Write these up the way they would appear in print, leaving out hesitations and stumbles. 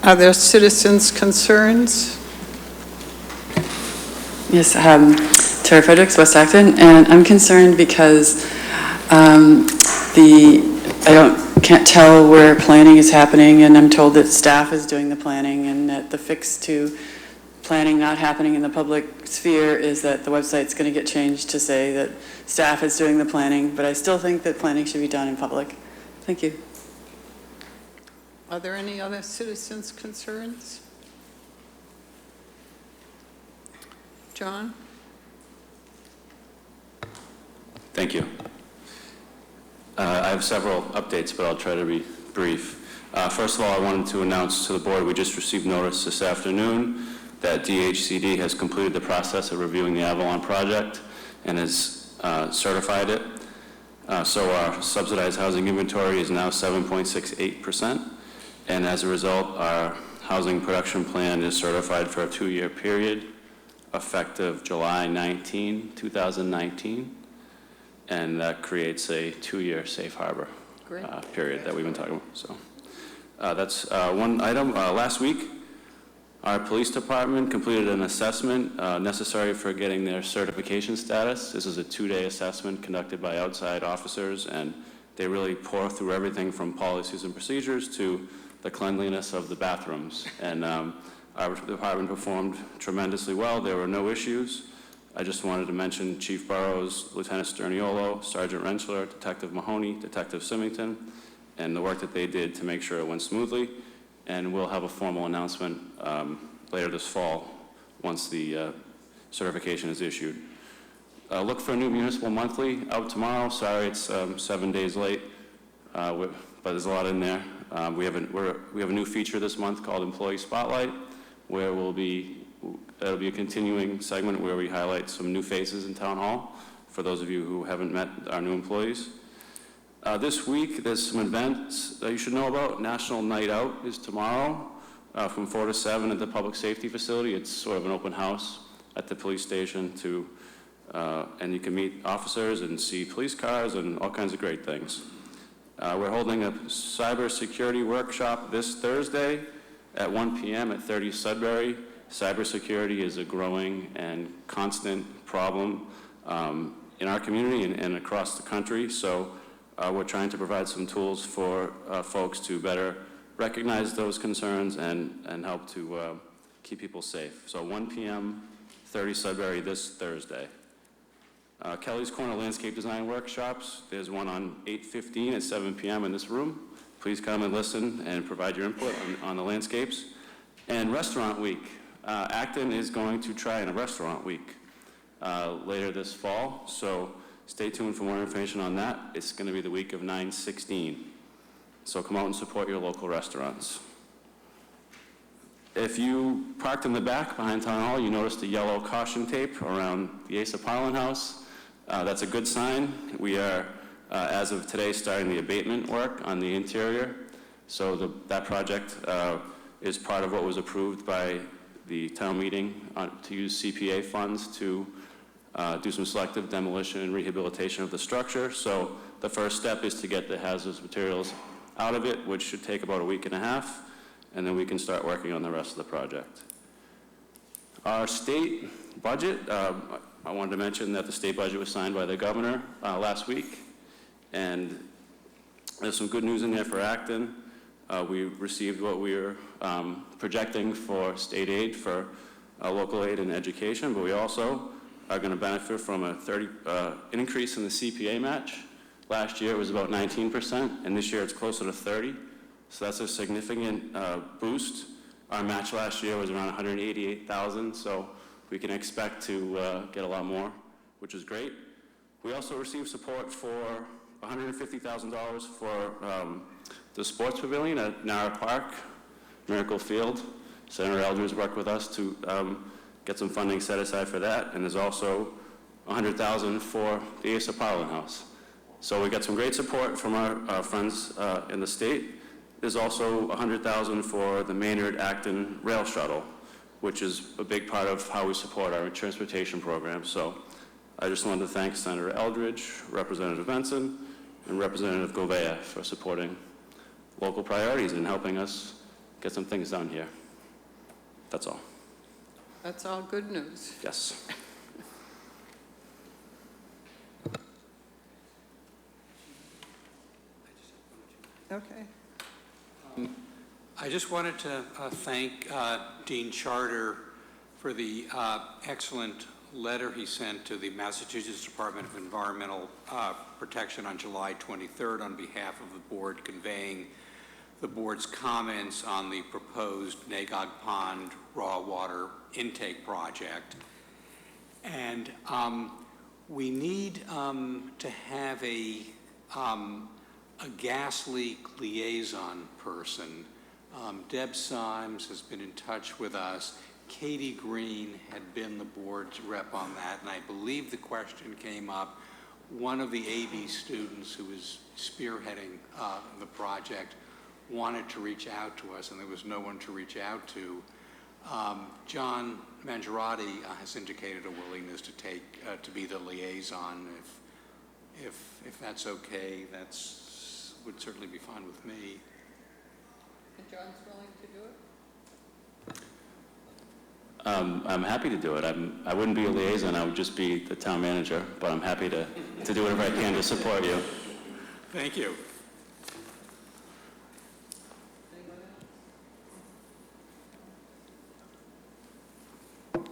Are there citizens' concerns? Yes, Tara Fredericks, West Acton, and I'm concerned because can't tell where planning is happening, and I'm told that staff is doing the planning, and that the fix to planning not happening in the public sphere is that the website's going to get changed to say that staff is doing the planning, but I still think that planning should be done in public. Thank you. Are there any other citizens' concerns? John? Thank you. I have several updates, but I'll try to be brief. First of all, I wanted to announce to the board we just received notice this afternoon that DHCD has completed the process of reviewing the Avalon project and has certified it. So our subsidized housing inventory is now 7.68%, and as a result, our housing production plan is certified for a 2-year period, effective July 19, 2019. And that creates a 2-year safe harbor period that we've been talking about. So that's one item. Last week, our police department completed an assessment necessary for getting their certification status. This is a 2-day assessment conducted by outside officers, and they really pour through everything from policies and procedures to the cleanliness of the bathrooms. And our department performed tremendously well. There were no issues. I just wanted to mention Chief Burrows, Lieutenant Sterniolo, Sergeant Rentschler, Detective Mahoney, Detective Symington, and the work that they did to make sure it went smoothly. And we'll have a formal announcement later this fall once the certification is issued. Look for a new municipal monthly out tomorrow. Sorry, it's 7 days late, but there's a lot in there. We have a new feature this month called Employee Spotlight, where it'll be a continuing segment where we highlight some new faces in Town Hall for those of you who haven't met our new employees. This week, there's some events that you should know about. National Night Out is tomorrow from 4 to 7 at the Public Safety Facility. It's sort of an open house at the police station and you can meet officers and see police cars and all kinds of great things. We're holding a cybersecurity workshop this Thursday at 1 p.m. at 30 Sudbury. Cybersecurity is a growing and constant problem in our community and across the country. So we're trying to provide some tools for folks to better recognize those concerns and help to keep people safe. So 1 p.m., 30 Sudbury this Thursday. Kelly's Corner Landscape Design Workshops. There's one on 8/15 at 7 p.m. in this room. Please come and listen and provide your input on the landscapes. And Restaurant Week. Acton is going to try in a restaurant week later this fall, so stay tuned for more information on that. It's going to be the week of 9/16, so come out and support your local restaurants. If you parked in the back behind Town Hall, you noticed a yellow caution tape around the Asa Parlin House. That's a good sign. We are, as of today, starting the abatement work on the interior, so that project is part of what was approved by the town meeting to use CPA funds to do some selective demolition and rehabilitation of the structure. So the first step is to get the hazardous materials out of it, which should take about a week and a half, and then we can start working on the rest of the project. Our state budget, I wanted to mention that the state budget was signed by the governor last week, and there's some good news in there for Acton. We received what we were projecting for state aid for local aid and education, but we also are going to benefit from an increase in the CPA match. Last year it was about 19%, and this year it's closer to 30%. So that's a significant boost. Our match last year was around $188,000, so we can expect to get a lot more, which is great. We also received support for $150,000 for the sports pavilion at Nara Park, Miracle Field. Senator Eldridge worked with us to get some funding set aside for that, and there's also $100,000 for the Asa Parlin House. So we got some great support from our friends in the state. There's also $100,000 for the Maynard-Acton Rail Shuttle, which is a big part of how we support our transportation program. So I just wanted to thank Senator Eldridge, Representative Benson, and Representative Gouveia for supporting local priorities and helping us get some things done here. That's all. That's all good news. Yes. Okay. I just wanted to thank Dean Charter for the excellent letter he sent to the Massachusetts Department of Environmental Protection on July 23rd on behalf of the board, conveying the board's comments on the proposed Nagog Pond raw water intake project. And we need to have a gas leak liaison person. Deb Symes has been in touch with us. Katie Green had been the board's rep on that, and I believe the question came up. One of the AB students who was spearheading the project wanted to reach out to us, and there was no one to reach out to. John Mangiarotti has indicated a willingness to to be the liaison. If that's okay, would certainly be fine with me. And John's willing to do it? I'm happy to do it. I wouldn't be a liaison, I would just be the town manager, but I'm happy to do whatever I can to support you. Thank you. Anyone else?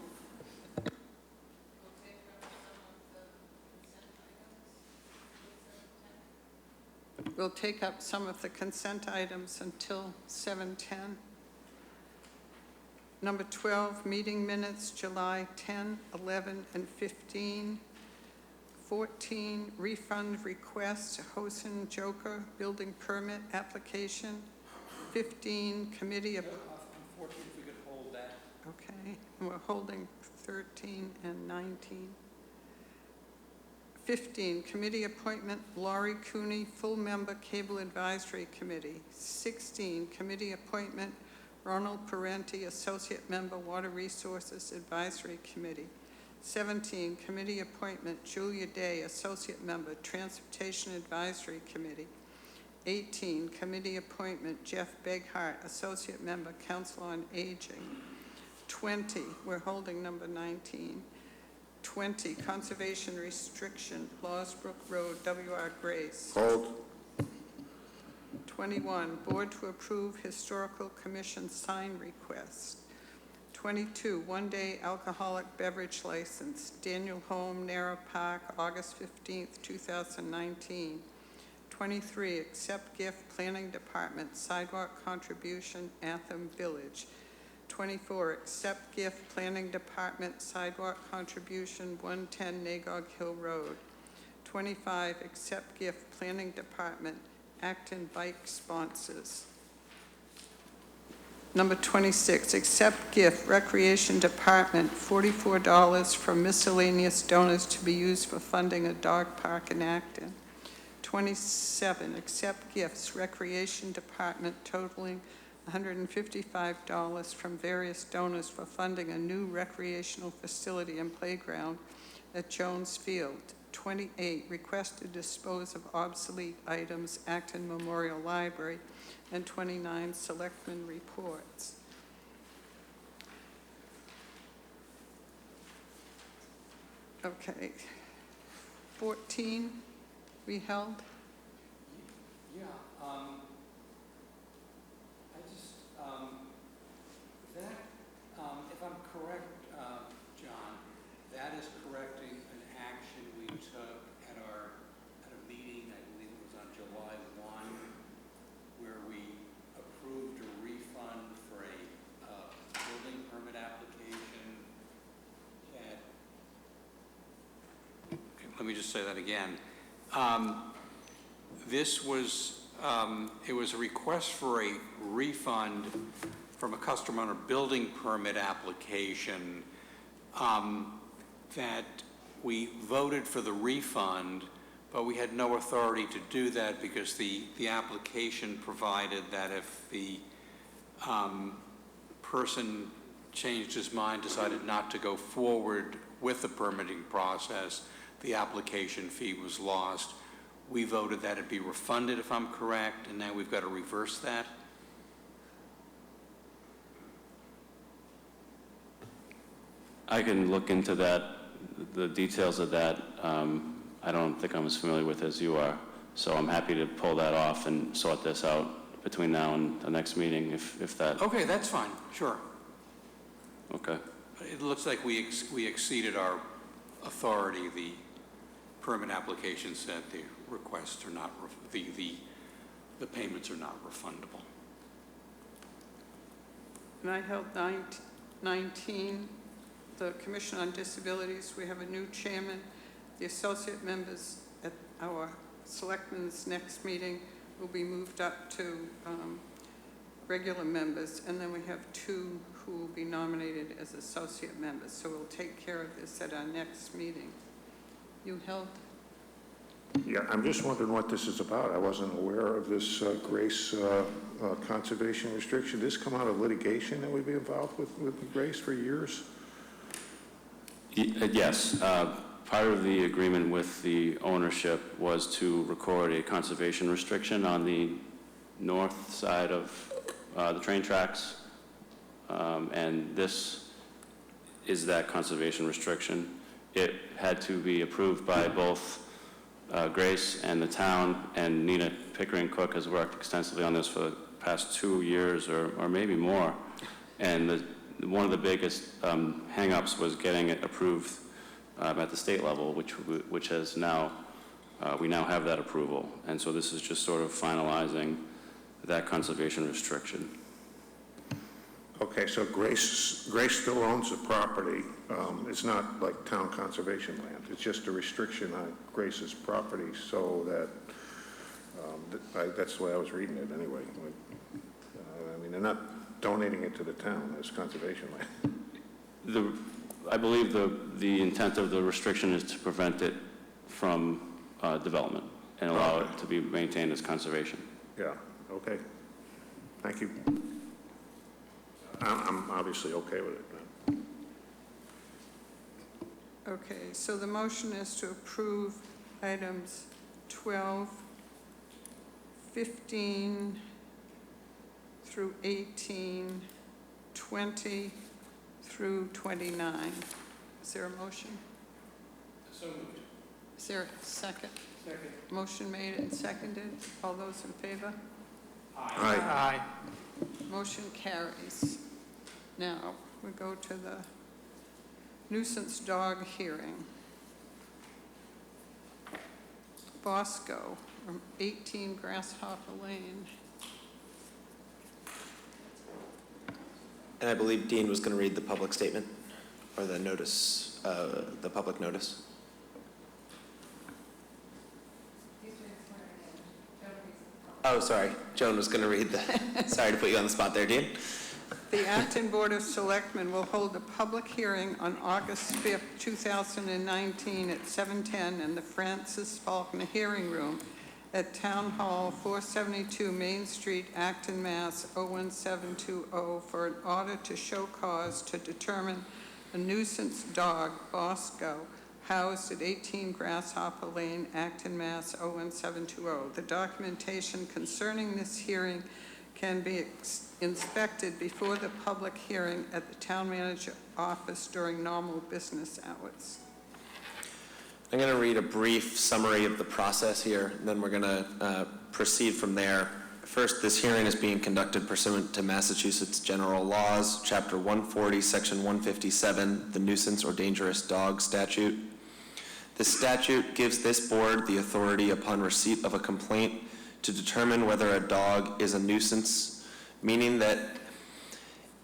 We'll take up some of the consent items until 7:10. Number 12, meeting minutes, July 10, 11, and 15. 14, refund request, Hosen Joker building permit application. 15, committee. Unfortunately, if we could hold that. Okay, and we're holding 13 and 19. 15, committee appointment, Laurie Cooney, full member, Cable Advisory Committee. 16, committee appointment, Ronald Parenti, associate member, Water Resources Advisory Committee. 17, committee appointment, Julia Day, associate member, Transportation Advisory Committee. 18, committee appointment, Jeff Beghart, associate member, Council on Aging. 20, we're holding number 19. 20, conservation restriction, Lawsbrook Road, W.R. Grace. Hold. 21, board to approve historical commission sign request. 22, one-day alcoholic beverage license, Daniel Home, Narrow Park, August 15th, 2019. 23, accept gift, planning department, sidewalk contribution, Atham Village. 24, accept gift, planning department, sidewalk contribution, 110 Nagog Hill Road. 25, accept gift, planning department, Acton bike sponsors. Number 26, accept gift, recreation department, $44 from miscellaneous donors to be used for funding a dog park in Acton. 27, accept gifts, recreation department totaling $155 from various donors for funding a new recreational facility and playground at Jones Field. 28, request to dispose of obsolete items, Acton Memorial Library. And 29, Selectmen reports. Okay. 14, we held. Yeah, if I'm correct, John, that is correcting an action we took at a meeting, I believe it was on July 1, where we approved a refund for a building permit application at, let me just say that again. This was, it was a request for a refund from a customer on a building permit application that we voted for the refund, but we had no authority to do that because the application provided that if the person changed his mind, decided not to go forward with the permitting process, the application fee was lost. We voted that it be refunded, if I'm correct, and now we've got to reverse that? I can look into that, the details of that. I don't think I'm as familiar with as you are, so I'm happy to pull that off and sort this out between now and the next meeting, if that, Okay, that's fine, sure. okay. It looks like we exceeded our authority. The permit application said the requests are not, the payments are not refundable. And I held 19, the Commission on Disabilities. We have a new chairman. The associate members at our Selectmen's next meeting will be moved up to regular members, and then we have 2 who will be nominated as associate members. So we'll take care of this at our next meeting. You held? Yeah, I'm just wondering what this is about. I wasn't aware of this Grace conservation restriction. Did this come out of litigation that we'd be involved with Grace for years? Yes. Part of the agreement with the ownership was to record a conservation restriction on the north side of the train tracks. And this is that conservation restriction. It had to be approved by both Grace and the town, and Nina Pickering Cook has worked extensively on this for the past 2 years or maybe more. And one of the biggest hang-ups was getting it approved at the state level, which has now, we now have that approval. And so this is just sort of finalizing that conservation restriction. Okay, so Grace still owns the property. It's not like town conservation land. It's just a restriction on Grace's property, so that, that's the way I was reading it anyway. I mean, they're not donating it to the town as conservation land. I believe the intent of the restriction is to prevent it from development and allow it to be maintained as conservation. Yeah, okay. Thank you. I'm obviously okay with it. Okay, so the motion is to approve items 12, 15 through 18, 20 through 29. Is there a motion? So moved. Is there a second? Second. Motion made and seconded. All those in favor? Aye. Motion carries. Now, we go to the nuisance dog hearing. Bosco, 18 Grasshopper Lane. And I believe Dean was going to read the public statement, or the notice, the public notice. Oh, sorry. Joan was going to read the, sorry to put you on the spot there, Dean. The Acton Board of Selectmen will hold a public hearing on August 5th, 2019 at 7:10 in the Francis Faulkner Hearing Room at Town Hall, 472 Main Street, Acton, Mass. 01720 for an order to show cause to determine a nuisance dog, Bosco, housed at 18 Grasshopper Lane, Acton, Mass. 01720. The documentation concerning this hearing can be inspected before the public hearing at the town manager office during normal business hours. I'm going to read a brief summary of the process here, and then we're going to proceed from there. First, this hearing is being conducted pursuant to Massachusetts General Laws, Chapter 140, Section 157, the Nuisance or Dangerous Dog Statute. This statute gives this board the authority upon receipt of a complaint to determine whether a dog is a nuisance, meaning that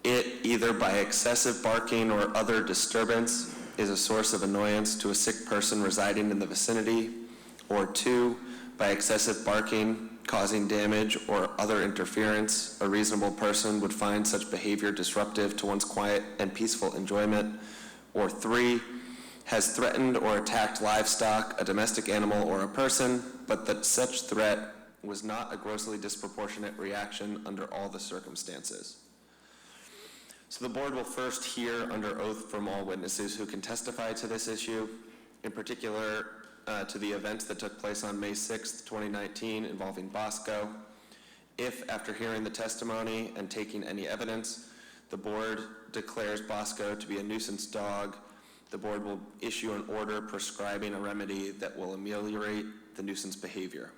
it, either by excessive barking or other disturbance, is a source of annoyance to a sick person residing in the vicinity, or 2, by excessive barking, causing damage or other interference, a reasonable person would find such behavior disruptive to one's quiet and peaceful enjoyment, or 3, has threatened or attacked livestock, a domestic animal, or a person, but that such threat was not a grossly disproportionate reaction under all the circumstances. So the board will first hear under oath from all witnesses who can testify to this issue, in particular to the events that took place on May 6th, 2019 involving Bosco. If, after hearing the testimony and taking any evidence, the board declares Bosco to be a nuisance dog, the board will issue an order prescribing a remedy that will ameliorate the nuisance behavior.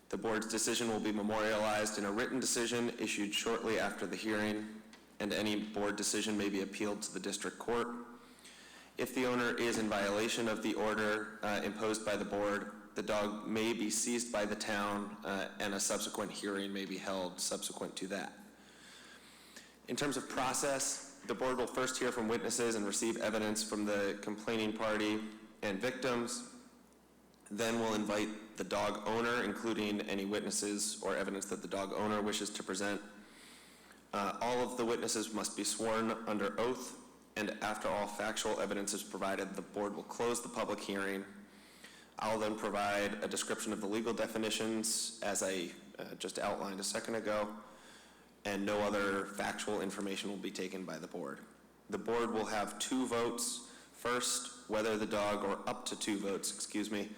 The board's decision will be memorialized in a written decision issued shortly after the hearing, and any board decision may be appealed to the district court. If the owner is in violation of the order imposed by the board, the dog may be seized by the town, and a subsequent hearing may be held subsequent to that. In terms of process, the board will first hear from witnesses and receive evidence from the complaining party and victims. Then we'll invite the dog owner, including any witnesses or evidence that the dog owner wishes to present. All of the witnesses must be sworn under oath, and after all factual evidence is provided, the board will close the public hearing. I'll then provide a description of the legal definitions as I just outlined a second ago, and no other factual information will be taken by the board. The board will have 2 votes. First, whether the dog, or up to 2 votes, excuse me.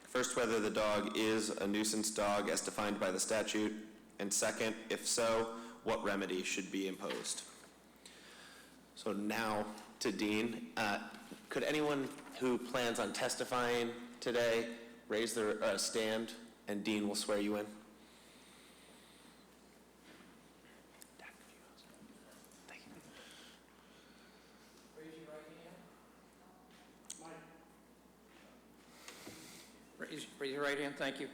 First, whether the dog is a nuisance dog as defined by the statute, and second, if so, what remedy should be imposed. So now to Dean. Could anyone who plans on testifying today raise their stand, and Dean will swear you in? Thank you. Raise your right hand. Raise your right hand, thank you.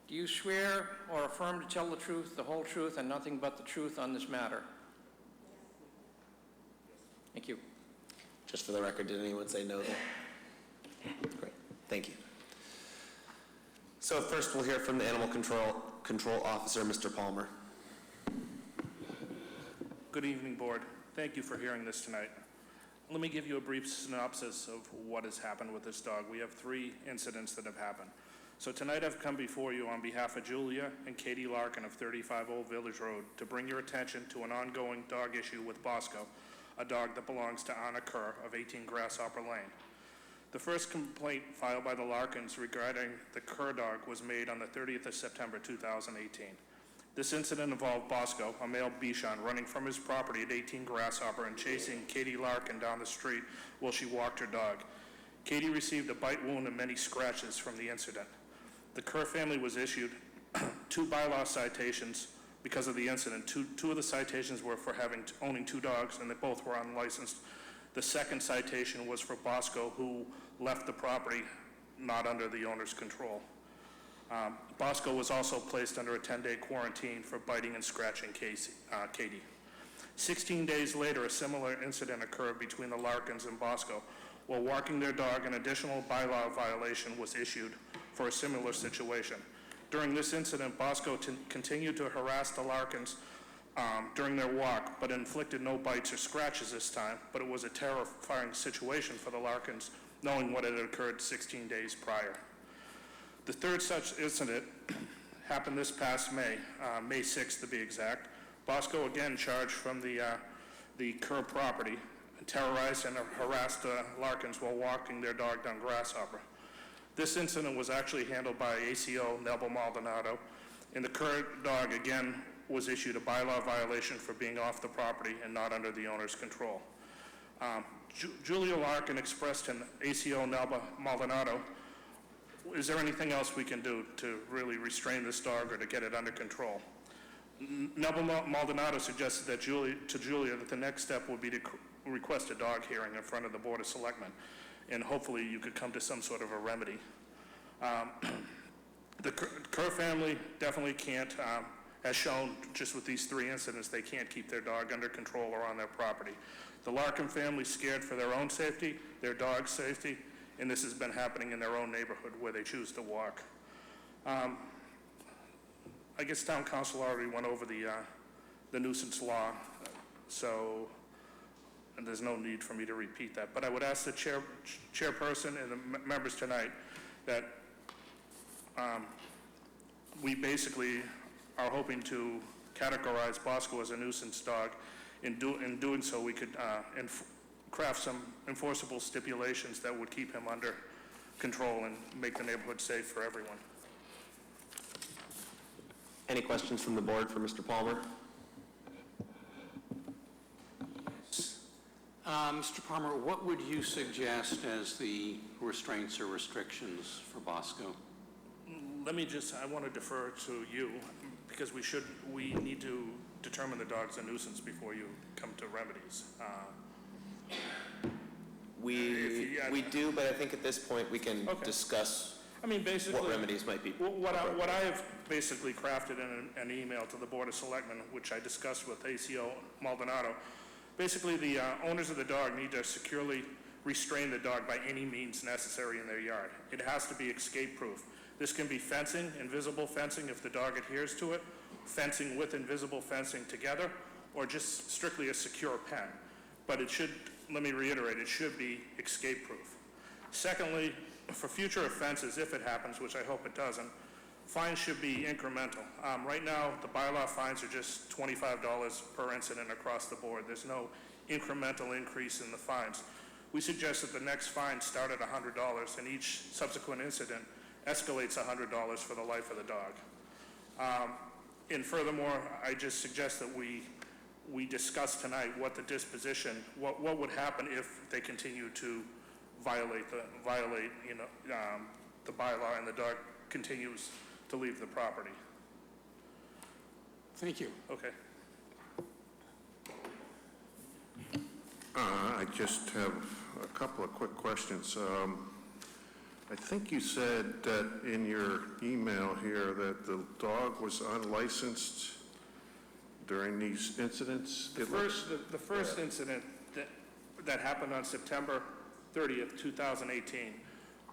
Do you swear or affirm to tell the truth, the whole truth, and nothing but the truth on this matter? Thank you. Just for the record, did anyone say no there? Great, thank you. So first we'll hear from the Animal Control Officer, Mr. Palmer. Good evening, Board. Thank you for hearing this tonight. Let me give you a brief synopsis of what has happened with this dog. We have 3 incidents that have happened. So tonight I've come before you on behalf of Julia and Katie Larkin of 35 Old Village Road to bring your attention to an ongoing dog issue with Bosco, a dog that belongs to Anna Kerr of 18 Grasshopper Lane. The first complaint filed by the Larkins regarding the Kerr dog was made on the 30th of September 2018. This incident involved Bosco, a male Bichon, running from his property at 18 Grasshopper and chasing Katie Larkin down the street while she walked her dog. Katie received a bite wound and many scratches from the incident. The Kerr family was issued 2 bylaw citations because of the incident. Two of the citations were for owning 2 dogs, and they both were unlicensed. The second citation was for Bosco, who left the property not under the owner's control. Bosco was also placed under a 10-day quarantine for biting and scratching Katie. 16 days later, a similar incident occurred between the Larkins and Bosco. While walking their dog, an additional bylaw violation was issued for a similar situation. During this incident, Bosco continued to harass the Larkins during their walk, but inflicted no bites or scratches this time, but it was a terrifying situation for the Larkins, knowing what had occurred 16 days prior. The third such incident happened this past May 6th to be exact. Bosco again charged from the Kerr property, terrorized and harassed the Larkins while walking their dog down Grasshopper. This incident was actually handled by ACO Nelbo Maldonado, and the Kerr dog again was issued a bylaw violation for being off the property and not under the owner's control. Julia Larkin expressed to ACO Nelbo Maldonado, is there anything else we can do to really restrain this dog or to get it under control? Nelbo Maldonado suggested that Julia that the next step would be to request a dog hearing in front of the Board of Selectmen, and hopefully you could come to some sort of a remedy. The Kerr family definitely can't, as shown just with these 3 incidents, they can't keep their dog under control or on their property. The Larkin family scared for their own safety, their dog's safety, and this has been happening in their own neighborhood where they choose to walk. I guess town council already went over the nuisance law, so and there's no need for me to repeat that. But I would ask the chairperson and the members tonight that we basically are hoping to categorize Bosco as a nuisance dog. In doing so, we could craft some enforceable stipulations that would keep him under control and make the neighborhood safe for everyone. Any questions from the board for Mr. Palmer? Mr. Palmer, what would you suggest as the restraints or restrictions for Bosco? I want to defer to you, because we need to determine the dog's a nuisance before you come to remedies. We do, but I think at this point we can Okay. discuss I mean, basically, what remedies might be. what I have basically crafted in an email to the Board of Selectmen, which I discussed with ACO Maldonado, basically the owners of the dog need to securely restrain the dog by any means necessary in their yard. It has to be escape-proof. This can be fencing, invisible fencing if the dog adheres to it, fencing with invisible fencing together, or just strictly a secure pen. But it should, let me reiterate, it should be escape-proof. Secondly, for future offenses, if it happens, which I hope it doesn't, fines should be incremental. Right now, the bylaw fines are just $25 per incident across the board. There's no incremental increase in the fines. We suggest that the next fine start at $100, and each subsequent incident escalates $100 for the life of the dog. And furthermore, I just suggest that we discuss tonight what the disposition, what would happen if they continue to violate the bylaw and the dog continues to leave the property. Thank you. Okay. I just have a couple of quick questions. I think you said that in your email here that the dog was unlicensed during these incidents. The first incident that happened on September 30th, 2018,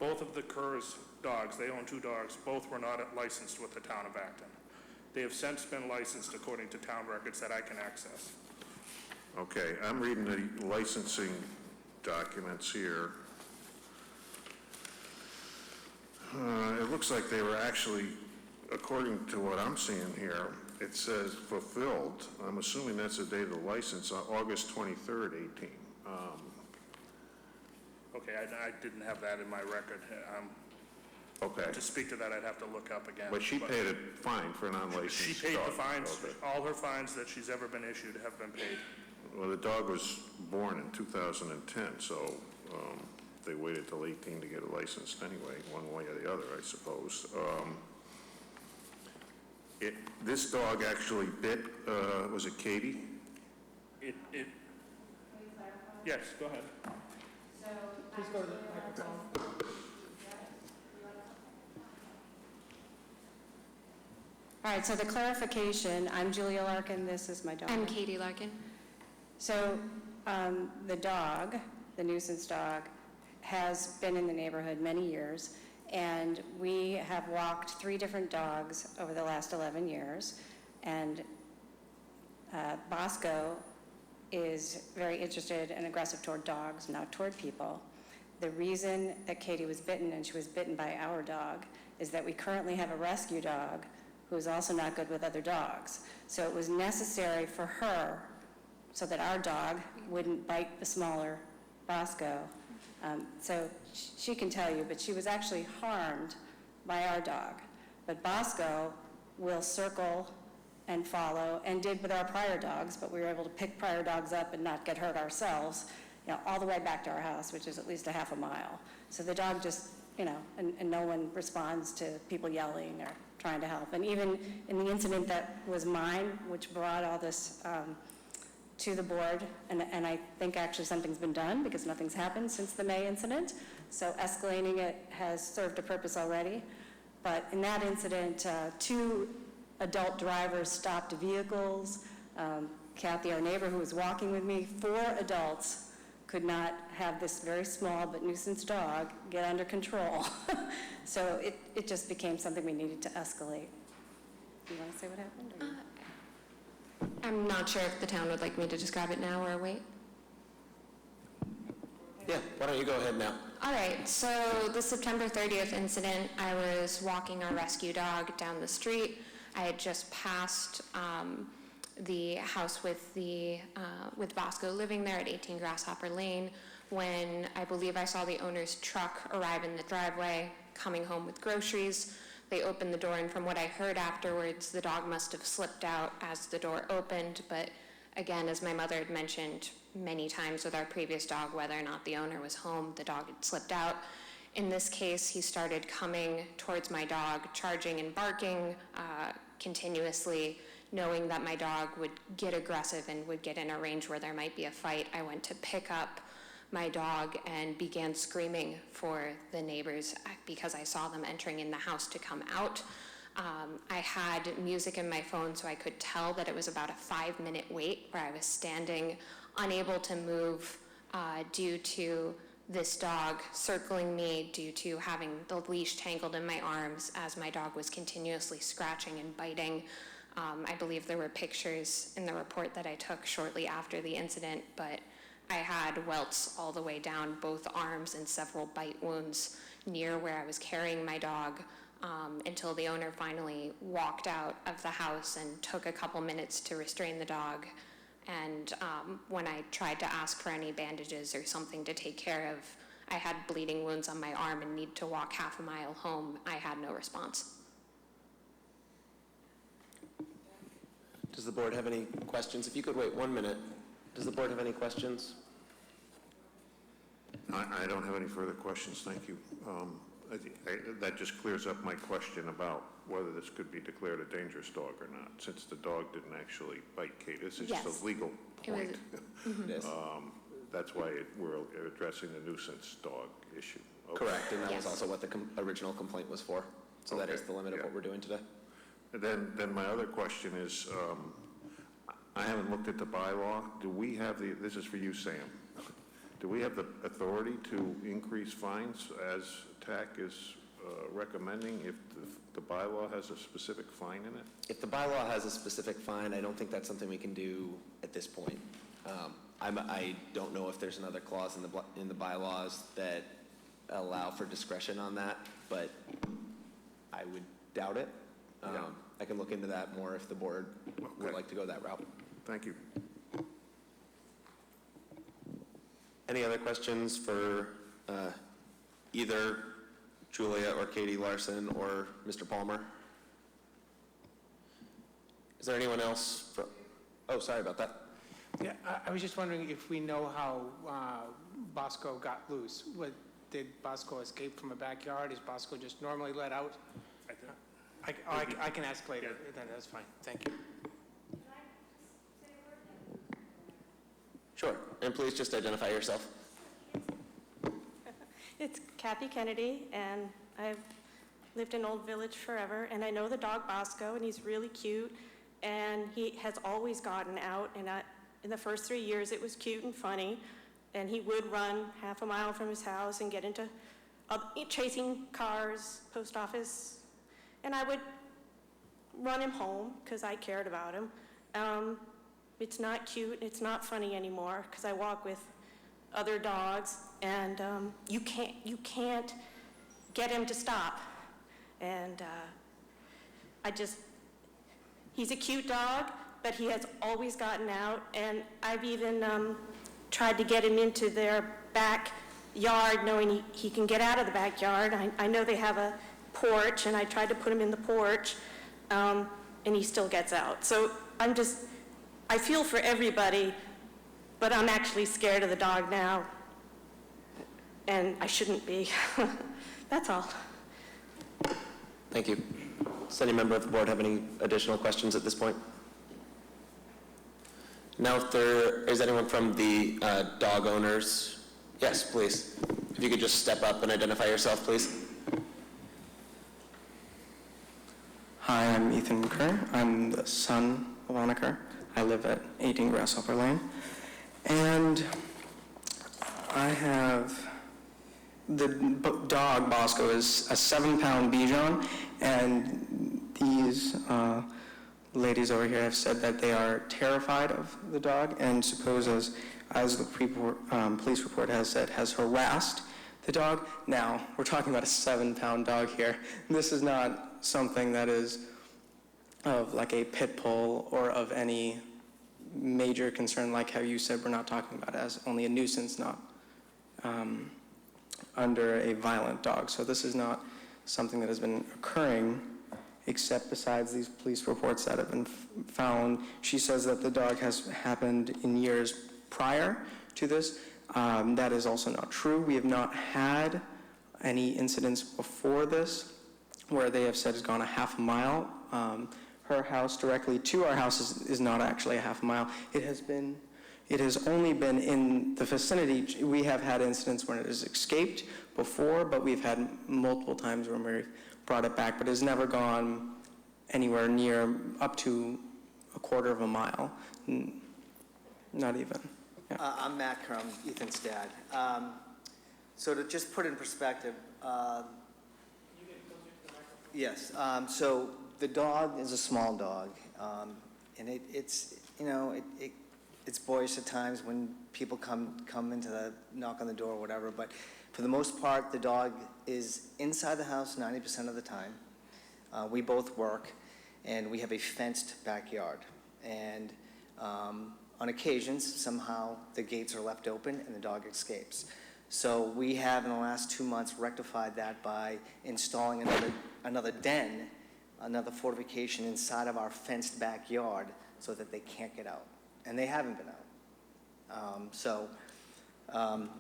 both of the Kerr's dogs, they own 2 dogs, both were not licensed with the town of Acton. They have since been licensed according to town records that I can access. Okay, I'm reading the licensing documents here. It looks like they were actually, according to what I'm seeing here, it says fulfilled. I'm assuming that's the date of the license, on August 23rd, 18. Okay, I didn't have that in my record. Okay, To speak to that, I'd have to look up again. but she paid a fine for an unlicensed She dog. paid the fines. Okay. All her fines that she's ever been issued have been paid. Well, the dog was born in 2010, so they waited till 18 to get it licensed anyway, one way or the other, I suppose. This dog actually bit, was it Katie? Yes, go ahead. Please go to the microphone. All right, so the clarification, I'm Julia Larkin, this is my dog. I'm Katie Larkin. So the dog, the nuisance dog, has been in the neighborhood many years, and we have walked 3 different dogs over the last 11 years, and Bosco is very interested and aggressive toward dogs, not toward people. The reason that Katie was bitten, and she was bitten by our dog, is that we currently have a rescue dog who is also not good with other dogs. So it was necessary for her, so that our dog wouldn't bite the smaller Bosco. So she can tell you, but she was actually harmed by our dog. But Bosco will circle and follow, and did with our prior dogs, but we were able to pick prior dogs up and not get hurt ourselves, all the way back to our house, which is at least a half a mile. So the dog just, and no one responds to people yelling or trying to help. And even in the incident that was mine, which brought all this to the board, and I think actually something's been done because nothing's happened since the May incident, so escalating it has served a purpose already. But in that incident, 2 adult drivers stopped vehicles. Kathy, our neighbor who was walking with me, 4 adults could not have this very small but nuisance dog get under control. So it just became something we needed to escalate. Do you want to say what happened? I'm not sure if the town would like me to describe it now or wait. Yeah, why don't you go ahead now? All right, so the September 30th incident, I was walking our rescue dog down the street. I had just passed the house with Bosco living there at 18 Grasshopper Lane when I believe I saw the owner's truck arrive in the driveway coming home with groceries. They opened the door, and from what I heard afterwards, the dog must have slipped out as the door opened, but Again, as my mother had mentioned many times with our previous dog, whether or not the owner was home, the dog had slipped out. In this case, he started coming towards my dog, charging and barking continuously, knowing that my dog would get aggressive and would get in a range where there might be a fight. I went to pick up my dog and began screaming for the neighbors because I saw them entering in the house to come out. I had music in my phone, so I could tell that it was about a 5-minute wait where I was standing, unable to move due to this dog circling me, due to having the leash tangled in my arms as my dog was continuously scratching and biting. I believe there were pictures in the report that I took shortly after the incident, but I had welts all the way down both arms and several bite wounds near where I was carrying my dog until the owner finally walked out of the house and took a couple minutes to restrain the dog. And when I tried to ask for any bandages or something to take care of, I had bleeding wounds on my arm and need to walk half a mile home. I had no response. Does the board have any questions? If you could wait 1 minute. Does the board have any questions? I don't have any further questions, thank you. That just clears up my question about whether this could be declared a dangerous dog or not, since the dog didn't actually bite Kate. This is just Yes. a legal point. Yes. That's why we're addressing the nuisance dog issue. Okay. Correct, and that was Yes. also what the original complaint was for. So that is Okay, the limit of yeah. what we're doing today. And then my other question is, I haven't looked at the bylaw. Do we have this is for you, Sam. Do we have the authority to increase fines as TAC is recommending if the bylaw has a specific fine in it? If the bylaw has a specific fine, I don't think that's something we can do at this point. I don't know if there's another clause in the bylaws that allow for discretion on that, but I would doubt it. Yeah. I can look into that more if the board would Okay. like to go that route. Thank you. Any other questions for either Julia or Katie Larson or Mr. Palmer? Is there anyone else? Oh, sorry about that. Yeah, I was just wondering if we know how Bosco got loose. Did Bosco escape from a backyard? Is Bosco just normally let out? I can ask later, then that's fine. Thank you. Sure, and please just identify yourself. It's Kathy Kennedy, and I've lived in Old Village forever, and I know the dog Bosco, and he's really cute, and he has always gotten out, and in the first 3 years it was cute and funny, and he would run half a mile from his house and get into chasing cars, post office, and I would run him home because I cared about him. It's not cute, it's not funny anymore because I walk with other dogs, and you can't get him to stop. And he's a cute dog, but he has always gotten out, and I've even tried to get him into their backyard, knowing he can get out of the backyard. I know they have a porch, and I tried to put him in the porch, and he still gets out. So I feel for everybody, but I'm actually scared of the dog now, and I shouldn't be. That's all. Thank you. Does any member of the board have any additional questions at this point? Now, if there is anyone from the dog owners, yes, please. If you could just step up and identify yourself, please. Hi, I'm Ethan Kerr. I'm the son of Anna Kerr. I live at 18 Grasshopper Lane. And I have the dog, Bosco, is a 7-pound Bichon, and these ladies over here have said that they are terrified of the dog, and suppose as the police report has said, has harassed the dog. Now, we're talking about a 7-pound dog here. This is not something that is of like a pit bull or of any major concern, like how you said we're not talking about it as only a nuisance, not under a violent dog. So this is not something that has been occurring except besides these police reports that have been found. She says that the dog has happened in years prior to this. That is also not true. We have not had any incidents before this where they have said it's gone a half a mile. Her house directly to our house is not actually a half a mile. It has only been in the vicinity. We have had incidents when it has escaped before, but we've had multiple times when we've brought it back, but it has never gone anywhere near up to a quarter of a mile. Not even. Yeah. I'm Matt Kerr, I'm Ethan's dad. So to just put in perspective, yes, so the dog is a small dog, and it's boyish at times when people come into the knock on the door or whatever, but for the most part, the dog is inside the house 90% of the time. We both work, and we have a fenced backyard, and on occasions, somehow the gates are left open and the dog escapes. So we have, in the last 2 months, rectified that by installing another den, another fortification inside of our fenced backyard so that they can't get out. And they haven't been out.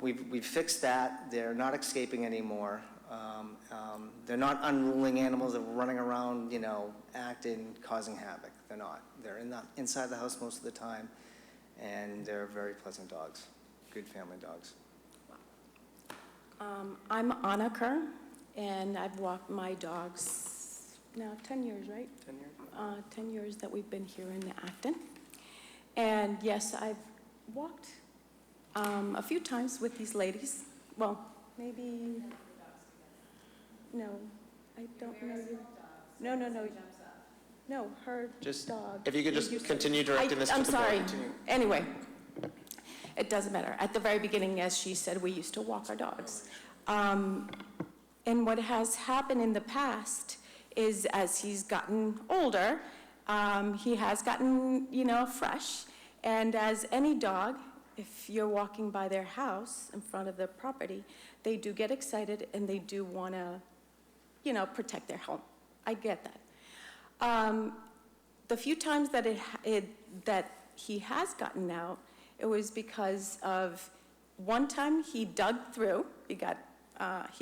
We've fixed that. They're not escaping anymore. They're not unruling animals that are running around, acting, causing havoc. They're not. They're inside the house most of the time, and they're very pleasant dogs, good family dogs. I'm Anna Kerr, and I've walked my dogs now 10 years, right? 10 years. 10 years that we've been here in Acton. And yes, I've walked a few times with these ladies. Well, maybe, no, I don't know you. No. No, her dog. If you could just continue directing this to the board. I'm sorry. Anyway, it doesn't matter. At the very beginning, as she said, we used to walk our dogs. And what has happened in the past is as he's gotten older, he has gotten, fresh. And as any dog, if you're walking by their house in front of their property, they do get excited and they do want to, protect their home. I get that. The few times that that he has gotten out, it was because of one time he dug through. He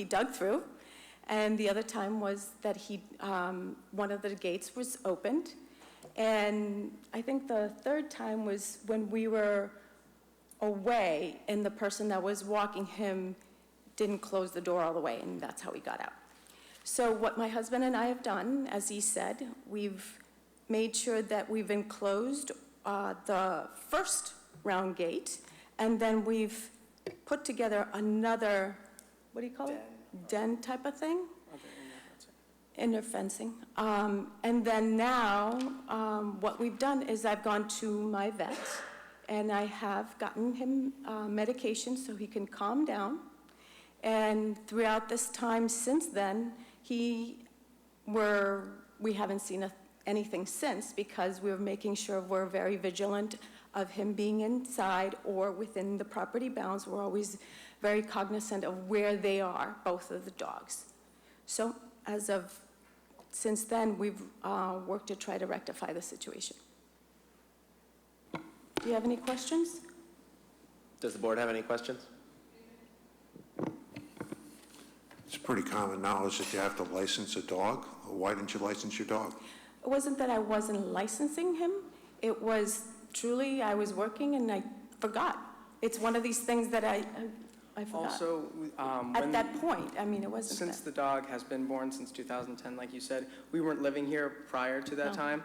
dug through, and the other time was that one of the gates was opened, and I think the third time was when we were away, and the person that was walking him didn't close the door all the way, and that's how he got out. So what my husband and I have done, as he said, we've made sure that we've enclosed the first round gate, and then we've put together another, what do you call it? Den type of thing? Inner fencing. And then now, what we've done is I've gone to my vet, and I have gotten him medication so he can calm down. And throughout this time since then, we haven't seen anything since because we're making sure we're very vigilant of him being inside or within the property bounds. We're always very cognizant of where they are, both of the dogs. So since then, we've worked to try to rectify the situation. Do you have any questions? Does the board have any questions? It's pretty common knowledge that you have to license a dog. Why didn't you license your dog? It wasn't that I wasn't licensing him. It was truly, I was working and I forgot. It's one of these things that I forgot. Also, At that point, it wasn't since that. the dog has been born since 2010, like you said, we weren't living here prior to that time.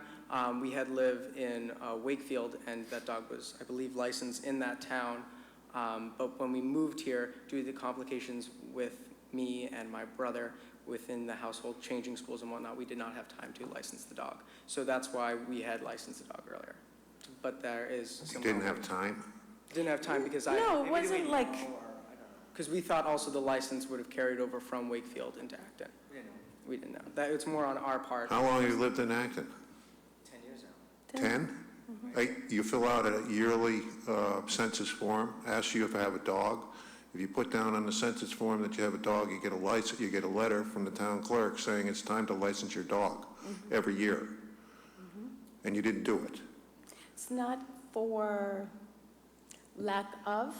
We had lived in Wakefield, and that dog was, I believe, licensed in that town. But when we moved here, due to the complications with me and my brother within the household, changing schools and whatnot, we did not have time to license the dog. So that's why we had licensed the dog earlier. But there is... You didn't have time? Didn't have time because No, it wasn't like... Because we thought also the license would have carried over from Wakefield into Acton. We didn't know. That it's more on our part. How long have you lived in Acton? 10 years now. 10? You fill out a yearly census form, asks you if I have a dog, If you put down on the census form that you have a dog, you get a license, you get a letter from the town clerk saying it's time to license your dog every year. And you didn't do it. It's not for lack of,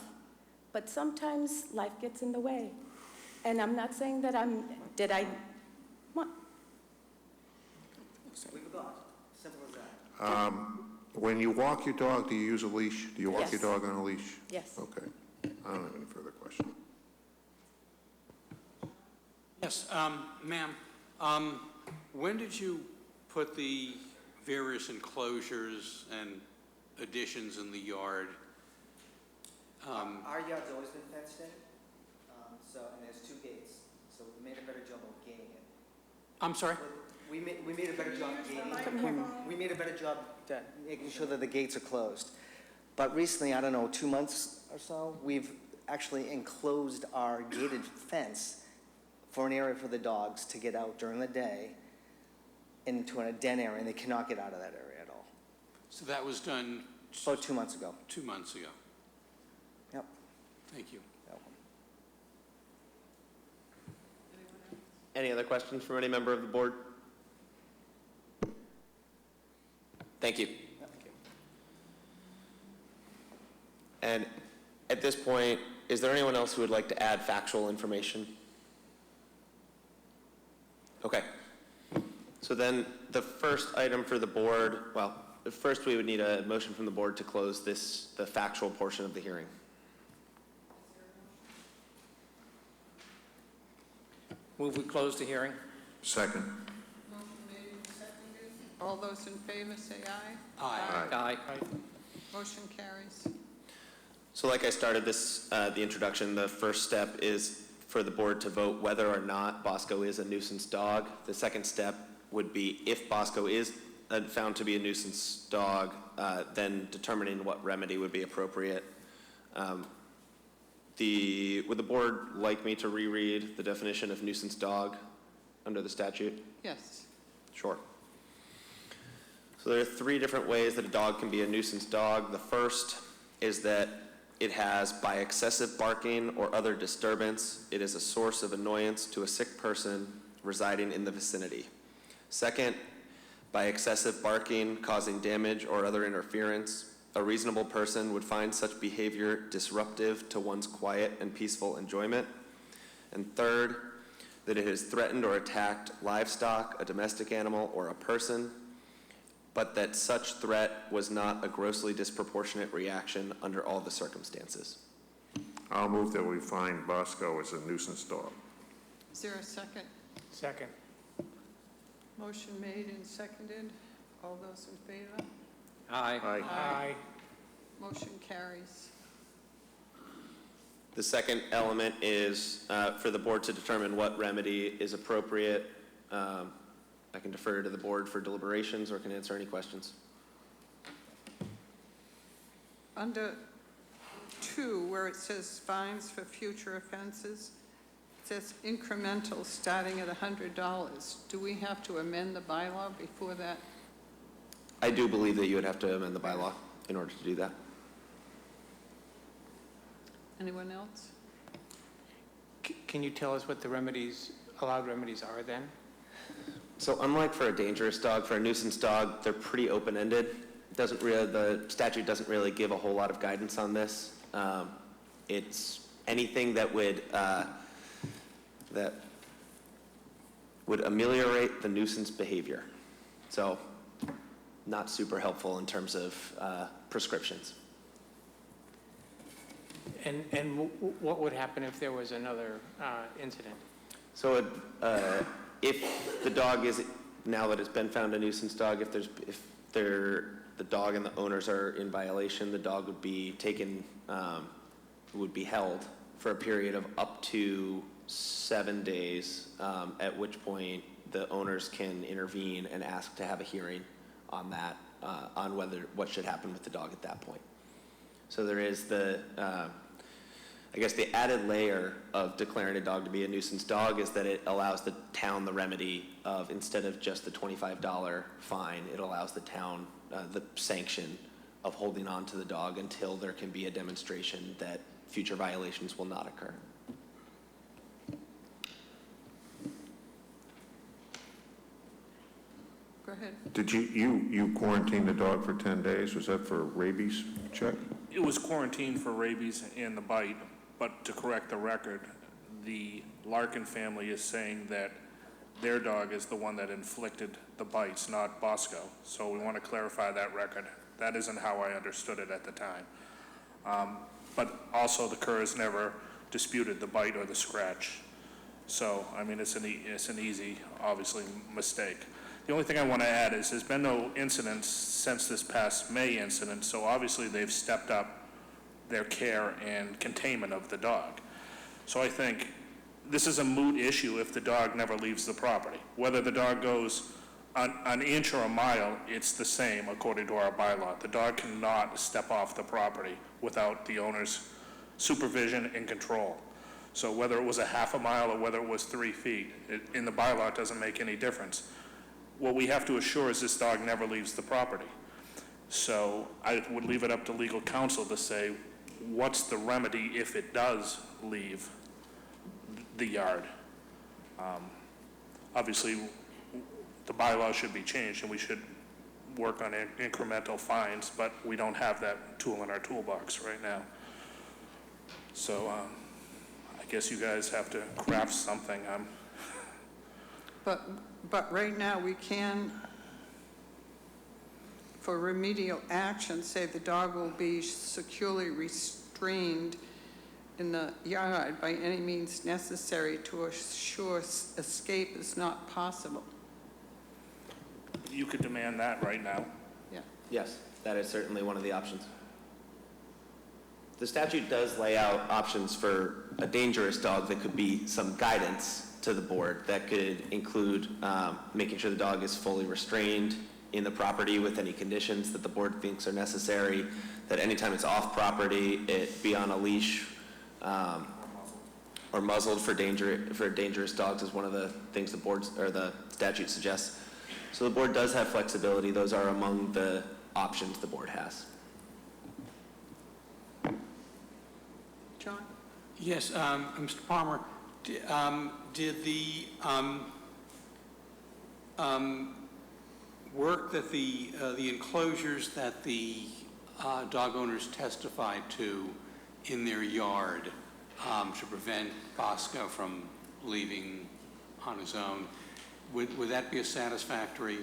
but sometimes life gets in the way. And I'm not saying that what? We forgot. Simple as that. When you walk your dog, do you use a leash? Do you walk Yes. your dog on a leash? Yes. Okay. I don't have any further questions. Yes, ma'am, when did you put the various enclosures and additions in the yard? Our yard's always been fenced in, and there's 2 gates, so we made a better job of gaining it. I'm sorry? We made a better job gaining it. We made a better job making sure that the gates are closed. But recently, I don't know, 2 months or so, we've actually enclosed our gated fence for an area for the dogs to get out during the day into a den area, and they cannot get out of that area at all. So that was done About 2 months ago. 2 months ago. Yep. Thank you. Any other questions from any member of the board? Thank you. And at this point, is there anyone else who would like to add factual information? Okay. So then the first item for the board, well, first we would need a motion from the board to close the factual portion of the hearing. Move we close the hearing. Second. Motion made and seconded. All those in favor say aye. Aye. Aye. Motion carries. So like I started the introduction, the first step is for the board to vote whether or not Bosco is a nuisance dog. The second step would be if Bosco is found to be a nuisance dog, then determining what remedy would be appropriate. Would the board like me to reread the definition of nuisance dog under the statute? Yes. Sure. So there are 3 different ways that a dog can be a nuisance dog. The first is that it has, by excessive barking or other disturbance, it is a source of annoyance to a sick person residing in the vicinity. Second, by excessive barking causing damage or other interference, a reasonable person would find such behavior disruptive to one's quiet and peaceful enjoyment. And third, that it has threatened or attacked livestock, a domestic animal, or a person, but that such threat was not a grossly disproportionate reaction under all the circumstances. I'll move that we find Bosco as a nuisance dog. Is there a second? Second. Motion made and seconded. All those in favor? Aye. Aye. Motion carries. The second element is for the board to determine what remedy is appropriate. I can defer to the board for deliberations or can answer any questions. Under 2, where it says fines for future offenses, it says incremental starting at $100. Do we have to amend the bylaw before that? I do believe that you would have to amend the bylaw in order to do that. Anyone else? Can you tell us what the allowed remedies are then? So unlike for a dangerous dog, for a nuisance dog, they're pretty open-ended. The statute doesn't really give a whole lot of guidance on this. It's anything that would ameliorate the nuisance behavior. So not super helpful in terms of prescriptions. And what would happen if there was another incident? So if the dog is, now that it's been found a nuisance dog, if the dog and the owners are in violation, the dog would be taken, would be held for a period of up to 7 days, at which point the owners can intervene and ask to have a hearing on that, on what should happen with the dog at that point. So there is I guess the added layer of declaring a dog to be a nuisance dog is that it allows the town the remedy of, instead of just the $25 fine, it allows the town the sanction of holding on to the dog until there can be a demonstration that future violations will not occur. Go ahead. Did you quarantine the dog for 10 days? Was that for rabies check? It was quarantined for rabies and the bite, but to correct the record, the Larkin family is saying that their dog is the one that inflicted the bites, not Bosco. So we want to clarify that record. That isn't how I understood it at the time. But also the curs never disputed the bite or the scratch. So, I mean, it's an easy, obviously, mistake. The only thing I want to add is there's been no incidents since this past May incident, so obviously they've stepped up their care and containment of the dog. So I think this is a moot issue if the dog never leaves the property. Whether the dog goes an inch or a mile, it's the same according to our bylaw. The dog cannot step off the property without the owner's supervision and control. So whether it was a half a mile or whether it was 3 feet, in the bylaw it doesn't make any difference. What we have to assure is this dog never leaves the property. So I would leave it up to legal counsel to say, what's the remedy if it does leave the yard? Obviously, the bylaw should be changed and we should work on incremental fines, but we don't have that tool in our toolbox right now. So I guess you guys have to craft something. But right now, we can, for remedial action, say the dog will be securely restrained in the yard by any means necessary to assure escape is not possible. You could demand that right now. Yeah. Yes, that is certainly one of the options. The statute does lay out options for a dangerous dog that could be some guidance to the board. That could include making sure the dog is fully restrained in the property with any conditions that the board thinks are necessary, that anytime it's off property, it be on a leash or muzzled for dangerous dogs is one of the things the board or the statute suggests. So the board does have flexibility. Those are among the options the board has. John? Yes, Mr. Palmer, did the work that the enclosures that the dog owners testified to in their yard to prevent Bosco from leaving on his own, would that be a satisfactory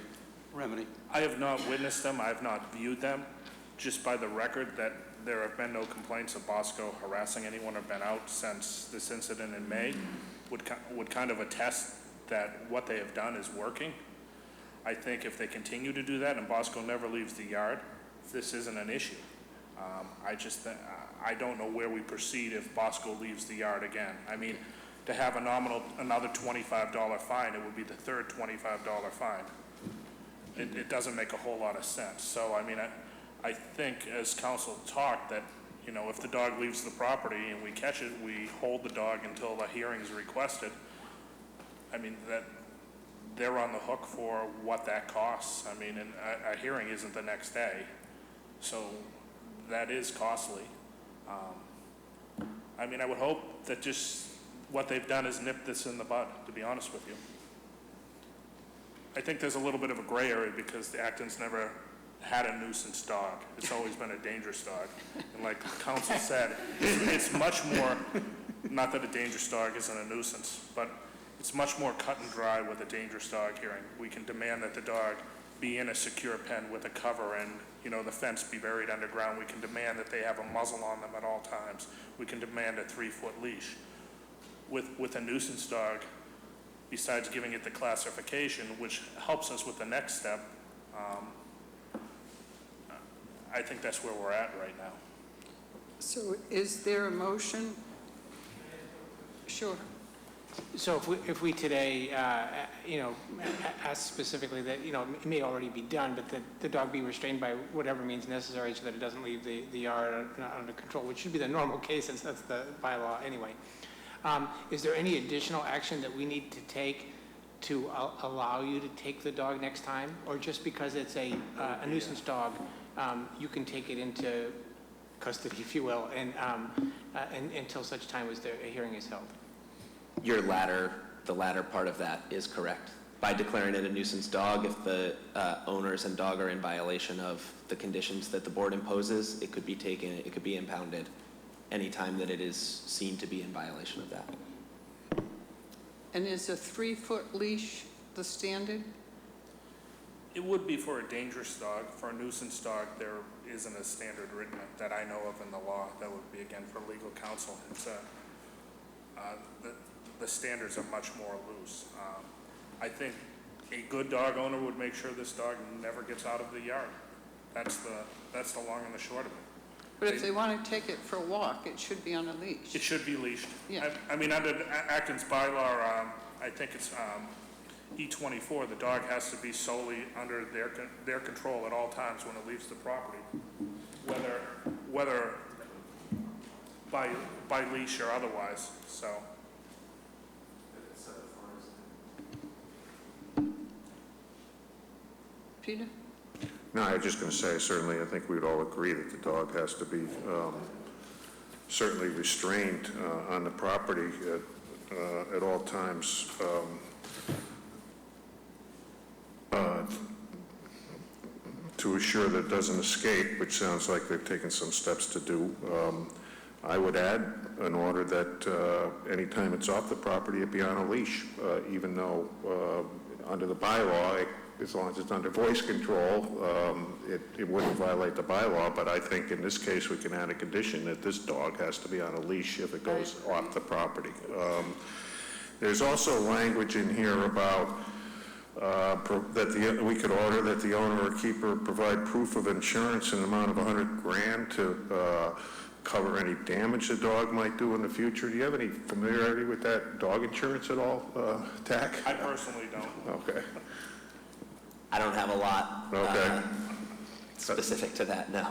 remedy? I have not witnessed them. I have not viewed them. Just by the record that there have been no complaints of Bosco harassing anyone or been out since this incident in May would kind of attest that what they have done is working. I think if they continue to do that and Bosco never leaves the yard, this isn't an issue. I don't know where we proceed if Bosco leaves the yard again. I mean, to have a nominal, another $25 fine, it would be the third $25 fine. It doesn't make a whole lot of sense. So, I mean, I think as council talked that, you know, if the dog leaves the property and we catch it, we hold the dog until the hearing is requested. I mean, that they're on the hook for what that costs. I mean, and a hearing isn't the next day. So that is costly. I mean, I would hope that just what they've done is nip this in the bud, to be honest with you. I think there's a little bit of a gray area because the Acton's never had a nuisance dog. It's always been a dangerous dog. And like the council said, it's much more, not that a dangerous dog isn't a nuisance, but it's much more cut and dry with a dangerous dog hearing. We can demand that the dog be in a secure pen with a cover and, you know, the fence be buried underground. We can demand that they have a muzzle on them at all times. We can demand a 3-foot leash. With a nuisance dog, besides giving it the classification, which helps us with the next step, I think that's where we're at right now. So is there a motion? Sure. So if we today, ask specifically that, it may already be done, but that the dog be restrained by whatever means necessary so that it doesn't leave the yard under control, which should be the normal case since that's the bylaw anyway. Is there any additional action that we need to take to allow you to take the dog next time? Or just because it's a nuisance dog, you can take it into custody, if you will, and until such time as a hearing is held. The latter part of that is correct. By declaring it a nuisance dog, if the owners and dog are in violation of the conditions that the board imposes, it could be taken, it could be impounded anytime that it is seen to be in violation of that. And is a 3-foot leash the standard? It would be for a dangerous dog. For a nuisance dog, there isn't a standard written that I know of in the law. That would be, again, for legal counsel. It's the standards are much more loose. I think a good dog owner would make sure this dog never gets out of the yard. That's the long and the short of it. But if they want to take it for a walk, it should be on a leash. It should be leashed. Yeah. I mean, under Acton's bylaw, I think it's E24, the dog has to be solely under their control at all times when it leaves the property, whether by leash or otherwise. So. Peter? No, I was just going to say, certainly, I think we'd all agree that the dog has to be certainly restrained on the property at all times. To assure that it doesn't escape, which sounds like they've taken some steps to do. I would add an order that anytime it's off the property, it be on a leash, even though under the bylaw, as long as it's under voice control, it wouldn't violate the bylaw, but I think in this case we can add a condition that this dog has to be on a leash if it goes off the property. There's also language in here about we could order that the owner or keeper provide proof of insurance in the amount of $100,000 to cover any damage the dog might do in the future. Do you have any familiarity with that dog insurance at all, Tack? I personally don't. Okay. I don't have a lot Okay. specific to that, no.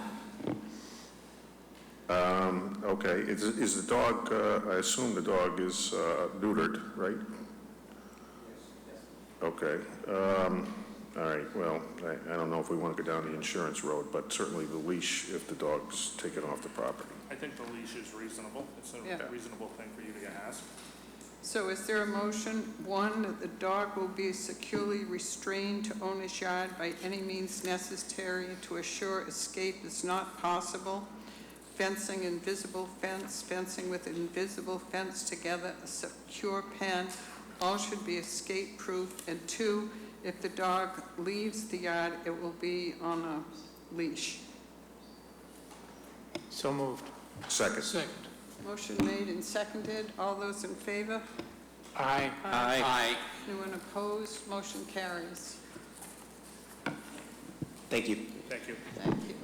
Okay. Is the dog, I assume the dog is neutered, right? Okay. All right. Well, I don't know if we want to go down the insurance road, but certainly the leash if the dog's taken off the property. I think the leash is reasonable. It's a reasonable thing for you to ask. So is there a motion, 1, that the dog will be securely restrained to owner's yard by any means necessary to assure escape is not possible? Fencing, invisible fence, fencing with invisible fence together, a secure pen, all should be escape-proof. And 2, if the dog leaves the yard, it will be on a leash. So moved. Second. Motion made and seconded. All those in favor? Aye. Aye. Anyone opposed? Motion carries. Thank you. Thank you. Thank you.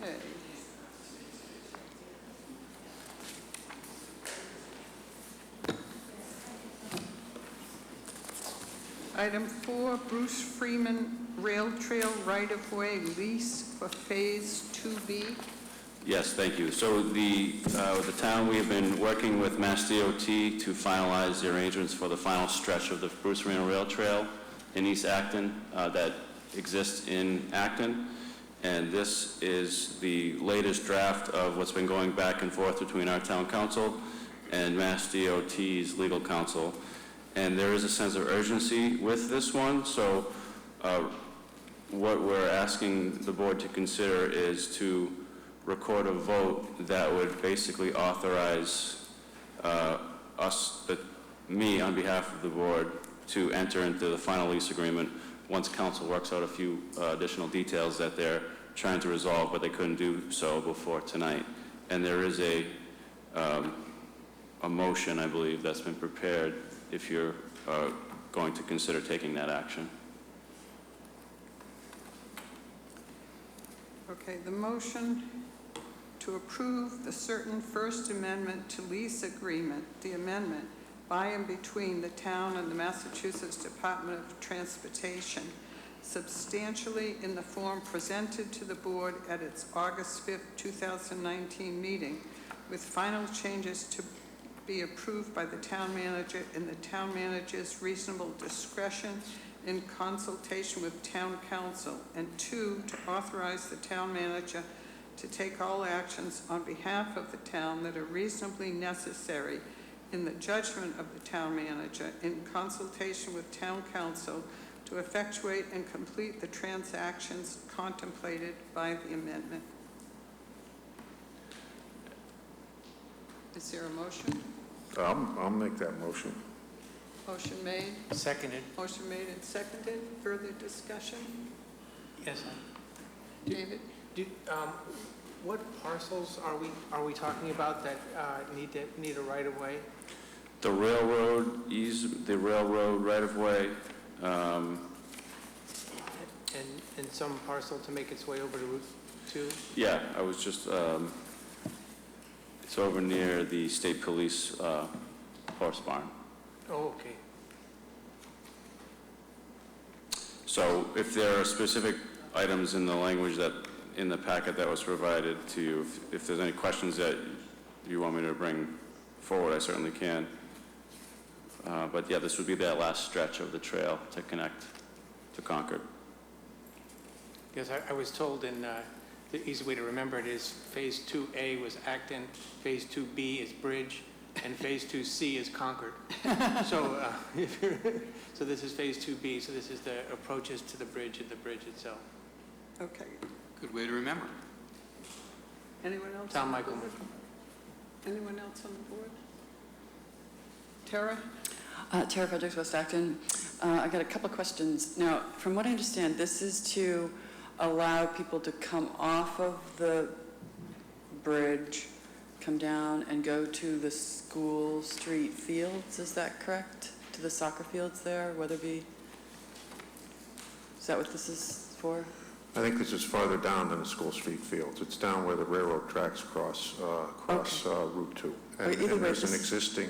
Okay. Item 4, Bruce Freeman Rail Trail right-of-way lease for Phase 2B. Yes, thank you. So the town, we have been working with Mass DOT to finalize the arrangements for the final stretch of the Bruce Freeman Rail Trail in East Acton that exists in Acton. And this is the latest draft of what's been going back and forth between our town council and Mass DOT's legal counsel. And there is a sense of urgency with this one, so what we're asking the board to consider is to record a vote that would basically authorize me on behalf of the board to enter into the final lease agreement once council works out a few additional details that they're trying to resolve, but they couldn't do so before tonight. And there is a motion, I believe, that's been prepared if you're going to consider taking that action. Okay, the motion to approve the certain First Amendment to lease agreement, the amendment by and between the town and the Massachusetts Department of Transportation, substantially in the form presented to the board at its August 5th, 2019 meeting, with final changes to be approved by the town manager in the town manager's reasonable discretion in consultation with town council, and 2, to authorize the town manager to take all actions on behalf of the town that are reasonably necessary in the judgment of the town manager in consultation with town council to effectuate and complete the transactions contemplated by the amendment. Is there a motion? I'll make that motion. Motion made. Seconded. Motion made and seconded. Further discussion? Yes. David? What parcels are we talking about that need a right-of-way? The railroad right-of-way, And some parcel to make its way over to Route 2? yeah, I was just, it's over near the state police horse barn. Oh, okay. So if there are specific items in the language that, in the packet that was provided to you, if there's any questions that you want me to bring forward, I certainly can. But yeah, this would be that last stretch of the trail to connect to Concord. Yes, I was told the easy way to remember it is Phase 2A was Acton, Phase 2B is Bridge, and Phase 2C is Concord. So, so this is Phase 2B, so this is the approaches to the bridge and the bridge itself. Okay. Good way to remember. Anyone else? Tom on the Michael. board? Anyone else on the board? Tara? Tara Fredericks, West Acton. I got a couple of questions. Now, from what I understand, this is to allow people to come off of the bridge, come down and go to the school street fields, is that correct? To the soccer fields there, Weatherby? Is that what this is for? I think this is farther down than the school street fields. It's down where the railroad tracks cross Route 2. And, Either way, there's an this- existing,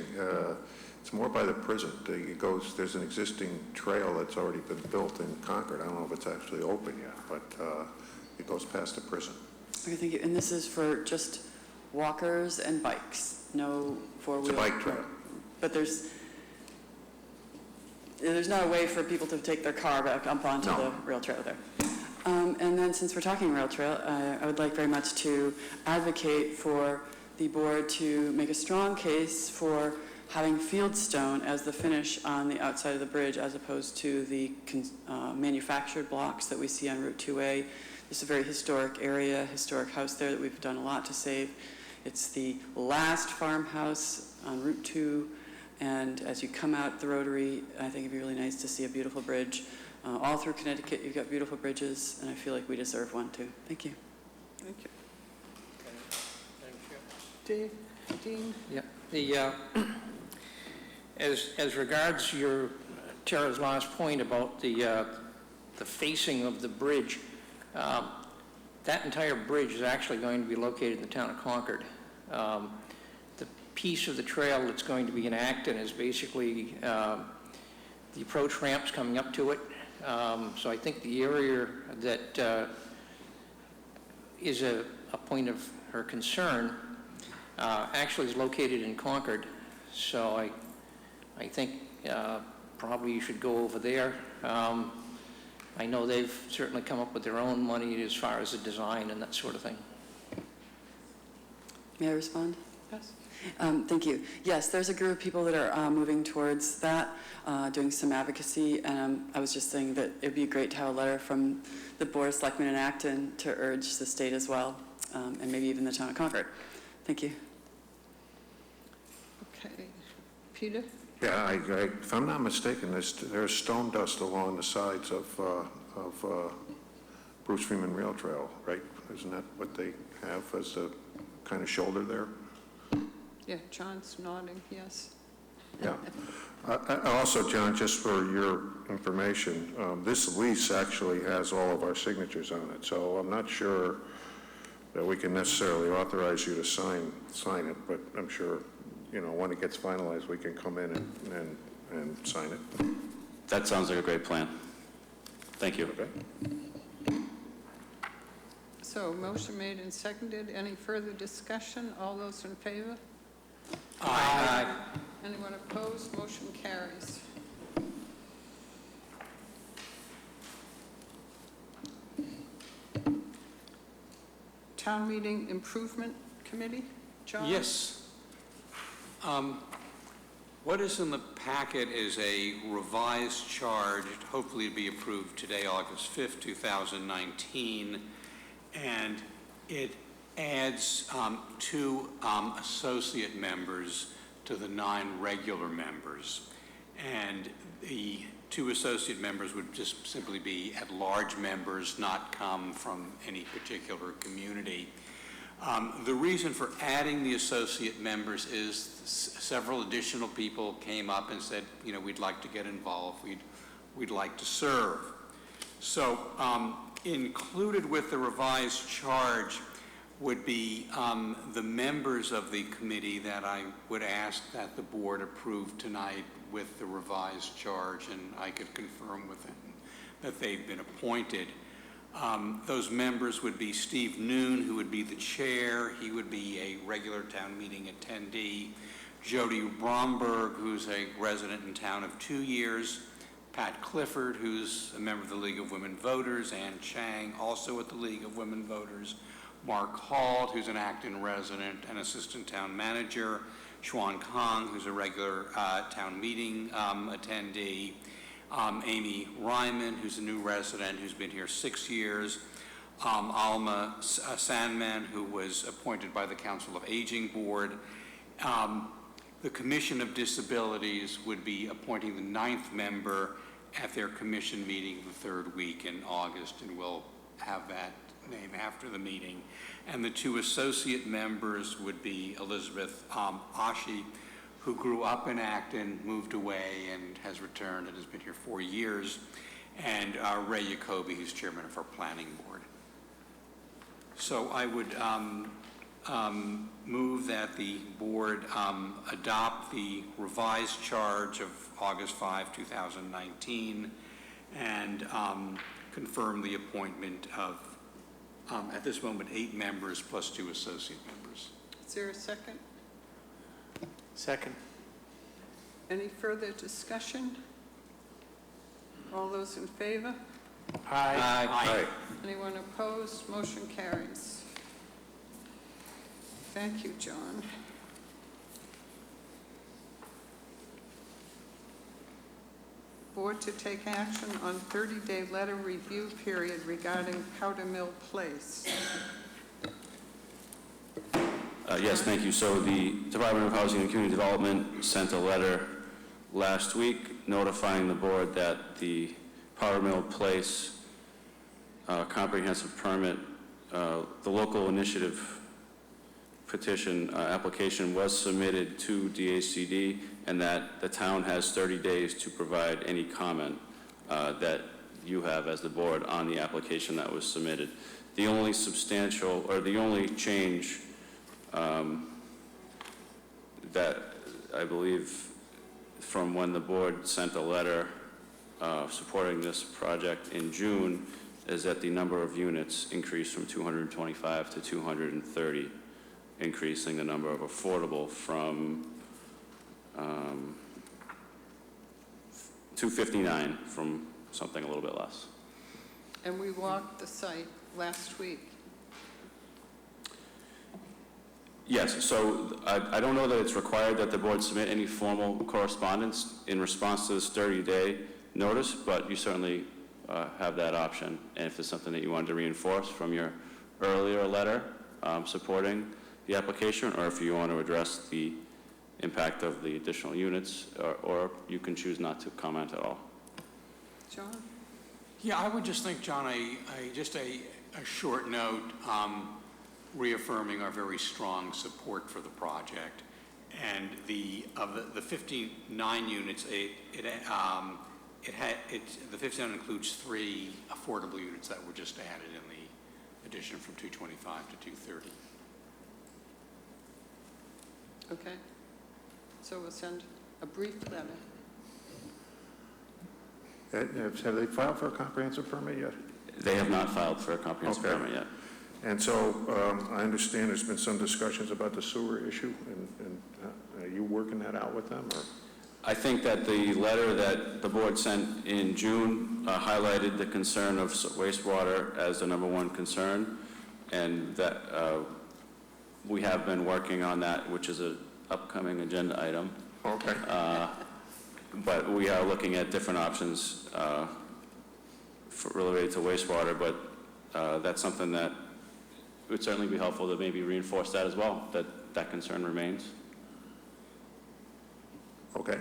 it's more by the prison. There's an existing trail that's already been built in Concord. I don't know if it's actually open yet, but it goes past the prison. Okay, thank you. And this is for just walkers and bikes, no four-wheel? It's a bike trail. But there's not a way for people to take their car back up onto No. the rail trail there. And then since we're talking rail trail, I would like very much to advocate for the board to make a strong case for having fieldstone as the finish on the outside of the bridge as opposed to the manufactured blocks that we see on Route 2A. It's a very historic area, historic house there that we've done a lot to save. It's the last farmhouse on Route 2, and as you come out the Rotary, I think it'd be really nice to see a beautiful bridge. All through Connecticut, you've got beautiful bridges, and I feel like we deserve one too. Thank you. Thank you. Dave? Dean? Yeah, as regards your, Tara's last point about the facing of the bridge, that entire bridge is actually going to be located in the town of Concord. The piece of the trail that's going to be in Acton is basically the approach ramps coming up to it. So I think the area that is a point of her concern actually is located in Concord. So I think probably you should go over there. I know they've certainly come up with their own money as far as the design and that sort of thing. May I respond? Yes. Thank you. Yes, there's a group of people that are moving towards that, doing some advocacy, and I was just saying that it'd be great to have a letter from the Board of Selectmen in Acton to urge the state as well, and maybe even the town of Concord. Thank you. Okay. Peter? Yeah, if I'm not mistaken, there's stone dust along the sides of Bruce Freeman Rail Trail, right? Isn't that what they have as a kind of shoulder there? Yeah, John's nodding, yes. Yeah. Also, John, just for your information, this lease actually has all of our signatures on it, so I'm not sure that we can necessarily authorize you to sign it, but I'm sure, when it gets finalized, we can come in and sign it. That sounds like a great plan. Thank you. Okay. So motion made and seconded. Any further discussion? All those in favor? Aye. Anyone opposed? Motion carries. Town Meeting Improvement Committee, John? Yes. What is in the packet is a revised charge, hopefully to be approved today, August 5th, 2019, and it adds 2 associate members to the 9 regular members. And the 2 associate members would just simply be at-large members, not come from any particular community. The reason for adding the associate members is several additional people came up and said, you know, we'd like to get involved, we'd like to serve. So included with the revised charge would be the members of the committee that I would ask that the board approve tonight with the revised charge, and I could confirm with them that they've been appointed. Those members would be Steve Noon, who would be the chair. He would be a regular town meeting attendee. Jody Bromberg, who's a resident in town of 2 years. Pat Clifford, who's a member of the League of Women Voters. Ann Chang, also at the League of Women Voters. Mark Hall, who's an Acton resident and assistant town manager. Xuan Kong, who's a regular town meeting attendee. Amy Ryman, who's a new resident, who's been here 6 years. Alma Sandman, who was appointed by the Council of Aging Board. The Commission of Disabilities would be appointing the 9th member at their commission meeting the 3rd week in August, and we'll have that name after the meeting. And the 2 associate members would be Elizabeth Ashi, who grew up in Acton, moved away, and has returned and has been here 4 years, and Ray Jacoby, who's chairman of our planning board. So I would move that the board adopt the revised charge of August 5, 2019, and confirm the appointment of, at this moment, 8 members plus 2 associate members. Is there a second? Second. Any further discussion? All those in favor? Aye. Aye. Anyone opposed? Motion carries. Thank you, John. Board to take action on 30-day letter review period regarding Powder Mill Place. Yes, thank you. So the Department of Housing and Community Development sent a letter last week notifying the board that the Powder Mill Place comprehensive permit, the local initiative petition application was submitted to DHCD, and that the town has 30 days to provide any comment that you have as the board on the application that was submitted. The only substantial, or the only change that I believe from when the board sent a letter supporting this project in June is that the number of units increased from 225 to 230, increasing the number of affordable from 259 from something a little bit less. And we walked the site last week. Yes, so I don't know that it's required that the board submit any formal correspondence in response to this 30-day notice, but you certainly have that option. And if it's something that you wanted to reinforce from your earlier letter supporting the application, or if you want to address the impact of the additional units, or you can choose not to comment at all. John? Yeah, I would just think, John, just a short note reaffirming our very strong support for the project. And of the 59 units, the 59 includes 3 affordable units that were just added in the addition from 225 to 230. Okay. So we'll send a brief letter. Have they filed for a comprehensive permit yet? They have not filed for a comprehensive permit yet. And so I understand there's been some discussions about the sewer issue, and you working that out with them, or? I think that the letter that the board sent in June highlighted the concern of wastewater as the #1 concern, and that we have been working on that, which is an upcoming agenda item. Okay. But we are looking at different options related to wastewater, but that's something that would certainly be helpful to maybe reinforce that as well, that that concern remains. Okay.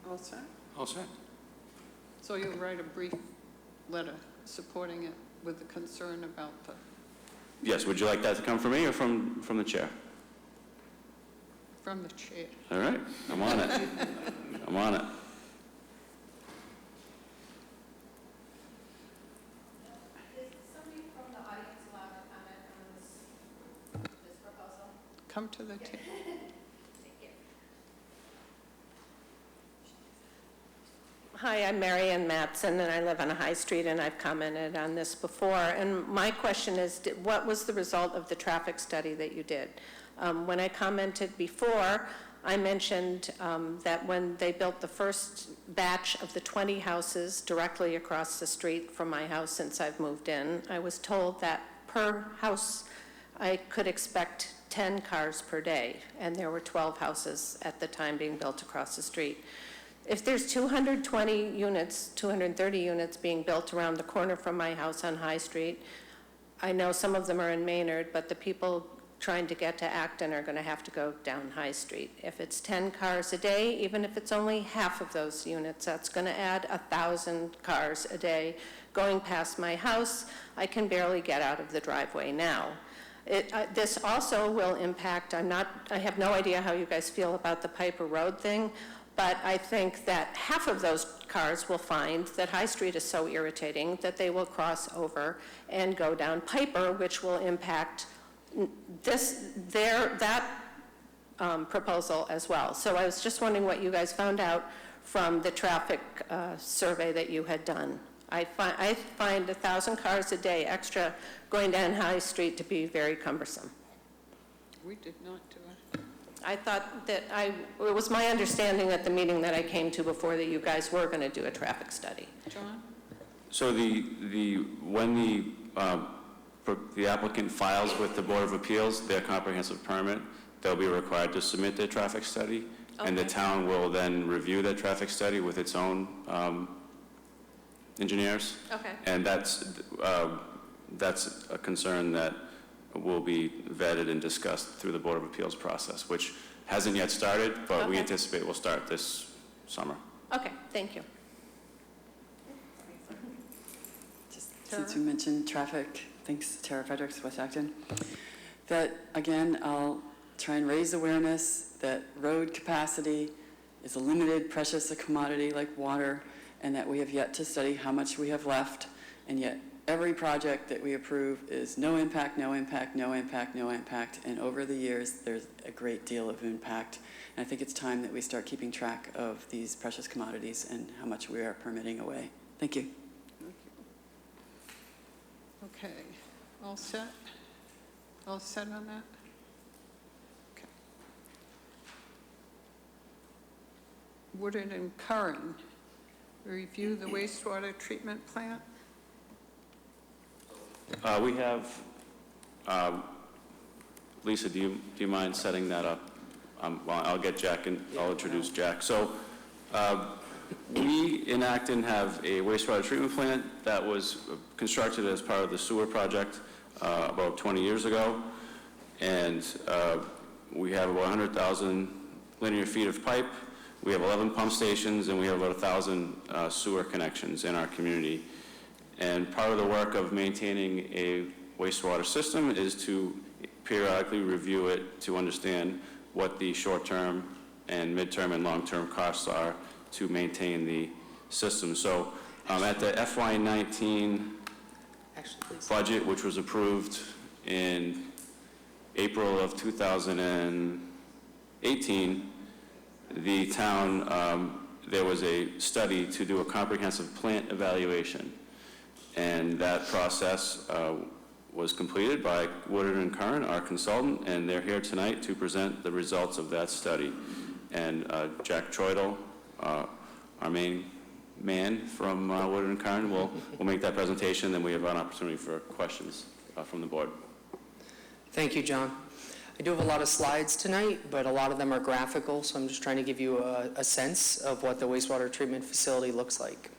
All set? All set. So you'll write a brief letter supporting it with the concern about the, Yes, would you like that to come from me or from the chair? from the chair. All right, I'm on it. I'm on it. Is somebody from the audience allowed to comment on this proposal? Come to the table. Hi, I'm Marianne Mattson, and I live on a high street, and I've commented on this before. And my question is, what was the result of the traffic study that you did? When I commented before, I mentioned that when they built the first batch of the 20 houses directly across the street from my house since I've moved in, I was told that per house I could expect 10 cars per day, and there were 12 houses at the time being built across the street. If there's 220 units, 230 units being built around the corner from my house on High Street, I know some of them are in Maynard, but the people trying to get to Acton are going to have to go down High Street. If it's 10 cars a day, even if it's only half of those units, that's going to add 1,000 cars a day going past my house. I can barely get out of the driveway now. This also will impact, I have no idea how you guys feel about the Piper Road thing, but I think that half of those cars will find that High Street is so irritating that they will cross over and go down Piper, which will impact that proposal as well. So I was just wondering what you guys found out from the traffic survey that you had done. I find 1,000 cars a day extra going down High Street to be very cumbersome. We did not do it. I thought that it was my understanding at the meeting that I came to before that you guys were going to do a traffic study. John? So when the applicant files with the Board of Appeals their comprehensive permit, they'll be required to submit their traffic study, and the town will then review that traffic study with its own engineers. Okay. And that's a concern that will be vetted and discussed through the Board of Appeals process, which hasn't yet started, but we anticipate will start this summer. Okay, thank you. Since you mentioned traffic, thanks, Tara Fredericks, West Acton, that, again, I'll try and raise awareness that road capacity is a limited, precious a commodity like water, and that we have yet to study how much we have left, and yet every project that we approve is no impact, no impact, no impact, no impact, and over the years, there's a great deal of impact. And I think it's time that we start keeping track of these precious commodities and how much we are permitting away. Thank you. Okay, all set? All set on that? Okay. Woodard and Curran, review the wastewater treatment plant? We have, Lisa, do you mind setting that up? Well, I'll get Jack and I'll introduce Jack. So we in Acton have a wastewater treatment plant that was constructed as part of the sewer project about 20 years ago. And we have about 100,000 linear feet of pipe. We have 11 pump stations, and we have about 1,000 sewer connections in our community. And part of the work of maintaining a wastewater system is to periodically review it to understand what the short-term and mid-term and long-term costs are to maintain the system. So at the FY19 budget, which was approved in April of 2018, the town, there was a study to do a comprehensive plant evaluation. And that process was completed by Woodard and Curran, our consultant, and they're here tonight to present the results of that study. And Jack Troidel, our main man from Woodard and Curran, will make that presentation, then we have an opportunity for questions from the board. Thank you, John. I do have a lot of slides tonight, but a lot of them are graphical, so I'm just trying to give you a sense of what the wastewater treatment facility looks like.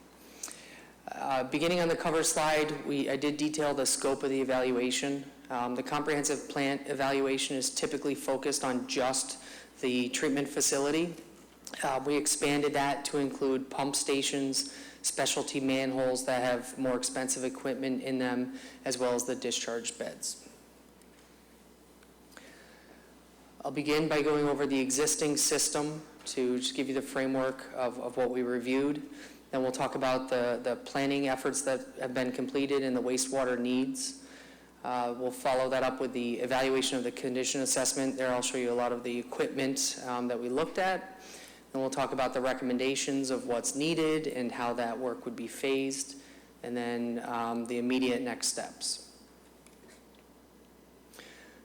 Beginning on the cover slide, I did detail the scope of the evaluation. The comprehensive plant evaluation is typically focused on just the treatment facility. We expanded that to include pump stations, specialty manholes that have more expensive equipment in them, as well as the discharge beds. I'll begin by going over the existing system to just give you the framework of what we reviewed. Then we'll talk about the planning efforts that have been completed and the wastewater needs. We'll follow that up with the evaluation of the condition assessment. There I'll show you a lot of the equipment that we looked at. Then we'll talk about the recommendations of what's needed and how that work would be phased, and then the immediate next steps.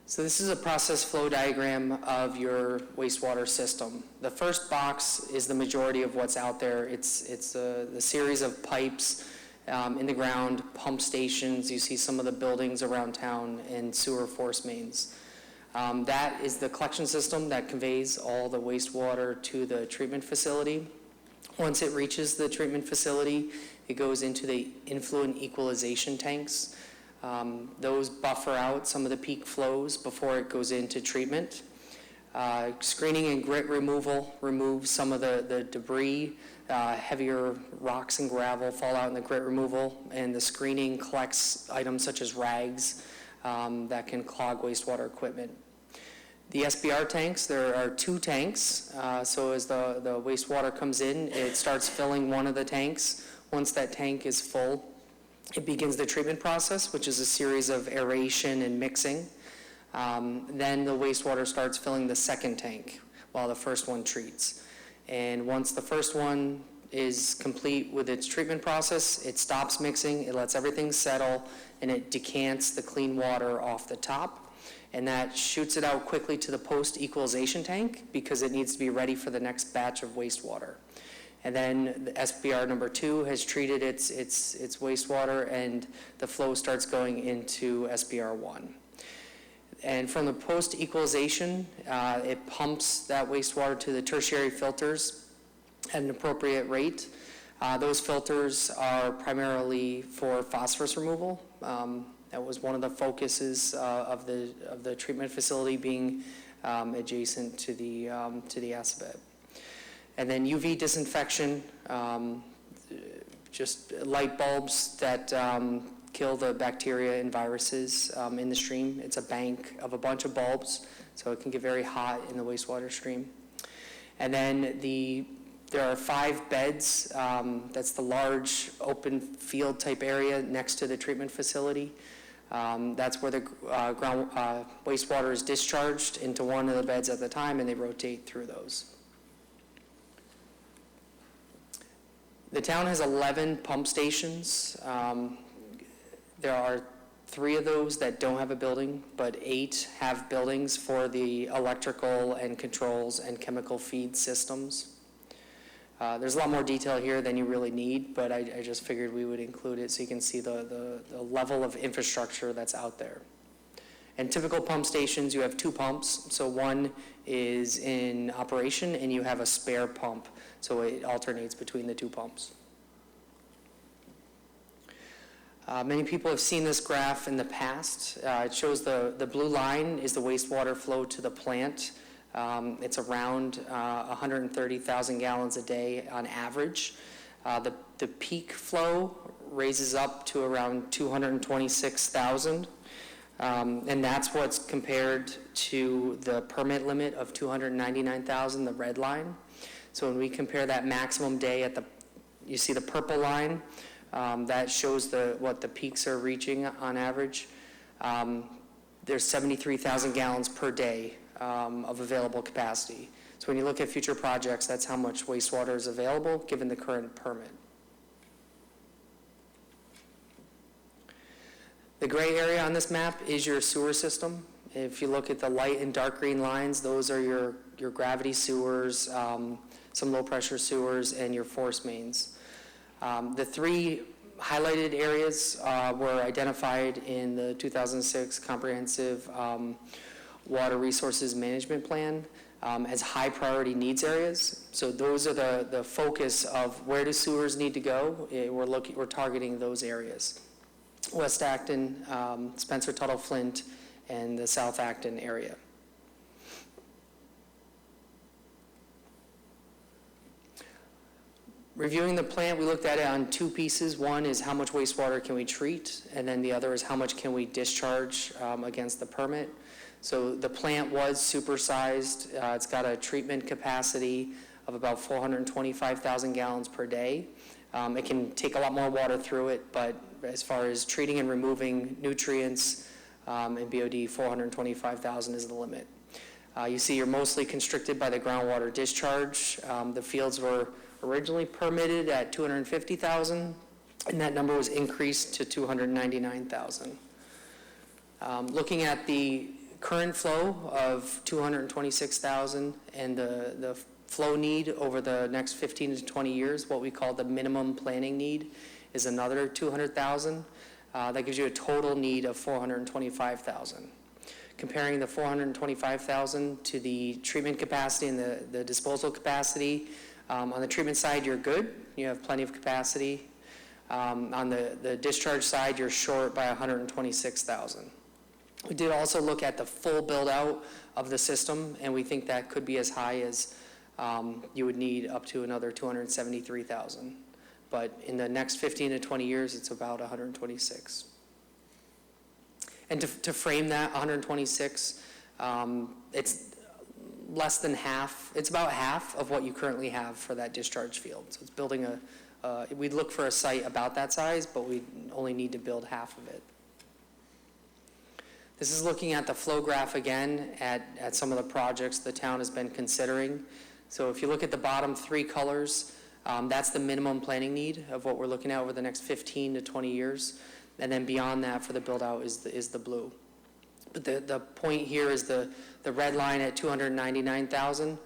So this is a process flow diagram of your wastewater system. The first box is the majority of what's out there. It's the series of pipes in the ground, pump stations. You see some of the buildings around town, and sewer force mains. That is the collection system that conveys all the wastewater to the treatment facility. Once it reaches the treatment facility, it goes into the influent equalization tanks. Those buffer out some of the peak flows before it goes into treatment. Screening and grit removal removes some of the debris. Heavier rocks and gravel fall out in the grit removal, and the screening collects items such as rags that can clog wastewater equipment. The SBR tanks, there are 2 tanks, so as the wastewater comes in, it starts filling one of the tanks. Once that tank is full, it begins the treatment process, which is a series of aeration and mixing. Then the wastewater starts filling the second tank while the first one treats. And once the first one is complete with its treatment process, it stops mixing, it lets everything settle, and it decants the clean water off the top. And that shoots it out quickly to the post-equalization tank because it needs to be ready for the next batch of wastewater. And then the SBR number 2 has treated its wastewater, and the flow starts going into SBR 1. And from the post-equalization, it pumps that wastewater to the tertiary filters at an appropriate rate. Those filters are primarily for phosphorus removal. That was one of the focuses of the treatment facility, being adjacent to the acid bed. And then UV disinfection, just light bulbs that kill the bacteria and viruses in the stream. It's a bank of a bunch of bulbs, so it can get very hot in the wastewater stream. And then there are 5 beds. That's the large open field type area next to the treatment facility. That's where the wastewater is discharged into one of the beds at the time, and they rotate through those. The town has 11 pump stations. There are 3 of those that don't have a building, but 8 have buildings for the electrical and controls and chemical feed systems. There's a lot more detail here than you really need, but I just figured we would include it so you can see the level of infrastructure that's out there. And typical pump stations, you have 2 pumps. So one is in operation, and you have a spare pump. So it alternates between the 2 pumps. Many people have seen this graph in the past. It shows the blue line is the wastewater flow to the plant. It's around 130,000 gallons a day on average. The peak flow raises up to around 226,000. And that's what's compared to the permit limit of 299,000, the red line. So when we compare that maximum day you see the purple line, that shows what the peaks are reaching on average. There's 73,000 gallons per day of available capacity. So when you look at future projects, that's how much wastewater is available given the current permit. The gray area on this map is your sewer system. If you look at the light and dark green lines, those are your gravity sewers, some low-pressure sewers, and your force mains. The three highlighted areas were identified in the 2006 Comprehensive Water Resources Management Plan as high priority needs areas. So those are the focus of where do sewers need to go. We're targeting those areas. West Acton, Spencer, Tuttle, Flint, and the South Acton area. Reviewing the plant, we looked at it on two pieces. One is how much wastewater can we treat, and then the other is how much can we discharge against the permit. So the plant was supersized. It's got a treatment capacity of about 425,000 gallons per day. It can take a lot more water through it, but as far as treating and removing nutrients and BOD, 425,000 is the limit. You see you're mostly constricted by the groundwater discharge. The fields were originally permitted at 250,000, and that number was increased to 299,000. Looking at the current flow of 226,000 and the flow need over the next 15 to 20 years, what we call the minimum planning need, is another 200,000. That gives you a total need of 425,000. Comparing the 425,000 to the treatment capacity and the disposal capacity, on the treatment side, you're good. You have plenty of capacity. On the discharge side, you're short by 126,000. We did also look at the full build-out of the system, and we think that could be as high as you would need up to another 273,000. But in the next 15 to 20 years, it's about 126. And to frame that 126, it's less than half. It's about half of what you currently have for that discharge field. So it's building we'd look for a site about that size, but we only need to build half of it. This is looking at the flow graph again at some of the projects the town has been considering. So if you look at the bottom three colors, that's the minimum planning need of what we're looking at over the next 15 to 20 years. And then beyond that for the build out is the blue. But the point here is the red line at 299,000,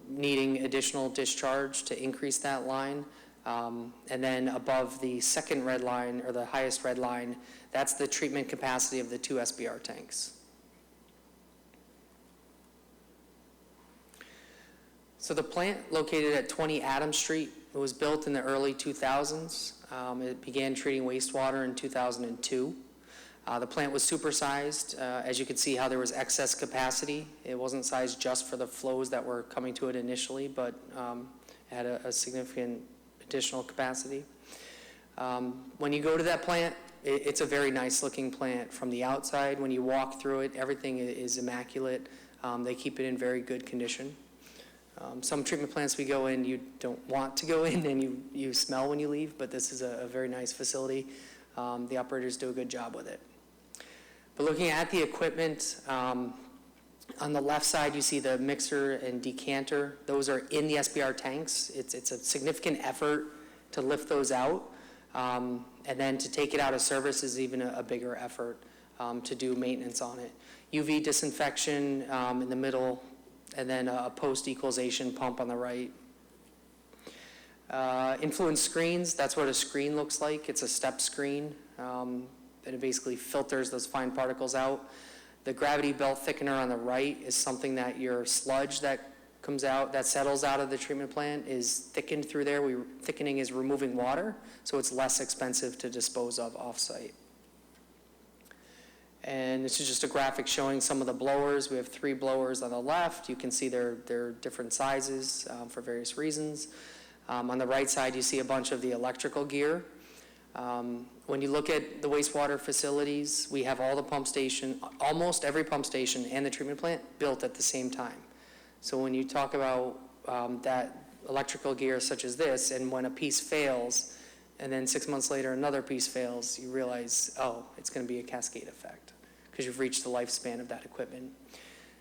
needing additional discharge to increase that line. And then above the second red line, or the highest red line, that's the treatment capacity of the 2 SBR tanks. So the plant located at 20 Adams Street, it was built in the early 2000s. It began treating wastewater in 2002. The plant was supersized. As you can see how there was excess capacity. It wasn't sized just for the flows that were coming to it initially, but it had a significant additional capacity. When you go to that plant, it's a very nice looking plant from the outside. When you walk through it, everything is immaculate. They keep it in very good condition. Some treatment plants we go in, you don't want to go in and you smell when you leave, but this is a very nice facility. The operators do a good job with it. But looking at the equipment, on the left side you see the mixer and decanter. Those are in the SBR tanks. It's a significant effort to lift those out. And then to take it out of service is even a bigger effort to do maintenance on it. UV disinfection in the middle, and then a post-equalization pump on the right. Influence screens, that's what a screen looks like. It's a step screen, and it basically filters those fine particles out. The gravity belt thickener on the right is something that your sludge that comes out, that settles out of the treatment plant, is thickened through there. Thickening is removing water, so it's less expensive to dispose of off-site. And this is just a graphic showing some of the blowers. We have 3 blowers on the left. You can see they're different sizes for various reasons. On the right side, you see a bunch of the electrical gear. When you look at the wastewater facilities, we have all the pump station, almost every pump station and the treatment plant built at the same time. So when you talk about that electrical gear such as this, and when a piece fails, and then 6 months later another piece fails, you realize, oh, it's going to be a cascade effect because you've reached the lifespan of that equipment.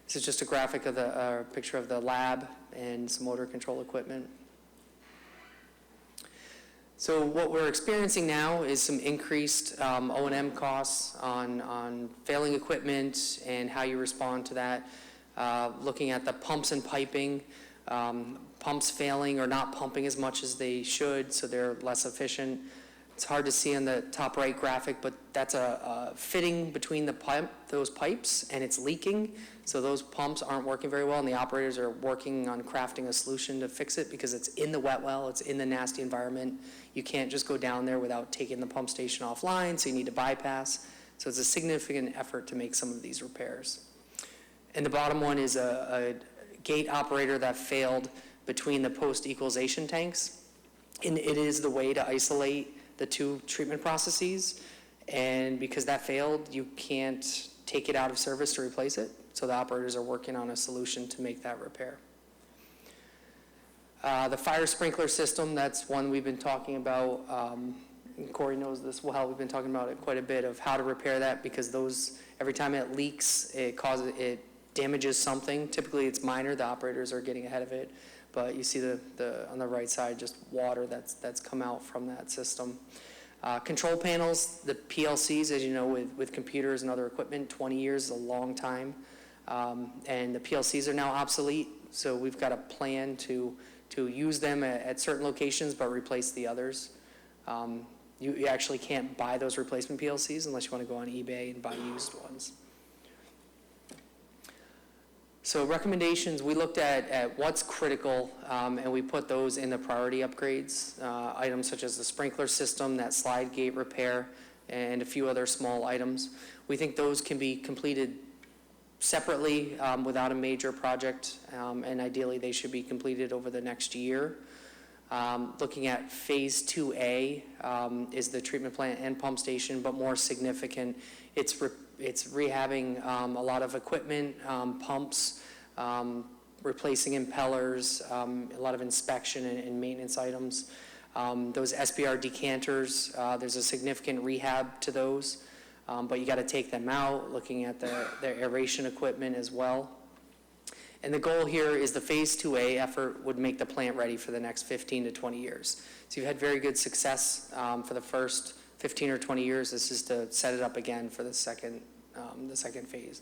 This is just a graphic of a picture of the lab and some motor control equipment. So what we're experiencing now is some increased O&M costs on failing equipment and how you respond to that. Looking at the pumps and piping, pumps failing or not pumping as much as they should, so they're less efficient. It's hard to see on the top right graphic, but that's a fitting between those pipes, and it's leaking. So those pumps aren't working very well, and the operators are working on crafting a solution to fix it because it's in the wet well, it's in the nasty environment. You can't just go down there without taking the pump station offline, so you need to bypass. So it's a significant effort to make some of these repairs. And the bottom one is a gate operator that failed between the post-equalization tanks. And it is the way to isolate the two treatment processes. And because that failed, you can't take it out of service to replace it. So the operators are working on a solution to make that repair. The fire sprinkler system, that's one we've been talking about. And Corey knows this well. We've been talking about it quite a bit of how to repair that, because those, every time it leaks, it damages something. Typically it's minor, the operators are getting ahead of it. But you see on the right side, just water that's come out from that system. Control panels, the PLCs, as you know, with computers and other equipment, 20 years is a long time. And the PLCs are now obsolete, so we've got a plan to use them at certain locations but replace the others. You actually can't buy those replacement PLCs unless you want to go on eBay and buy used ones. So recommendations, we looked at what's critical, and we put those in the priority upgrades. Items such as the sprinkler system, that slide gate repair, and a few other small items. We think those can be completed separately without a major project, and ideally they should be completed over the next year. Looking at phase 2A is the treatment plant and pump station, but more significant. It's rehabbing a lot of equipment, pumps, replacing impellers, a lot of inspection and maintenance items. Those SBR decanters, there's a significant rehab to those, but you got to take them out, looking at the aeration equipment as well. And the goal here is the phase 2A effort would make the plant ready for the next 15 to 20 years. So you've had very good success for the first 15 or 20 years. This is to set it up again for the second phase.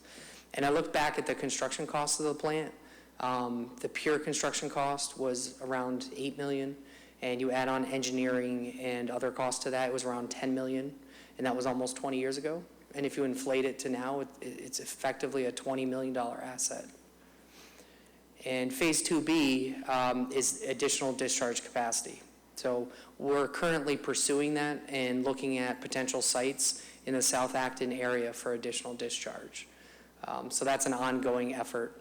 And I looked back at the construction cost of the plant. The pure construction cost was around $8 million, and you add on engineering and other costs to that, it was around $10 million, and that was almost 20 years ago. And if you inflate it to now, it's effectively a $20 million asset. And phase 2B is additional discharge capacity. So we're currently pursuing that and looking at potential sites in the South Acton area for additional discharge. So that's an ongoing effort.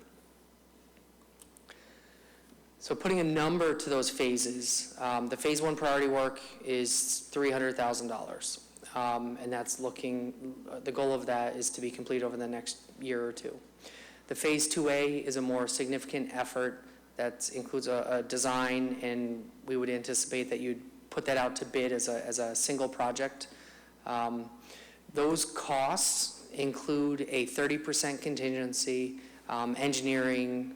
So putting a number to those phases, the phase 1 priority work is $300,000. And that's the goal of that is to be complete over the next year or two. The phase 2A is a more significant effort that includes a design, and we would anticipate that you'd put that out to bid as a single project. Those costs include a 30% contingency, engineering,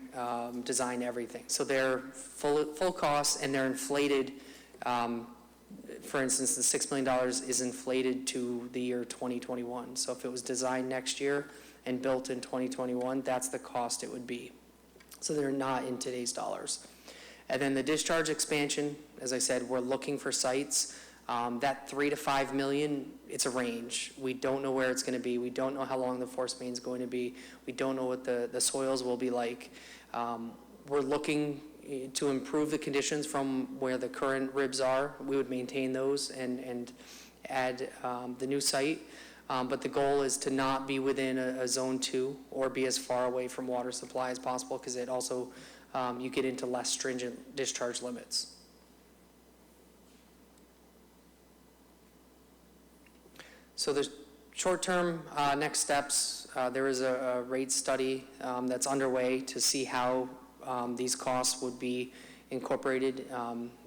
design, everything. So they're full costs, and they're inflated. For instance, the $6 million is inflated to the year 2021. So if it was designed next year and built in 2021, that's the cost it would be. So they're not in today's dollars. And then the discharge expansion, as I said, we're looking for sites. That $3 to $5 million, it's a range. We don't know where it's going to be. We don't know how long the force main is going to be. We don't know what the soils will be like. We're looking to improve the conditions from where the current ribs are. We would maintain those and add the new site. But the goal is to not be within a zone 2 or be as far away from water supply as possible, because it also, you get into less stringent discharge limits. So the short-term next steps, there is a rate study that's underway to see how these costs would be incorporated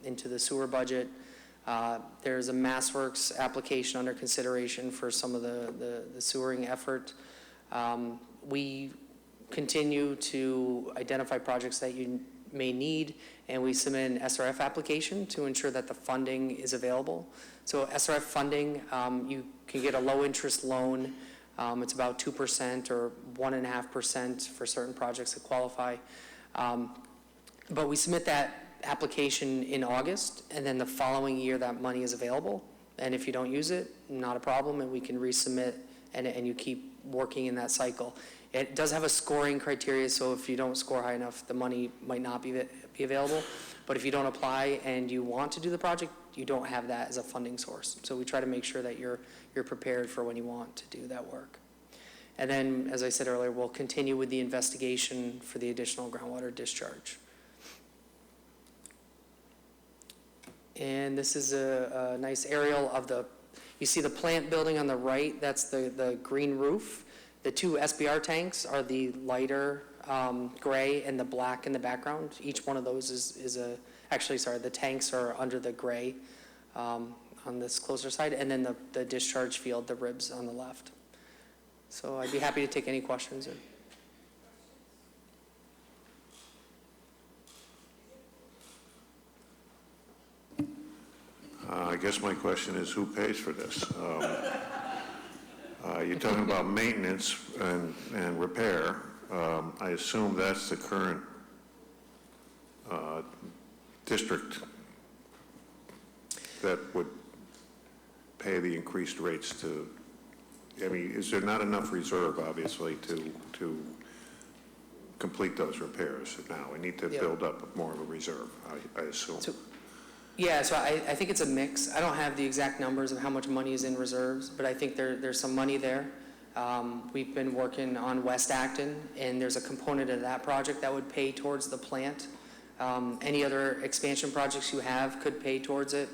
into the sewer budget. There's a MassWorks application under consideration for some of the sewering effort. We continue to identify projects that you may need, and we submit an SRF application to ensure that the funding is available. So SRF funding, you can get a low-interest loan. It's about 2% or 1.5% for certain projects that qualify. But we submit that application in August, and then the following year that money is available. And if you don't use it, not a problem, and we can resubmit, and you keep working in that cycle. It does have a scoring criteria, so if you don't score high enough, the money might not be available. But if you don't apply and you want to do the project, you don't have that as a funding source. So we try to make sure that you're prepared for when you want to do that work. And then, as I said earlier, we'll continue with the investigation for the additional groundwater discharge. And this is a nice aerial of you see the plant building on the right, that's the green roof. The two SBR tanks are the lighter gray and the black in the background. Each one of those the tanks are under the gray on this closer side, and then the discharge field, the ribs on the left. So I'd be happy to take any questions. I guess my question is, who pays for this? You're talking about maintenance and repair. I assume that's the current district that would pay the increased rates to, I mean, is there not enough reserve, obviously, to complete those repairs now? We need to build up more of a reserve, I assume. So I think it's a mix. I don't have the exact numbers of how much money is in reserves, but I think there's some money there. We've been working on West Acton, and there's a component of that project that would pay towards the plant. Any other expansion projects you have could pay towards it,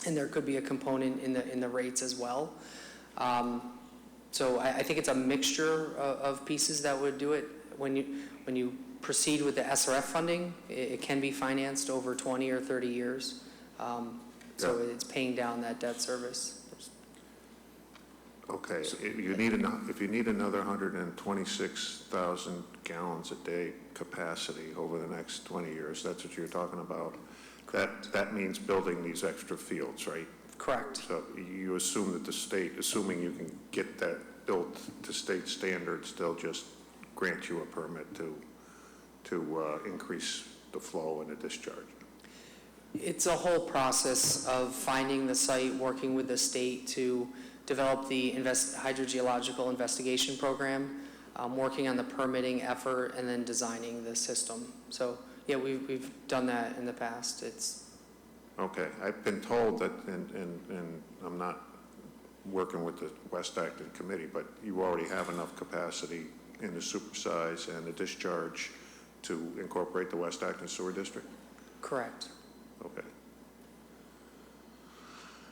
and there could be a component in the rates as well. So I think it's a mixture of pieces that would do it. When you proceed with the SRF funding, it can be financed over 20 or 30 years. So it's paying down that debt service. Okay, if you need another 126,000 gallons a day capacity over the next 20 years, that's what you're talking about. That means building these extra fields, right? Correct. So you assume that the state, assuming you can get that built to state standards, they'll just grant you a permit to increase the flow and the discharge. It's a whole process of finding the site, working with the state to develop the hydrogeological investigation program, working on the permitting effort, and then designing the system. So yeah, we've done that in the past. Okay, I've been told that, and I'm not working with the West Acton committee, but you already have enough capacity in the supersize and the discharge to incorporate the West Acton Sewer District? Correct. Okay.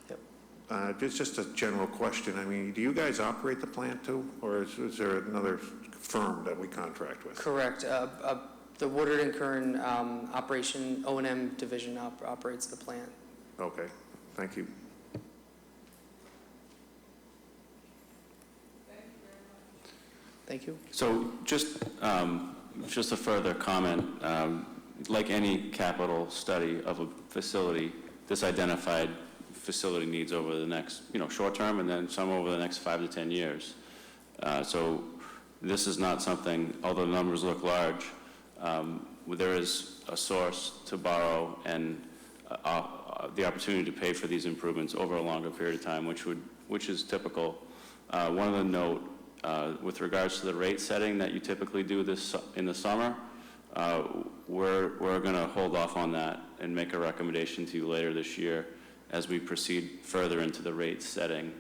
Yep. It's just a general question. I mean, do you guys operate the plant too, or is there another firm that we contract with? Correct. The Woodard and Kern operation O&M division operates the plant. Okay, thank you. Thank you. So just a further comment, like any capital study of a facility, this identified facility needs over the next, short term, and then some over the next 5 to 10 years. So this is not something, although the numbers look large, there is a source to borrow and the opportunity to pay for these improvements over a longer period of time, which is typical. One of the note, with regards to the rate setting that you typically do this in the summer, we're going to hold off on that and make a recommendation to you later this year as we proceed further into the rate setting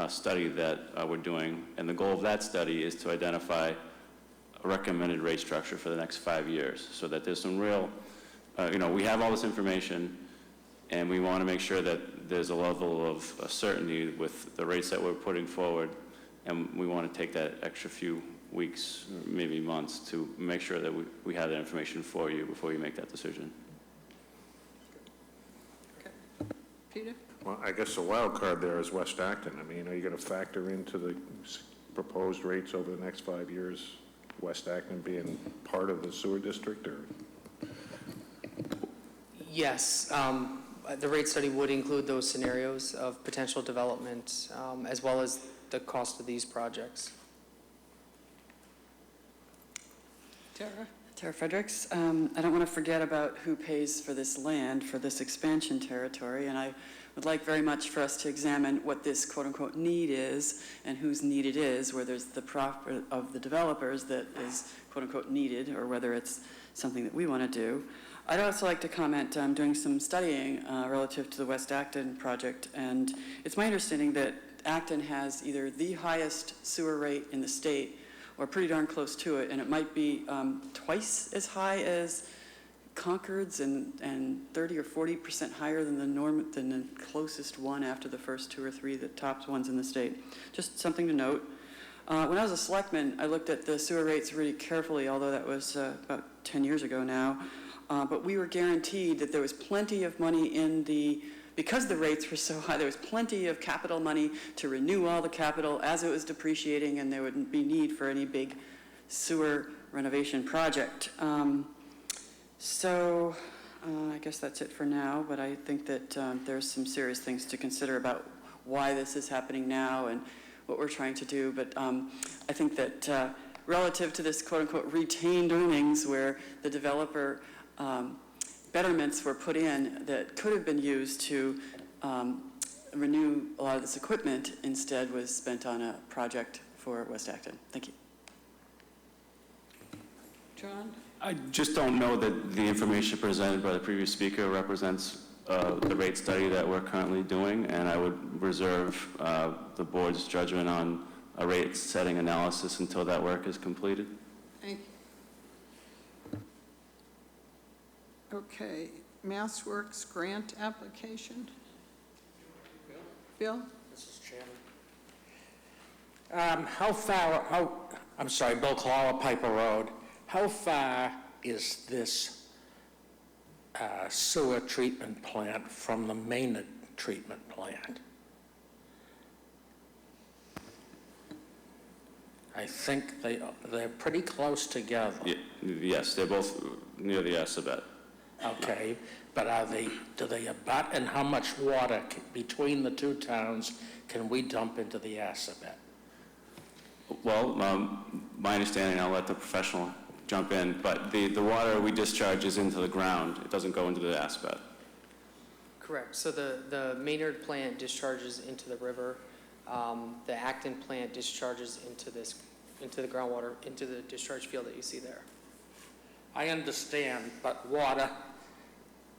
study that we're doing. And the goal of that study is to identify a recommended rate structure for the next 5 years, so that there's some real, we have all this information, and we want to make sure that there's a level of certainty with the rates that we're putting forward. And we want to take that extra few weeks, maybe months, to make sure that we have that information for you before you make that decision. Okay. Peter? Well, I guess the wild card there is West Acton. I mean, are you going to factor into the proposed rates over the next 5 years, West Acton being part of the sewer district, or? Yes, the rate study would include those scenarios of potential development, as well as the cost of these projects. Tara? Fredericks. I don't want to forget about who pays for this land, for this expansion territory, and I would like very much for us to examine what this quote-unquote need is and whose need it is, whether it's the profit of the developers that is quote-unquote needed, or whether it's something that we want to do. I'd also like to comment, I'm doing some studying relative to the West Acton project, and it's my understanding that Acton has either the highest sewer rate in the state or pretty darn close to it, and it might be twice as high as Concord's and 30 or 40% higher than the closest one after the first two or three, the top ones in the state. Just something to note. When I was a selectman, I looked at the sewer rates really carefully, although that was about 10 years ago now. But we were guaranteed that there was plenty of money because the rates were so high, there was plenty of capital money to renew all the capital as it was depreciating, and there wouldn't be need for any big sewer renovation project. I guess that's it for now, but I think that there's some serious things to consider about why this is happening now and what we're trying to do. But I think that relative to this quote-unquote retained earnings, where the developer betterments were put in that could have been used to renew a lot of this equipment, instead was spent on a project for West Acton. Thank you. John? I just don't know that the information presented by the previous speaker represents the rate study that we're currently doing, and I would reserve the board's judgment on a rate setting analysis until that work is completed. Thank you. Okay, MassWorks grant application. Bill? Mrs. Chairman. I'm sorry, Bill Clawa, Piper Road. How far is this sewer treatment plant from the Maynard treatment plant? I think they're pretty close together. Yes, they're both near the Assabet. Okay, but do they abut, and how much water between the two towns can we dump into the Assabet? Well, my understanding, I'll let the professional jump in, but the water we discharge is into the ground. It doesn't go into the Assabet. Correct. So the Maynard plant discharges into the river. The Acton plant discharges into the groundwater, into the discharge field that you see there. I understand, but water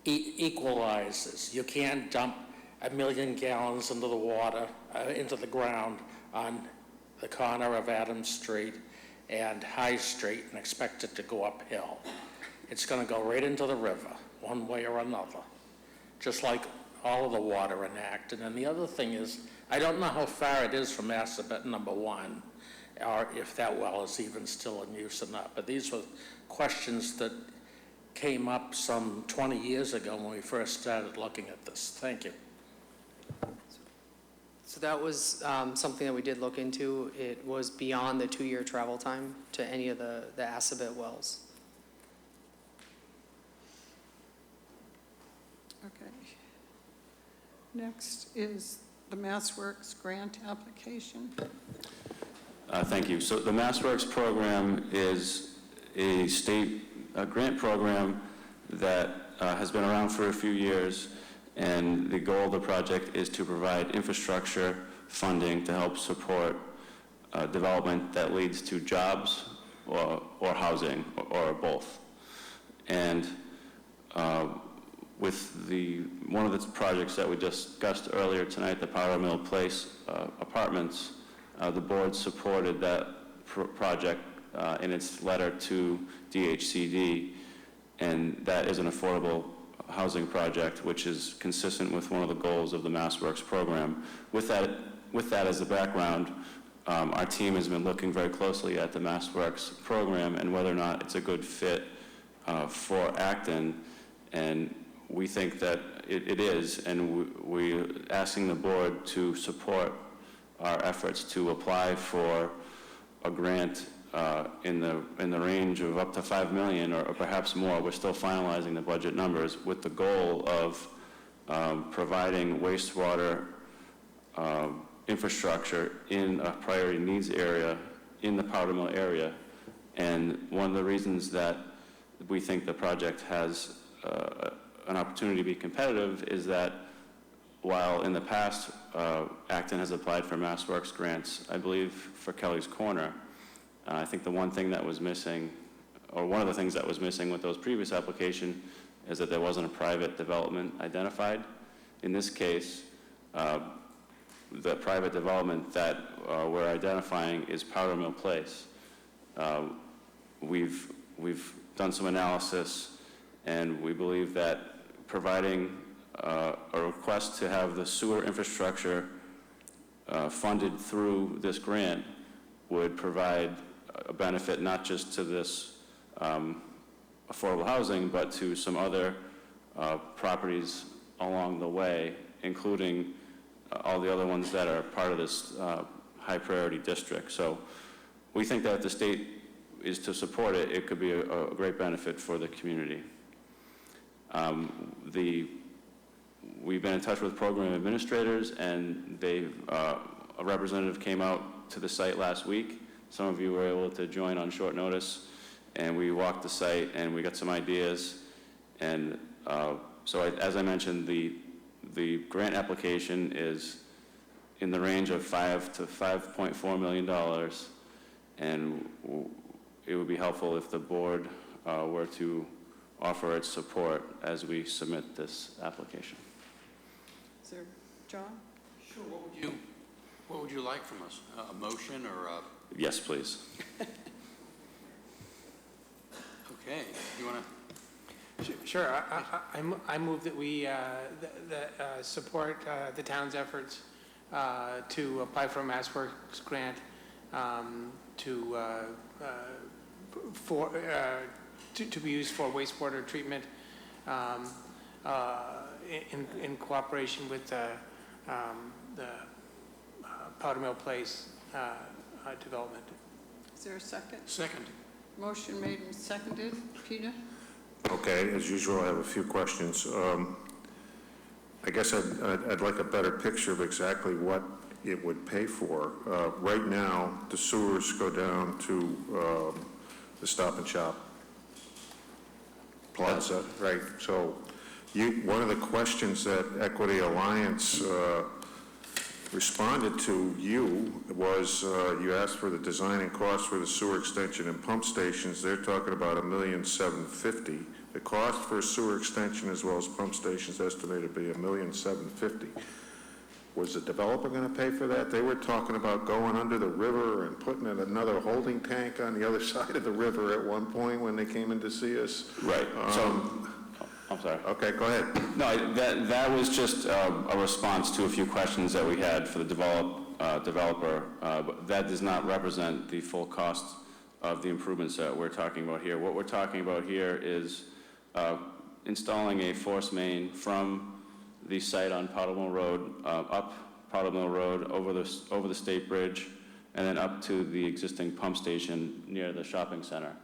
equalizes. You can't dump 1 million gallons into the water, into the ground on the corner of Adams Street and High Street and expect it to go uphill. It's going to go right into the river, one way or another, just like all of the water in Acton. And the other thing is, I don't know how far it is from Assabet number 1, or if that well is even still in use or not. But these were questions that came up some 20 years ago when we first started looking at this. Thank you. So that was something that we did look into. It was beyond the 2-year travel time to any of the Assabet wells. Okay. Next is the MassWorks grant application. Thank you. So the MassWorks program is a state grant program that has been around for a few years, and the goal of the project is to provide infrastructure funding to help support development that leads to jobs or housing or both. And with one of the projects that we discussed earlier tonight, the Powder Mill Place apartments, the board supported that project in its letter to DHCD, and that is an affordable housing project, which is consistent with one of the goals of the MassWorks program. With that as a background, our team has been looking very closely at the MassWorks program and whether or not it's a good fit for Acton, and we think that it is, and we're asking the board to support our efforts to apply for a grant in the range of up to $5 million or perhaps more. We're still finalizing the budget numbers with the goal of providing wastewater infrastructure in a priority needs area in the Powder Mill area. And one of the reasons that we think the project has an opportunity to be competitive is that while in the past Acton has applied for MassWorks grants, I believe for Kelly's Corner, I think the one thing that was missing, or one of the things that was missing with those previous applications, is that there wasn't a private development identified. In this case, the private development that we're identifying is Powder Mill Place. We've done some analysis, and we believe that providing a request to have the sewer infrastructure funded through this grant would provide a benefit not just to this affordable housing, but to some other properties along the way, including all the other ones that are part of this high priority district. So we think that if the state is to support it, it could be a great benefit for the community. We've been in touch with program administrators, and a representative came out to the site last week. Some of you were able to join on short notice, and we walked the site and we got some ideas. And as I mentioned, the grant application is in the range of $5 to $5.4 million, and it would be helpful if the board were to offer its support as we submit this application. Is there, John? Sure. What would you like from us? A motion or a? Yes, please. Okay. You want to? Sure. I move that we support the town's efforts to apply for a MassWorks grant to be used for wastewater treatment in cooperation with the Powder Mill Place development. Is there a second? Second. Motion made and seconded. Peter? Okay, as usual, I have a few questions. I guess I'd like a better picture of exactly what it would pay for. Right now, the sewers go down to the Stop and Shop Plaza, right? So one of the questions that Equity Alliance responded to you was you asked for the design and cost for the sewer extension and pump stations. They're talking about $1,750,000. The cost for a sewer extension as well as pump stations estimated to be $1,750,000. Was the developer going to pay for that? They were talking about going under the river and putting in another holding tank on the other side of the river at one point when they came in to see us. Right. I'm sorry. Okay, go ahead. No, that was just a response to a few questions that we had for the developer. But that does not represent the full cost of the improvements that we're talking about here. What we're talking about here is installing a force main from the site on Powder Mill Road, up Powder Mill Road, over the State Bridge, and then up to the existing pump station near the shopping center.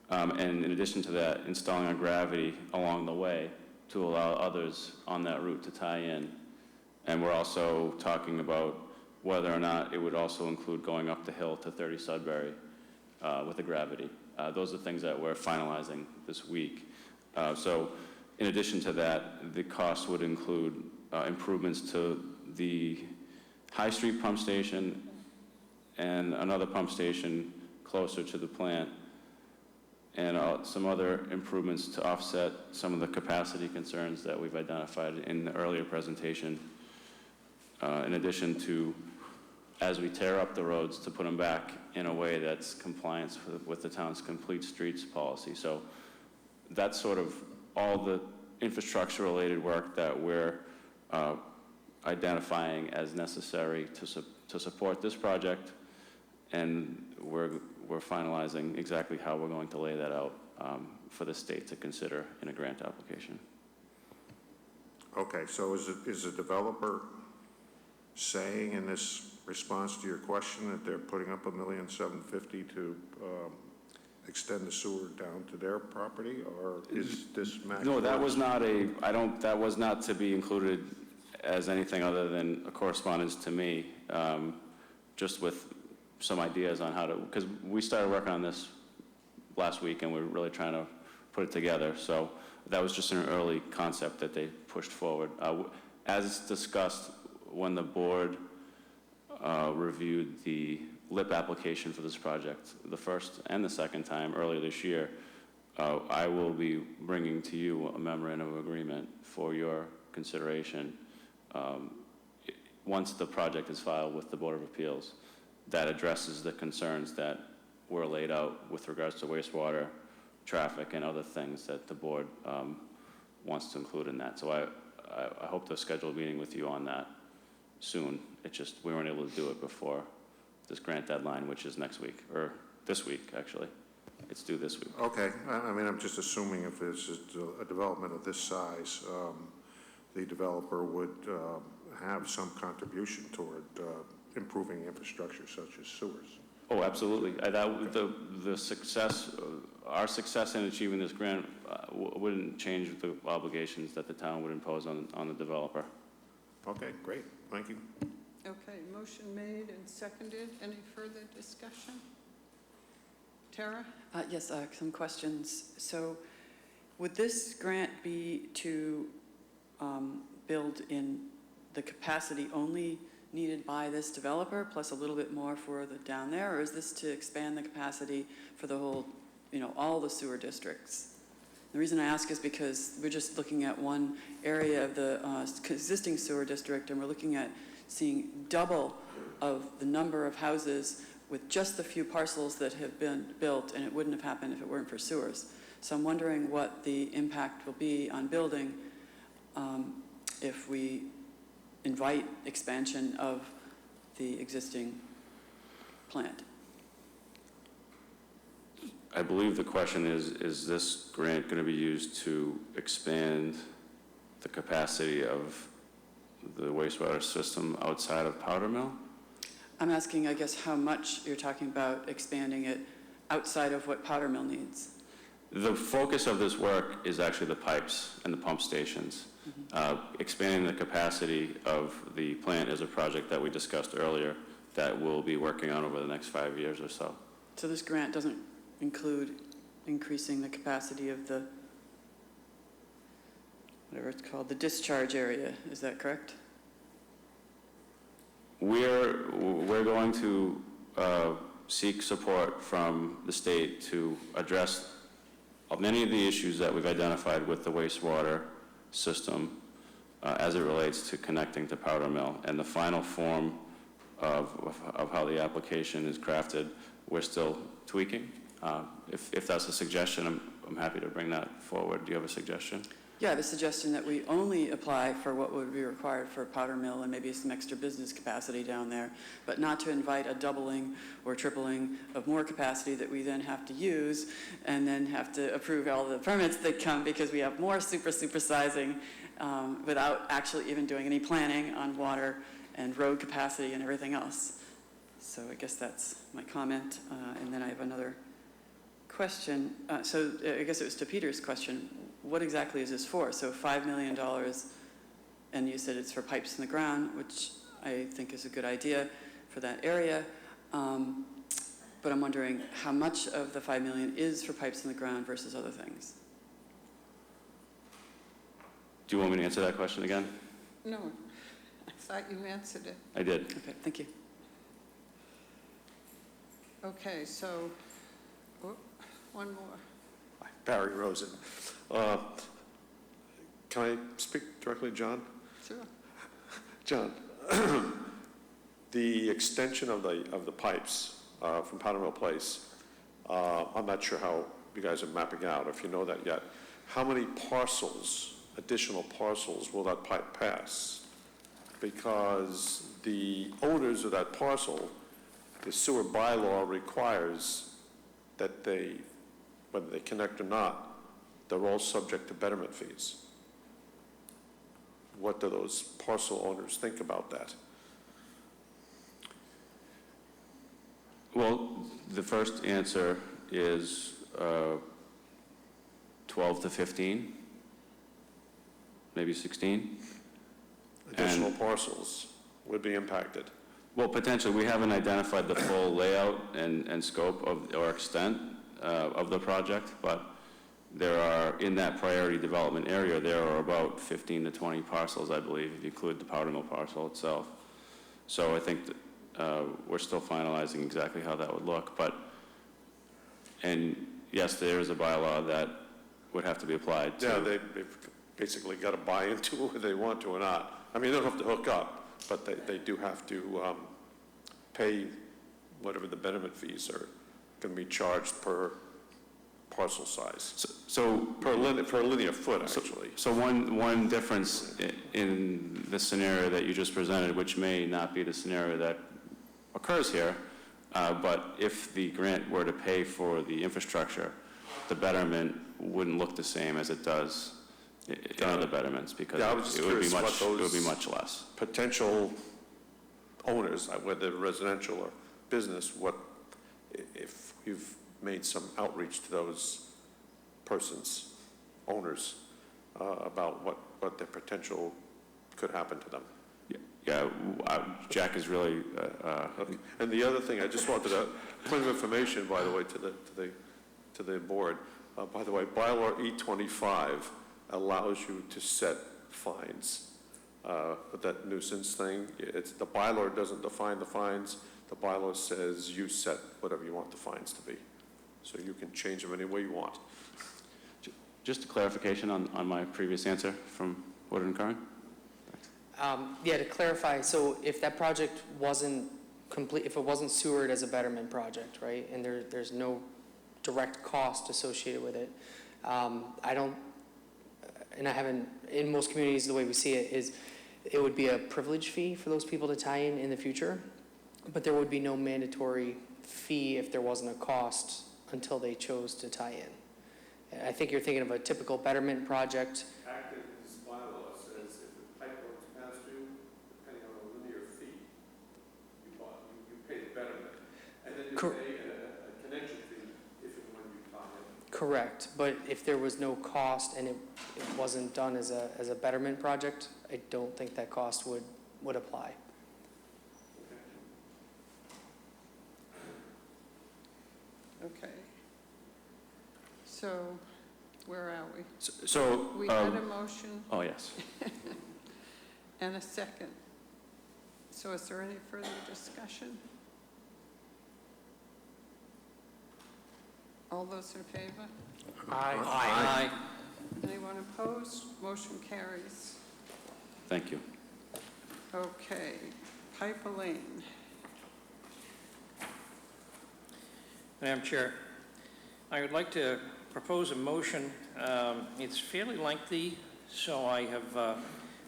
And in addition to that, installing a gravity along the way to allow others on that route to tie in. And we're also talking about whether or not it would also include going up the hill to 30 Sudbury with a gravity. Those are things that we're finalizing this week. So in addition to that, the cost would include improvements to the High Street pump station and another pump station closer to the plant, and some other improvements to offset some of the capacity concerns that we've identified in the earlier presentation, in addition to, as we tear up the roads, to put them back in a way that's compliance with the town's complete streets policy. So that's sort of all the infrastructure-related work that we're identifying as necessary to support this project, and we're finalizing exactly how we're going to lay that out for the state to consider in a grant application. Okay, so is the developer saying in this response to your question that they're putting up $1,750,000 to extend the sewer down to their property, or is this match? No, that was not that was not to be included as anything other than a correspondence to me, just with some ideas on how to, because we started working on this last week and we're really trying to put it together. So that was just an early concept that they pushed forward. As discussed when the board reviewed the LIP application for this project, the first and the second time earlier this year, I will be bringing to you a memorandum of agreement for your consideration once the project is filed with the Board of Appeals that addresses the concerns that were laid out with regards to wastewater, traffic, and other things that the board wants to include in that. So I hope to schedule a meeting with you on that soon. It's just we weren't able to do it before this grant deadline, which is next week, or this week, actually. It's due this week. Okay, I mean, I'm just assuming if it's a development of this size, the developer would have some contribution toward improving infrastructure such as sewers. Oh, absolutely. The success, our success in achieving this grant wouldn't change the obligations that the town would impose on the developer. Okay, great. Thank you. Okay, motion made and seconded. Any further discussion? Tara? Yes, some questions. So would this grant be to build in the capacity only needed by this developer plus a little bit more for the down there, or is this to expand the capacity for the whole, all the sewer districts? The reason I ask is because we're just looking at one area of the existing sewer district, and we're looking at seeing double of the number of houses with just the few parcels that have been built, and it wouldn't have happened if it weren't for sewers. So I'm wondering what the impact will be on building if we invite expansion of the existing plant. I believe the question is this grant going to be used to expand the capacity of the wastewater system outside of Powder Mill? I'm asking, I guess, how much you're talking about expanding it outside of what Powder Mill needs. The focus of this work is actually the pipes and the pump stations. Expanding the capacity of the plant is a project that we discussed earlier that we'll be working on over the next 5 years or so. So this grant doesn't include increasing the capacity of the, whatever it's called, the discharge area, is that correct? We're going to seek support from the state to address many of the issues that we've identified with the wastewater system as it relates to connecting to Powder Mill. And the final form of how the application is crafted, we're still tweaking. If that's a suggestion, I'm happy to bring that forward. Do you have a suggestion? Yeah, I have a suggestion that we only apply for what would be required for Powder Mill and maybe some extra business capacity down there, but not to invite a doubling or tripling of more capacity that we then have to use and then have to approve all the permits that come because we have more supersizing without actually even doing any planning on water and road capacity and everything else. So I guess that's my comment. And then I have another question. So I guess it was to Peter's question. What exactly is this for? So $5 million, and you said it's for pipes in the ground, which I think is a good idea for that area. But I'm wondering how much of the $5 million is for pipes in the ground versus other things? Do you want me to answer that question again? No, I thought you answered it. I did. Okay, thank you. Okay, so one more. Barry Rosen. Can I speak directly, John? Sure. John, the extension of the pipes from Powder Mill Place, I'm not sure how you guys are mapping out, if you know that yet. How many parcels, additional parcels, will that pipe pass? Because the owners of that parcel, the sewer bylaw requires that they, whether they connect or not, they're all subject to betterment fees. What do those parcel owners think about that? Well, the first answer is 12 to 15, maybe 16. Additional parcels would be impacted. Well, potentially, we haven't identified the full layout and scope of, or extent of the project, but there are, in that priority development area, there are about 15 to 20 parcels, I believe, if you include the powder mill parcel itself. So I think that, we're still finalizing exactly how that would look, but, and yes, there is a bylaw that would have to be applied to. Yeah, they've basically got to buy into it whether they want to or not. I mean, they don't have to hook up, but they do have to pay whatever the betterment fees are going to be charged per parcel size. So per linear foot, actually. So one difference in the scenario that you just presented, which may not be the scenario that occurs here, but if the grant were to pay for the infrastructure, the betterment wouldn't look the same as it does in other betterments, because it would be much less. Potential owners, whether residential or business, what if you've made some outreach to those persons, owners, about what their potential could happen to them? Yeah, Jack is really. Okay. And the other thing, I just wanted a point of information, by the way, to the board. By the way, bylaw E25 allows you to set fines. That nuisance thing, the bylaw doesn't define the fines. The bylaw says you set whatever you want the fines to be. So you can change them any way you want. Just a clarification on my previous answer from Woodard and Curran. Yeah, to clarify, so if that project wasn't complete, if it wasn't sewered as a betterment project, right, and there's no direct cost associated with it, I don't, and I haven't, in most communities, the way we see it is it would be a privilege fee for those people to tie in the future, but there would be no mandatory fee if there wasn't a cost until they chose to tie in. And I think you're thinking of a typical betterment project. Acton's bylaw says if the pipe works past you, depending on a linear fee, you pay the betterment, and then you pay a connection fee if and when you tie in. Correct, but if there was no cost and it wasn't done as a betterment project, I don't think that cost would apply. Okay. So, where are we? So We had a motion. Oh, yes. And a second. So is there any further discussion? All those in favor? Aye. Anyone opposed? Motion carries. Thank you. Okay, Piper Lane. Madam Chair, I would like to propose a motion. It's fairly lengthy, so I have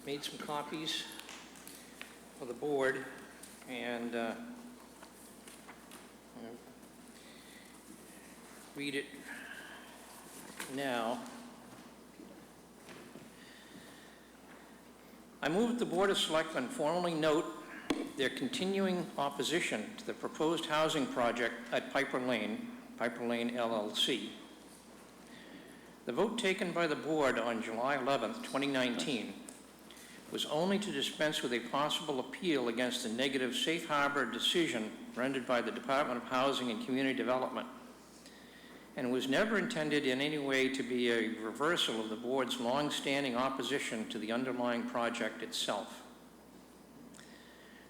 made some copies for the board, and read it now. I move that the Board of Selectmen formally note their continuing opposition to the proposed housing project at Piper Lane LLC. The vote taken by the board on July 11th, 2019 was only to dispense with a possible appeal against the negative safe harbor decision rendered by the Department of Housing and Community Development, and was never intended in any way to be a reversal of the board's long-standing opposition to the underlying project itself.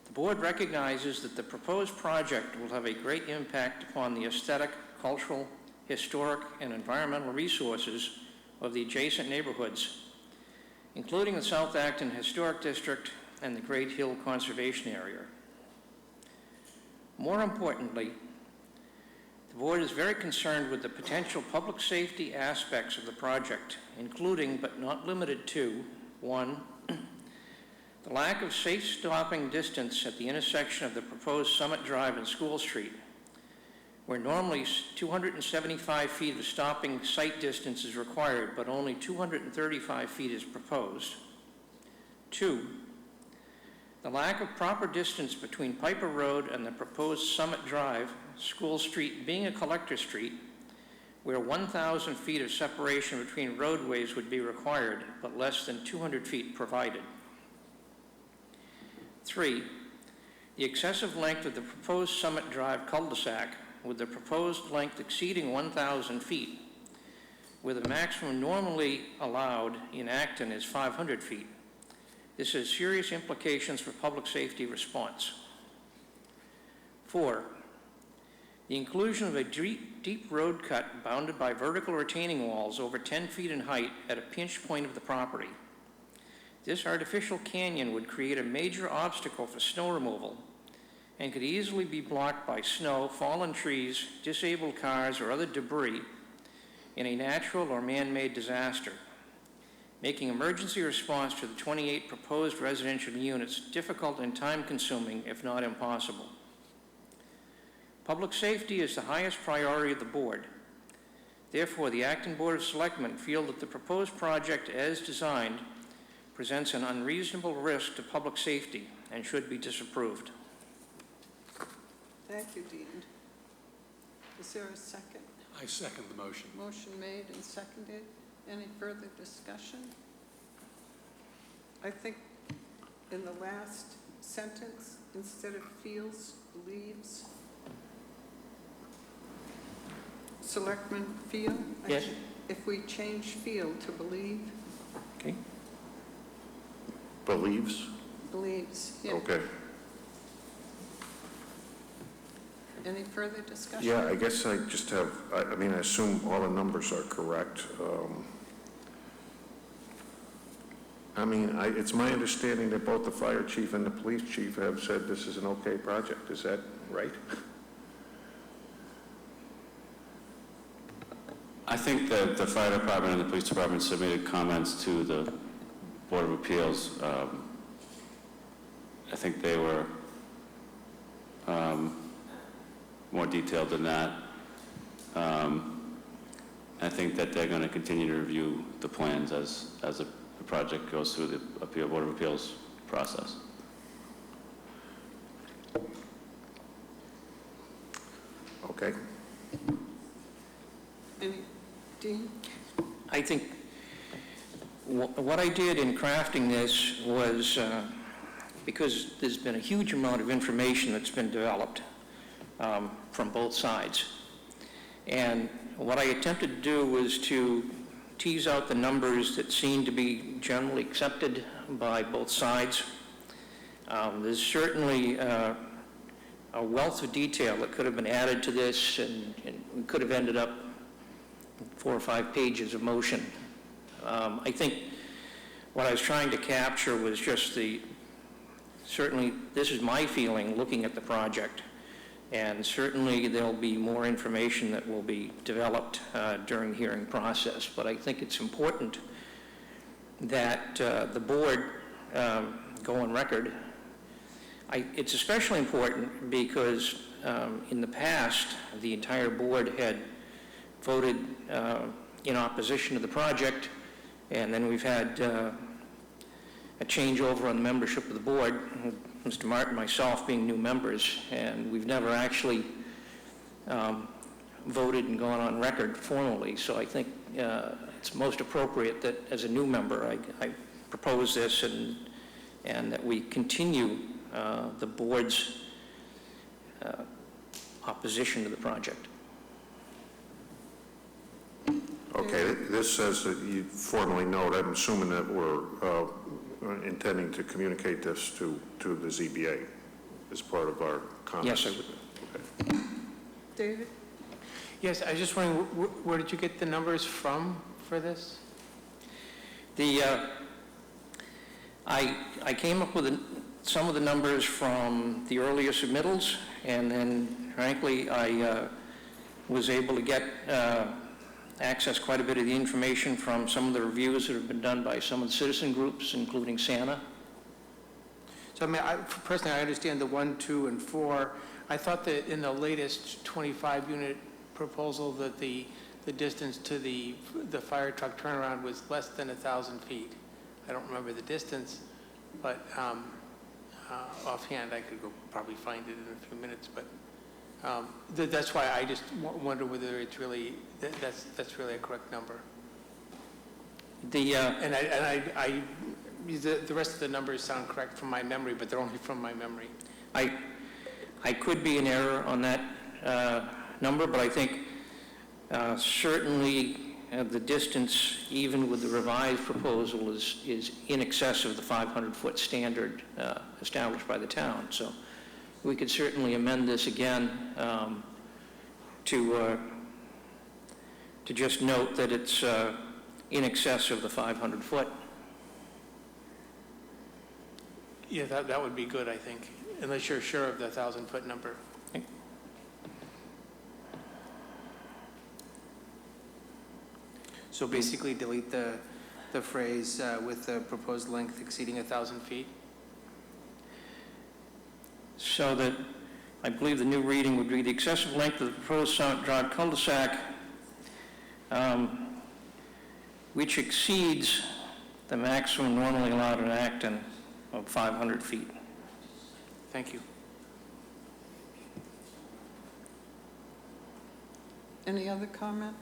The board recognizes that the proposed project will have a great impact upon the aesthetic, cultural, historic, and environmental resources of the adjacent neighborhoods, including the South Acton Historic District and the Great Hill Conservation Area. More importantly, the board is very concerned with the potential public safety aspects of the project, including but not limited to, 1, the lack of safe stopping distance at the intersection of the proposed Summit Drive and School Street, where normally 275 feet of stopping sight distance is required, but only 235 feet is proposed. 2, The lack of proper distance between Piper Road and the proposed Summit Drive, School Street being a collector street, where 1,000 feet of separation between roadways would be required, but less than 200 feet provided. 3, the excessive length of the proposed Summit Drive cul-de-sac, with the proposed length exceeding 1,000 feet, where the maximum normally allowed in Acton is 500 feet. This has serious implications for public safety response. 4, the inclusion of a deep road cut bounded by vertical retaining walls over 10 feet in height at a pinch point of the property. This artificial canyon would create a major obstacle for snow removal and could easily be blocked by snow, fallen trees, disabled cars, or other debris in a natural or man-made disaster, making emergency response to the 28 proposed residential units difficult and time-consuming, if not impossible. Public safety is the highest priority of the board. Therefore, the Acton Board of Selectmen feel that the proposed project as designed presents an unreasonable risk to public safety and should be disapproved. Thank you, Dean. Is there a second? I second the motion. Motion made and seconded. Any further discussion? I think in the last sentence, instead of feels, believes. Selectmen feel? Yes. If we change feel to believe? Okay. Believes? Believes, yeah. Okay. Any further discussion? Yeah, I guess I just have, I mean, I assume all the numbers are correct. I mean, it's my understanding that both the fire chief and the police chief have said this is an okay project. Is that right? I think that the fire department and the police department submitted comments to the Board of Appeals. I think they were more detailed than that. I think that they're going to continue to review the plans as the project goes through the Board of Appeals process. Okay. Any, Dean? I think what I did in crafting this was, because there's been a huge amount of information that's been developed from both sides. And what I attempted to do was to tease out the numbers that seem to be generally accepted by both sides. There's certainly a wealth of detail that could have been added to this, and we could have ended up 4 or 5 pages of motion. I think what I was trying to capture was just certainly this is my feeling looking at the project, and certainly there'll be more information that will be developed during the hearing process. But I think it's important that the board go on record. It's especially important because in the past, the entire board had voted in opposition to the project, and then we've had a changeover on the membership of the board, Mr. Martin and myself being new members, and we've never actually voted and gone on record formally. So I think it's most appropriate that as a new member, I propose this and that we continue the board's opposition to the project. Okay, this says that you formally note, I'm assuming that we're intending to communicate this to the ZBA as part of our comments. Yes, sir. Okay. David? Yes, I was just wondering, where did you get the numbers from for this? I came up with some of the numbers from the earlier submittals, and then frankly, I was able to get access quite a bit of the information from some of the reviews that have been done by some of the citizen groups, including Santa. So I mean, personally, I understand the 1, 2, and 4. I thought that in the latest 25-unit proposal that the distance to the fire truck turnaround was less than 1,000 feet. I don't remember the distance, but offhand. I could go probably find it in a few minutes, but that's why I just wonder whether it's really, that's really a correct number. The rest of the numbers sound correct from my memory, but they're only from my memory. I could be in error on that number, but I think certainly the distance, even with the revised proposal, is in excess of the 500-foot standard established by the town. So we could certainly amend this again to just note that it's in excess of the 500-foot. Yeah, that would be good, I think, unless you're sure of the 1,000-foot number. So basically delete the phrase with the proposed length exceeding 1,000 feet? So that I believe the new reading would be the excessive length of the proposed Summit Drive cul-de-sac, which exceeds the maximum normally allowed in Acton of 500 feet. Thank you. Any other comment?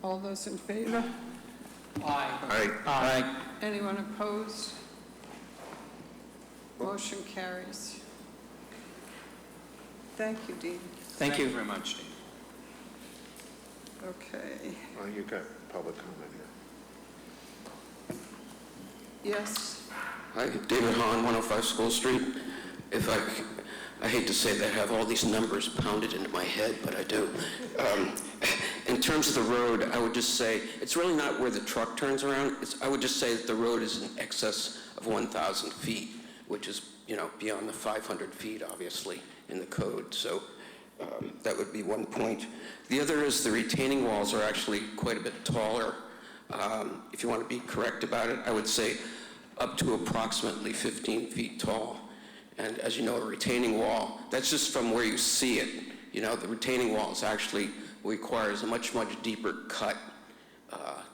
All those in favor? Aye. Aye. Anyone opposed? Motion carries. Thank you, Dean. Thank you very much, Dean. Okay. Oh, you got public comment here. Yes. Hi, David Hahn, 105 School Street. I hate to say that I have all these numbers pounded into my head, but I do. In terms of the road, I would just say, it's really not where the truck turns around. I would just say that the road is in excess of 1,000 feet, which is, beyond the 500 feet, obviously, in the code. So that would be one point. The other is the retaining walls are actually quite a bit taller. If you want to be correct about it, I would say up to approximately 15 feet tall. And as you know, a retaining wall, that's just from where you see it. The retaining walls actually requires a much, much deeper cut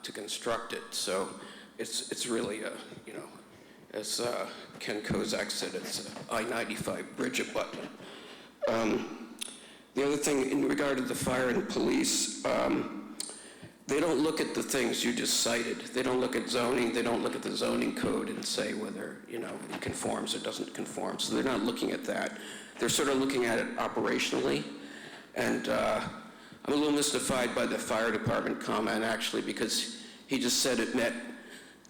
to construct it. So it's really, as Ken Kozak said, it's an I-95 bridge abutment. The other thing in regard to the fire and police, they don't look at the things you just cited. They don't look at zoning. They don't look at the zoning code and say whether, it conforms or doesn't conform. So they're not looking at that. They're sort of looking at it operationally. And I'm a little mystified by the fire department comment, actually, because he just said it met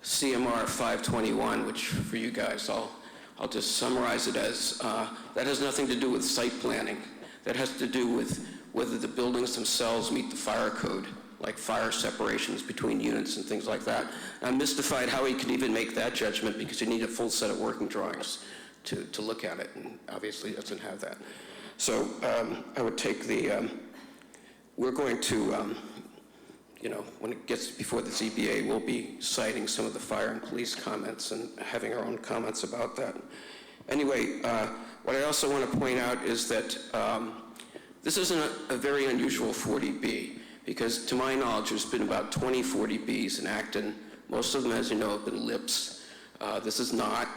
CMR 521, which for you guys, I'll just summarize it as, that has nothing to do with site planning. That has to do with whether the buildings themselves meet the fire code, like fire separations between units and things like that. I'm mystified how he can even make that judgment, because you need a full set of working drawings to look at it, and obviously doesn't have that. So I would take we're going to, when it gets before the ZBA, we'll be citing some of the fire and police comments and having our own comments about that. Anyway, what I also want to point out is that this isn't a very unusual 40B, because to my knowledge, there's been about 20 40Bs in Acton. Most of them, as you know, have been lips. This is not.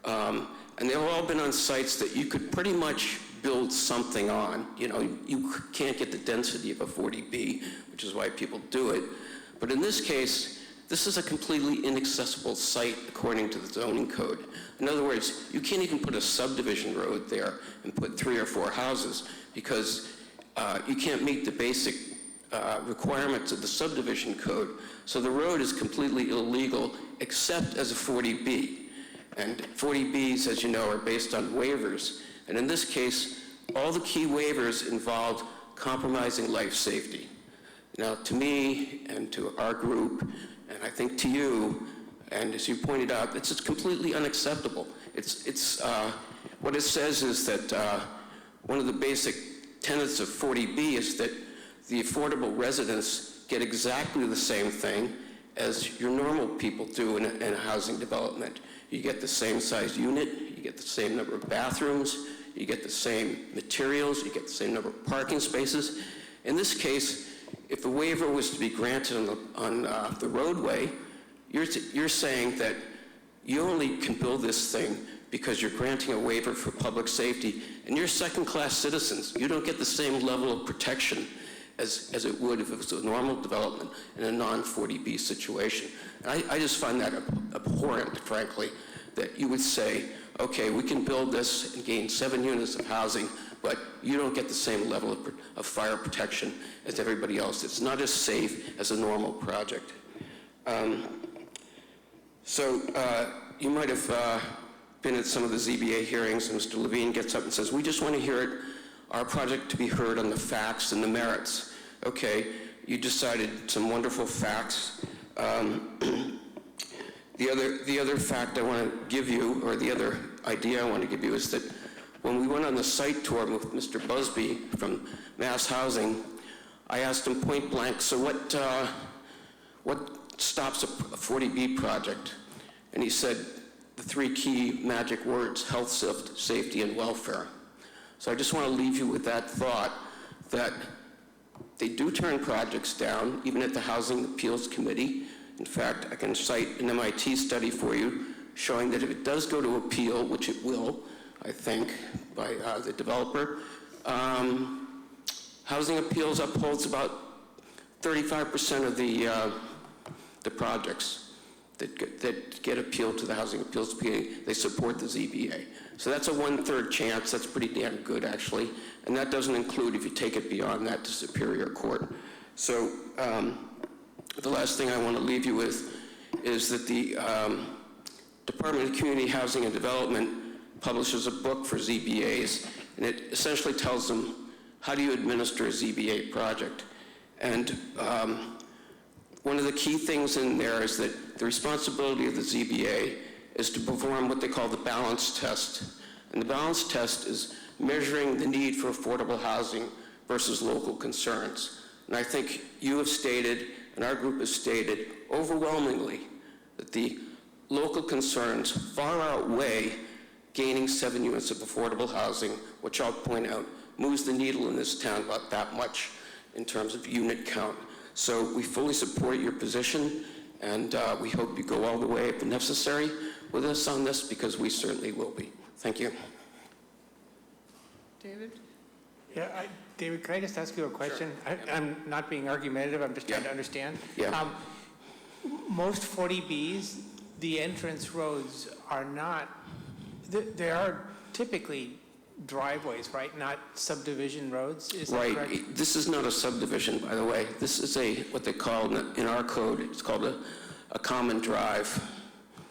And they've all been on sites that you could pretty much build something on. You can't get the density of a 40B, which is why people do it. But in this case, this is a completely inaccessible site according to the zoning code. In other words, you can't even put a subdivision road there and put 3 or 4 houses, because you can't meet the basic requirements of the subdivision code. So the road is completely illegal except as a 40B. And 40Bs, as you know, are based on waivers. And in this case, all the key waivers involved compromising life safety. Now, to me and to our group, and I think to you, and as you pointed out, it's just completely unacceptable. What it says is that one of the basic tenets of 40B is that the affordable residents get exactly the same thing as your normal people do in a housing development. You get the same size unit, you get the same number of bathrooms, you get the same materials, you get the same number of parking spaces. In this case, if a waiver was to be granted on the roadway, you're saying that you only can build this thing because you're granting a waiver for public safety, and you're second-class citizens. You don't get the same level of protection as it would if it was a normal development in a non-40B situation. And I just find that abhorrent, frankly, that you would say, okay, we can build this and gain 7 units of housing, but you don't get the same level of fire protection as everybody else. It's not as safe as a normal project. You might have been at some of the ZBA hearings, and Mr. Levine gets up and says, we just want to hear our project to be heard on the facts and the merits. Okay, you decided some wonderful facts. The other fact I want to give you, or the other idea I want to give you, is that when we went on the site tour with Mr. Busby from Mass Housing, I asked him point blank, so what stops a 40B project? And he said the 3 key magic words: health, safety, and welfare. So I just want to leave you with that thought, that they do turn projects down, even at the Housing Appeals Committee. In fact, I can cite an MIT study for you showing that if it does go to appeal, which it will, I think, by the developer, Housing Appeals upholds about 35% of the projects that get appealed to the Housing Appeals Committee. They support the ZBA. So that's a 1/3 chance. That's pretty damn good, actually. And that doesn't include if you take it beyond that to Superior Court. So the last thing I want to leave you with is that the Department of Community Housing and Development publishes a book for ZBAs, and it essentially tells them, how do you administer a ZBA project? And one of the key things in there is that the responsibility of the ZBA is to perform what they call the balance test. And the balance test is measuring the need for affordable housing versus local concerns. And I think you have stated, and our group has stated overwhelmingly, that the local concerns far outweigh gaining 7 units of affordable housing, which I'll point out moves the needle in this town about that much in terms of unit count. So we fully support your position, and we hope you go all the way if necessary with us on this, because we certainly will be. Thank you. David? Yeah, David, could I just ask you a question? Sure. I'm not being argumentative, I'm just trying to understand. Yeah. Most 40Bs, the entrance roads are not, they are typically driveways, right? Not subdivision roads, is that correct? Right. This is not a subdivision, by the way. This is what they call, in our code, it's called a common drive.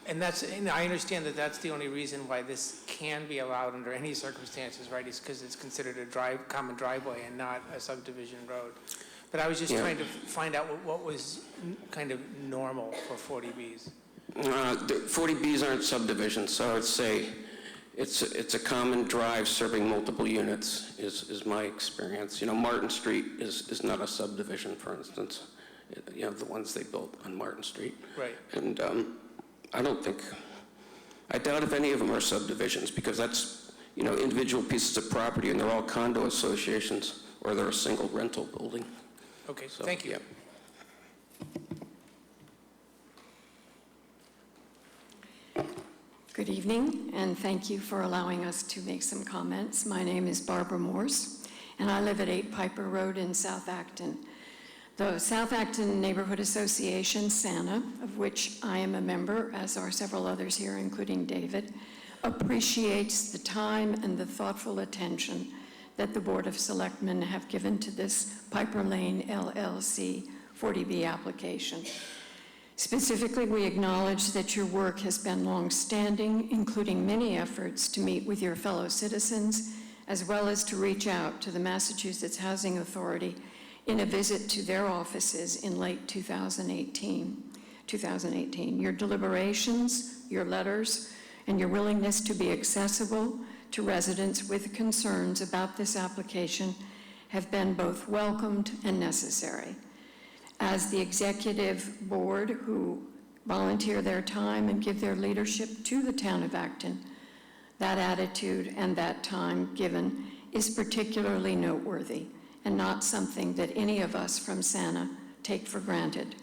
And I understand that that's the only reason why this can be allowed under any circumstances, right? Is because it's considered a common driveway and not a subdivision road. But I was just trying to find out what was kind of normal for 40Bs. The 40Bs aren't subdivisions, so I would say it's a common drive serving multiple units is my experience. You know, Martin Street is not a subdivision, for instance. You have the ones they built on Martin Street. Right. And I doubt if any of them are subdivisions, because that's, individual pieces of property, and they're all condo associations, or they're a single rental building. Okay, so, thank you. Yeah. Good evening, and thank you for allowing us to make some comments. My name is Barbara Morse, and I live at 8 Piper Road in South Acton. The South Acton Neighborhood Association, SANA, of which I am a member, as are several others here, including David, appreciates the time and the thoughtful attention that the Board of Selectmen have given to this Piper Lane LLC 40B application. Specifically, we acknowledge that your work has been long-standing, including many efforts to meet with your fellow citizens, as well as to reach out to the Massachusetts Housing Authority in a visit to their offices in late 2018. Your deliberations, your letters, and your willingness to be accessible to residents with concerns about this application have been both welcomed and necessary. As the executive board who volunteer their time and give their leadership to the town of Acton, that attitude and that time given is particularly noteworthy and not something that any of us from SANA take for granted.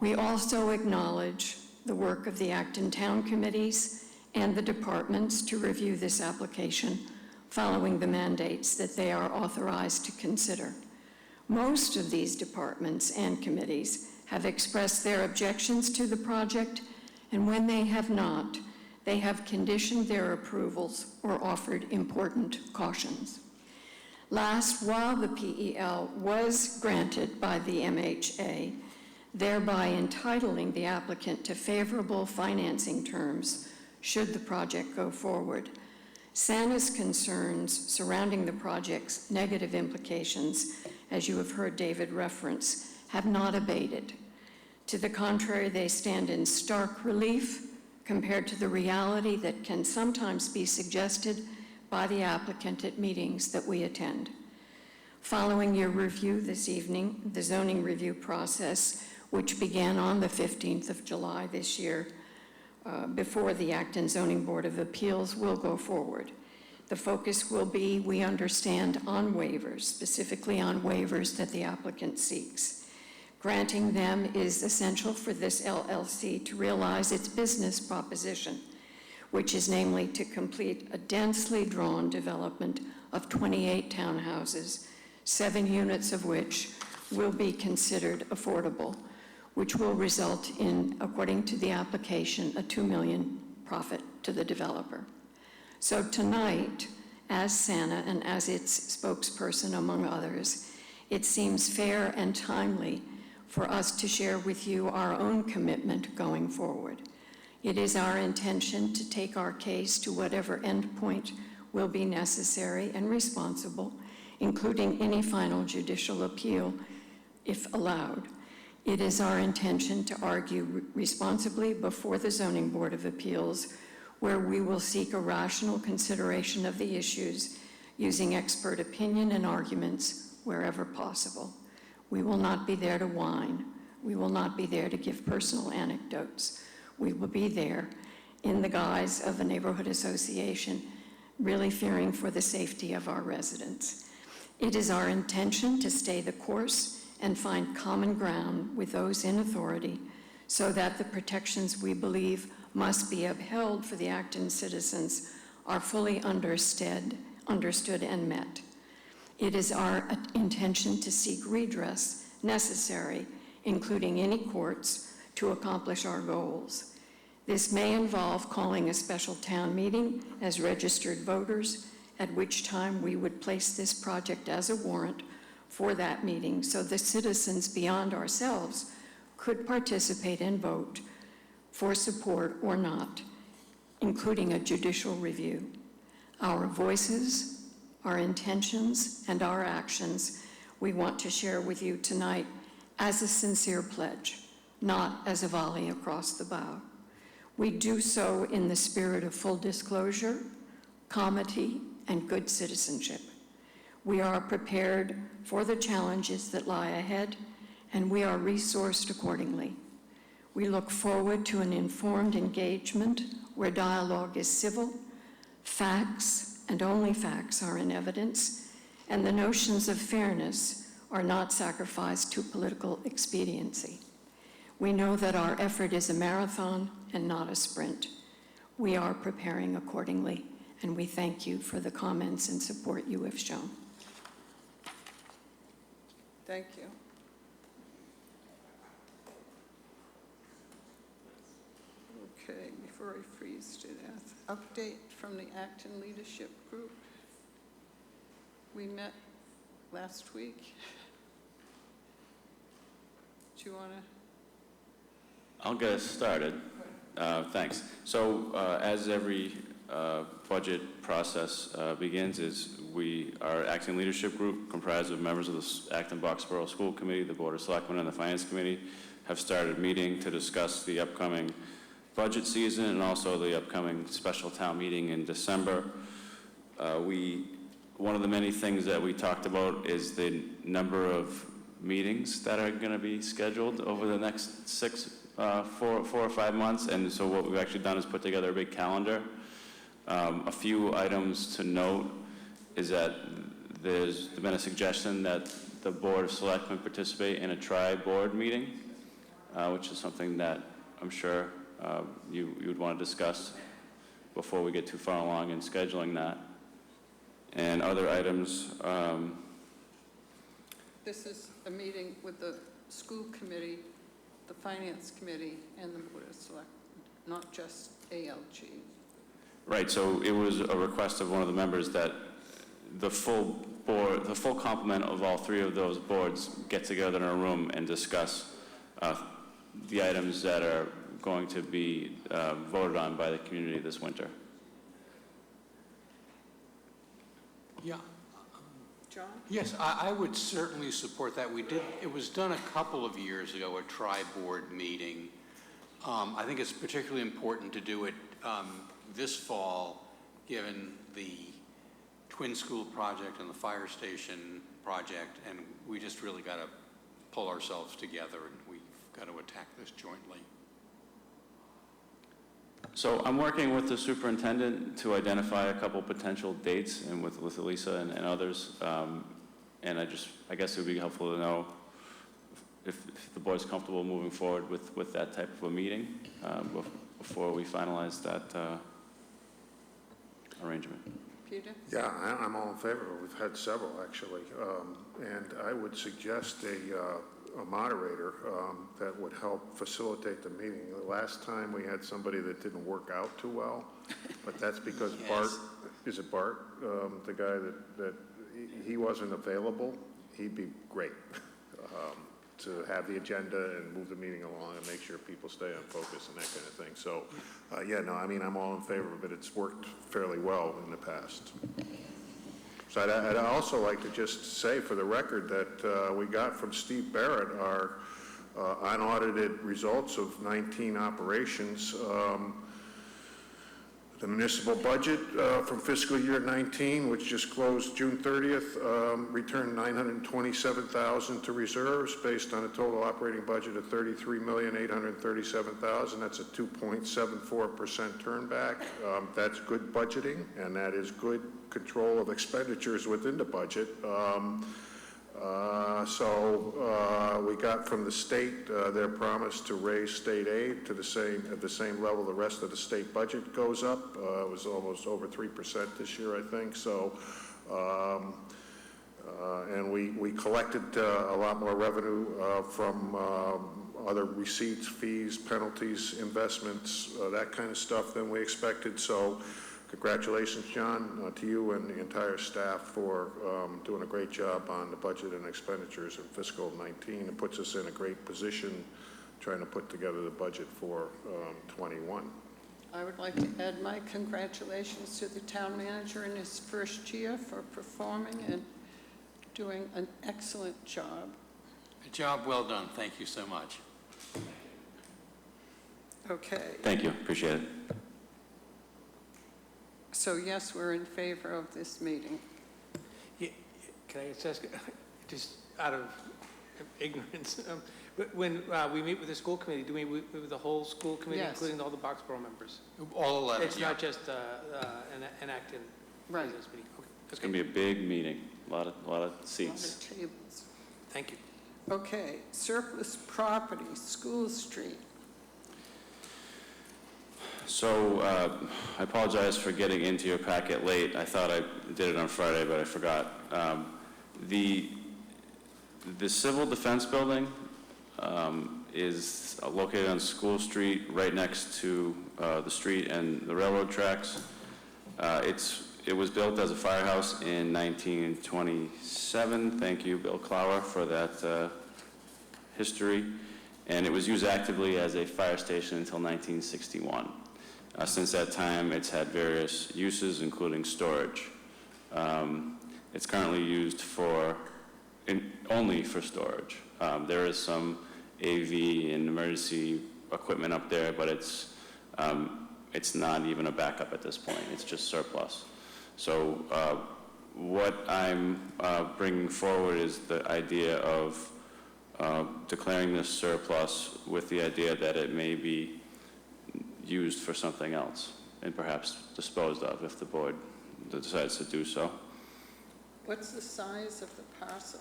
We also acknowledge the work of the Acton Town Committees and the departments to review this application following the mandates that they are authorized to consider. Most of these departments and committees have expressed their objections to the project, and when they have not, they have conditioned their approvals or offered important cautions. Last, while the PEL was granted by the MHA, thereby entitling the applicant to favorable financing terms should the project go forward, SANA's concerns surrounding the project's negative implications, as you have heard David reference, have not abated. To the contrary, they stand in stark relief compared to the reality that can sometimes be suggested by the applicant at meetings that we attend. Following your review this evening, the zoning review process, which began on the 15th of July this year, before the Acton Zoning Board of Appeals, will go forward. The focus will be, we understand, on waivers, specifically on waivers that the applicant seeks. Granting them is essential for this LLC to realize its business proposition, which is namely to complete a densely drawn development of 28 townhouses, 7 units of which will be considered affordable, which will result in, according to the application, a $2 million profit to the developer. So tonight, as SANA and as its spokesperson, among others, it seems fair and timely for us to share with you our own commitment going forward. It is our intention to take our case to whatever endpoint will be necessary and responsible, including any final judicial appeal, if allowed. It is our intention to argue responsibly before the Zoning Board of Appeals, where we will seek a rational consideration of the issues using expert opinion and arguments wherever possible. We will not be there to whine. We will not be there to give personal anecdotes. We will be there in the guise of a neighborhood association, really fearing for the safety of our residents. It is our intention to stay the course and find common ground with those in authority so that the protections we believe must be upheld for the Acton citizens are fully understood and met. It is our intention to seek redress necessary, including any courts, to accomplish our goals. This may involve calling a special town meeting as registered voters, at which time we would place this project as a warrant for that meeting so the citizens beyond ourselves could participate and vote for support or not, including a judicial review. Our voices, our intentions, and our actions we want to share with you tonight as a sincere pledge, not as a volley across the bow. We do so in the spirit of full disclosure, comity, and good citizenship. We are prepared for the challenges that lie ahead, and we are resourced accordingly. We look forward to an informed engagement where dialogue is civil, facts and only facts are in evidence, and the notions of fairness are not sacrificed to political expediency. We know that our effort is a marathon and not a sprint. We are preparing accordingly, and we thank you for the comments and support you have shown. Thank you. Okay, before I freeze to death, update from the Acton Leadership Group. We met last week. Do you want to? I'll get us started. Thanks. So as every budget process begins, our Acton Leadership Group, comprised of members of the Acton Boxborough School Committee, the Board of Selectmen, and the Finance Committee, have started meeting to discuss the upcoming budget season and also the upcoming special town meeting in December. One of the many things that we talked about is the number of meetings that are going to be scheduled over the next 4 or 5 months. And so what we've actually done is put together a big calendar. A few items to note is that there's been a suggestion that the Board of Selectmen participate in a tri-board meeting. which is something that I'm sure you would want to discuss before we get too far along in scheduling that. And other items, This is a meeting with the school committee, the finance committee, and the board of selectmen, not just ALG. right, so it was a request of one of the members that the full board, the full complement of all three of those boards get together in a room and discuss the items that are going to be voted on by the community this winter. Yeah. John? Yes, I would certainly support that. It was done a couple of years ago, a tri-board meeting. I think it's particularly important to do it this fall, given the Twin School project and the fire station project, and we just really got to pull ourselves together, and we've got to attack this jointly. So I'm working with the superintendent to identify a couple potential dates, and with Lisa and others. And I guess it would be helpful to know if the board's comfortable moving forward with that type of a meeting before we finalize that arrangement. Peter? Yeah, I'm all in favor. We've had several, actually. And I would suggest a moderator that would help facilitate the meeting. The last time we had somebody that didn't work out too well, but that's because Yes. Bart, is it Bart, the guy that he wasn't available? He'd be great to have the agenda and move the meeting along and make sure people stay on focus and that kind of thing. So, yeah, no, I mean, I'm all in favor of it. It's worked fairly well in the past. So I'd also like to just say for the record that we got from Steve Barrett our unaudited results of 19 operations. The municipal budget from fiscal year 19, which just closed June 30th, returned $927,000 to reserves based on a total operating budget of $33,837,000. That's a 2.74% turnback. That's good budgeting, and that is good control of expenditures within the budget. We got from the state their promise to raise state aid to at the same level the rest of the state budget goes up. It was almost over 3% this year, I think. So, and we collected a lot more revenue from other receipts, fees, penalties, investments, that kind of stuff than we expected. So, congratulations, John, to you and the entire staff for doing a great job on the budget and expenditures in fiscal 19. It puts us in a great position trying to put together the budget for 21. I would like to add my congratulations to the town manager in his first year for performing and doing an excellent job. A job well done. Thank you so much. Okay. Thank you, appreciate it. So yes, we're in favor of this meeting. Yeah, can I just ask, just out of ignorance, but when we meet with the school committee, do we meet with the whole school committee, Yes. including all the Boxborough members? All 11, It's yeah. not just an Acton business meeting? Okay. It's going to be a big meeting, a lot of A lot seats. of tables. Thank you. Okay, surplus property, School Street. So I apologize for getting into your packet late. I thought I did it on Friday, but I forgot. The Civil Defense Building is located on School Street, right next to the street and the railroad tracks. It was built as a firehouse in 1927. Thank you, Bill Clower, for that history. And it was used actively as a fire station until 1961. Since that time, it's had various uses, including storage. It's currently used only for storage. There is some AV and emergency equipment up there, but it's not even a backup at this point. It's just surplus. So what I'm bringing forward is the idea of declaring this surplus with the idea that it may be used for something else and perhaps disposed of if the board decides to do so. What's the size of the parcel?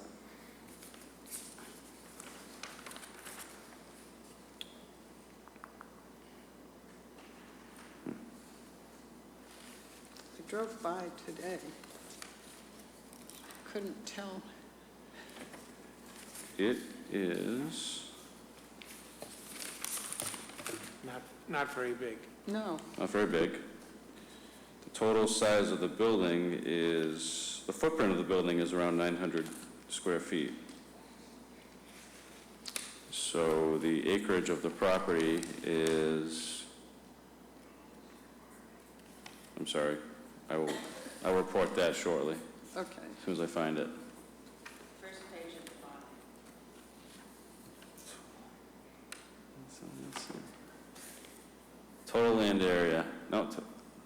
drove by today. Couldn't tell. It is, Not very big. No. not very big. The total size of the building is, the footprint of the building is around 900 square feet. So the acreage of the property is, I'm sorry, I'll report that shortly, Okay. as soon as I find it. First page at the bottom. Let's see. Total land area, no,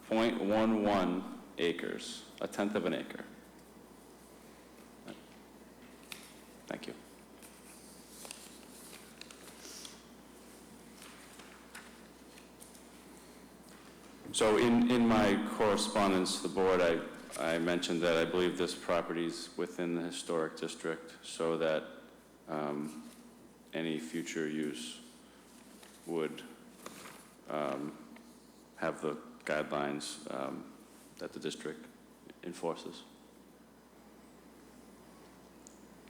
0.11 acres, a tenth of an acre. Thank you. So in my correspondence to the board, I mentioned that I believe this property's within the historic district, so that any future use would have the guidelines that the district enforces.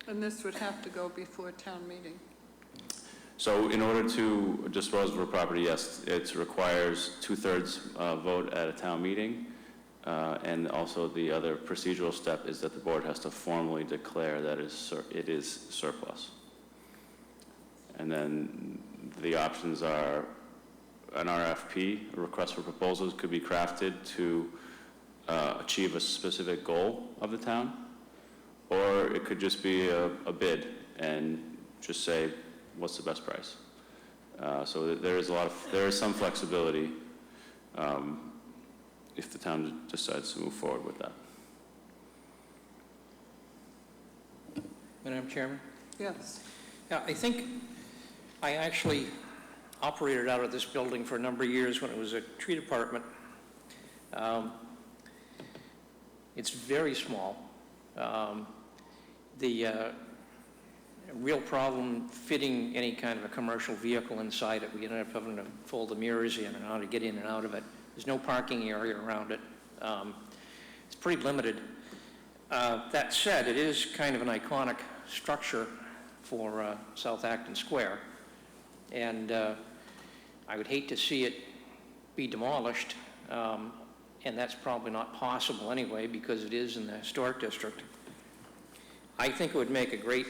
And this would have to go before town meeting. So in order to dispose of a property, yes, it requires 2/3 vote at a town meeting. And also the other procedural step is that the board has to formally declare that it is surplus. And then the options are an RFP, a request for proposals, could be crafted to achieve a specific goal of the town, or it could just be a bid and just say, what's the best price? So there is some flexibility if the town decides to move forward with that. Madam Chairman? Yes. Yeah, I think I actually operated out of this building for a number of years when it was a tree department. It's very small. The real problem fitting any kind of a commercial vehicle inside it. We ended up having to fold the mirrors in and out to get in and out of it. There's no parking area around it. It's pretty limited. That said, it is kind of an iconic structure for South Acton Square. And I would hate to see it be demolished, and that's probably not possible anyway because it is in the historic district. I think it would make a great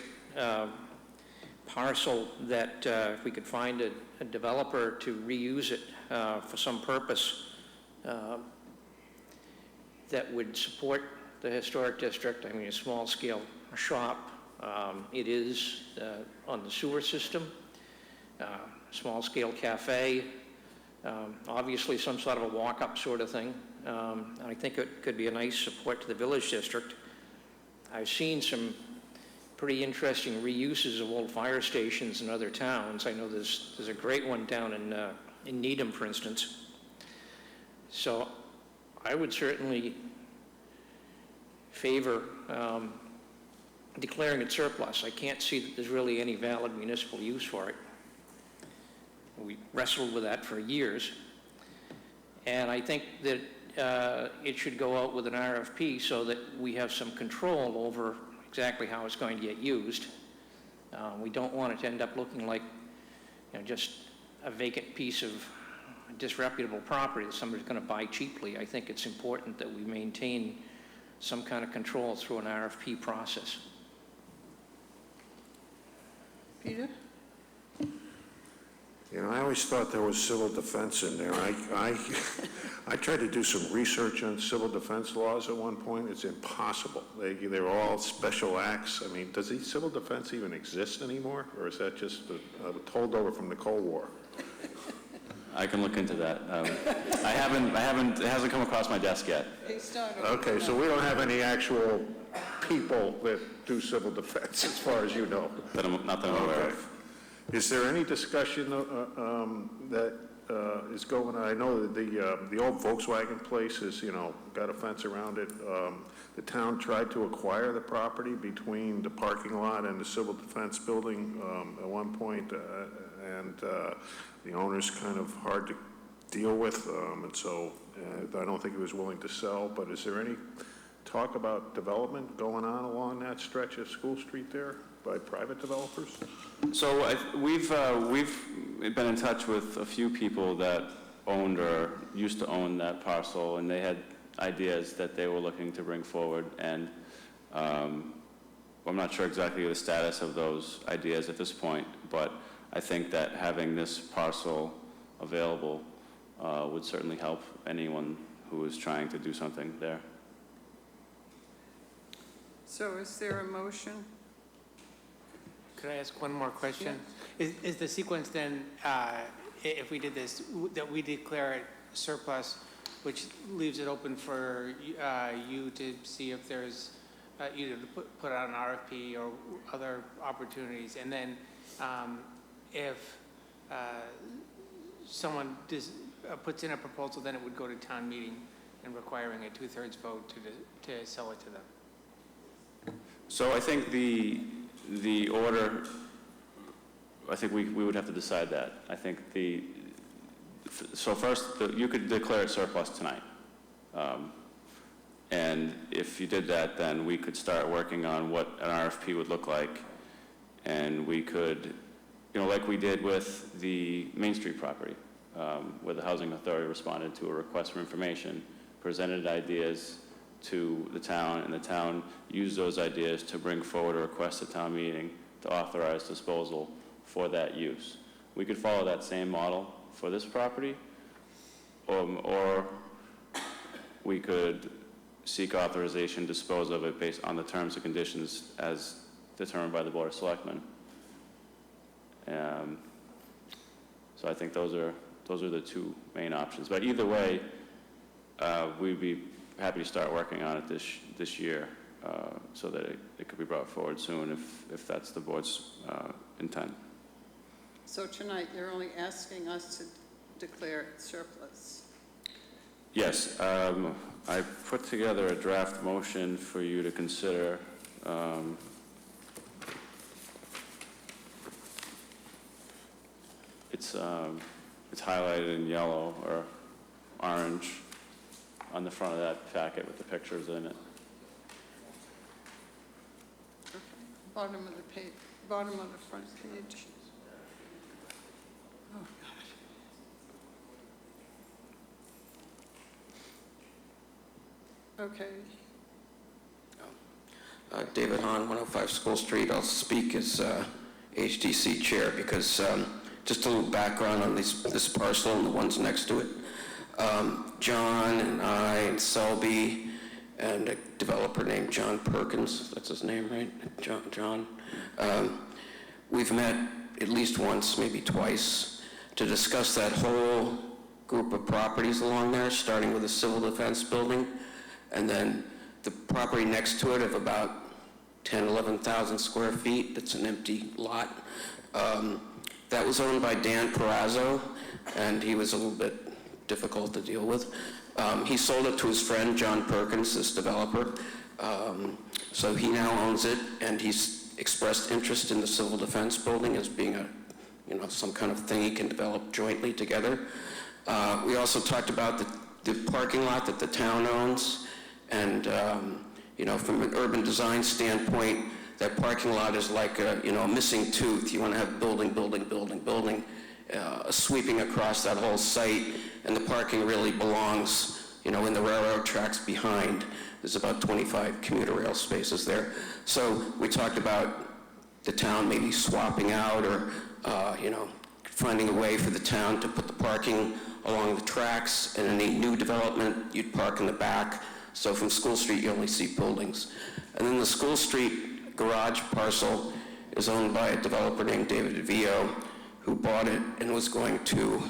parcel that if we could find a developer to reuse it for some purpose that would support the historic district. I mean, a small-scale shop. It is on the sewer system, small-scale cafe, obviously some sort of a walk-up sort of thing. I think it could be a nice support to the village district. I've seen some pretty interesting reuses of old fire stations in other towns. I know there's a great one down in Needham, for instance. So I would certainly favor declaring it surplus. I can't see that there's really any valid municipal use for it. We wrestled with that for years. And I think that it should go out with an RFP so that we have some control over exactly how it's going to get used. We don't want it to end up looking like, just a vacant piece of disreputable property that somebody's going to buy cheaply. I think it's important that we maintain some kind of control through an RFP process. Peter? I always thought there was civil defense in there. I tried to do some research on civil defense laws at one point. It's impossible. They're all special acts. I mean, does civil defense even exist anymore, or is that just a holdover from the Cold War? I can look into that. It hasn't come across my desk yet. Okay, so we don't have any actual people that do civil defense, as far as you know. Not that I'm aware of. Is there any discussion that is going on? I know that the old Volkswagen place is, got a fence around it. The town tried to acquire the property between the parking lot and the civil defense building at one point, and the owner's kind of hard to deal with, and so I don't think he was willing to sell, but is there any talk about development going on along that stretch of School Street there by private developers? So we've been in touch with a few people that owned or used to own that parcel, and they had ideas that they were looking to bring forward, and I'm not sure exactly the status of those ideas at this point, but I think that having this parcel available would certainly help anyone who is trying to do something there. So is there a motion? Could I ask one more question? Is the sequence then, if we did this, that we declare it surplus, which leaves it open for you to see if there's, either to put out an RFP or other opportunities, and then if someone puts in a proposal, then it would go to town meeting and requiring a 2/3 vote to sell it to them? So I think the order, I think we would have to decide that. I think so first, you could declare it surplus tonight. And if you did that, then we could start working on what an RFP would look like. And we could, like we did with the Main Street property, where the Housing Authority responded to a request for information, presented ideas to the town, and the town used those ideas to bring forward a request at town meeting to authorize disposal for that use. We could follow that same model for this property, or we could seek authorization to dispose of it based on the terms and conditions as determined by the Board of Selectmen. So I think those are the two main options. But either way, we'd be happy to start working on it this year, so that it could be brought forward soon if that's the board's intent. So tonight, you're only asking us to declare it surplus. Yes, I put together a draft motion for you to consider. It's highlighted in yellow or orange on the front of that packet with the pictures in it. Okay. Bottom of the page, bottom of the front page. Oh, God. Okay. David Hahn, 105 School Street. I'll speak as HDC chair because just a little background on this parcel and the ones next to it. John and I and Selby and a developer named John Perkins, that's his name, right? John. We've met at least once, maybe twice, to discuss that whole group of properties along there, starting with the Civil Defense Building, and then the property next to it of about 10, 11,000 square feet. That's an empty lot. That was owned by Dan Perazzo, and he was a little bit difficult to deal with. He sold it to his friend, John Perkins, this developer. So he now owns it, and he's expressed interest in the Civil Defense Building as being some kind of thing he can develop jointly together. We also talked about the parking lot that the town owns, and from an urban design standpoint, that parking lot is like a missing tooth. You want to have building, sweeping across that whole site, and the parking really belongs, in the railroad tracks behind. There's about 25 commuter rail spaces there. So we talked about the town maybe swapping out or, finding a way for the town to put the parking along the tracks, and any new development, you'd park in the back. So from School Street, you only see buildings. And then the School Street garage parcel is owned by a developer named David Vio, who bought it and was going to,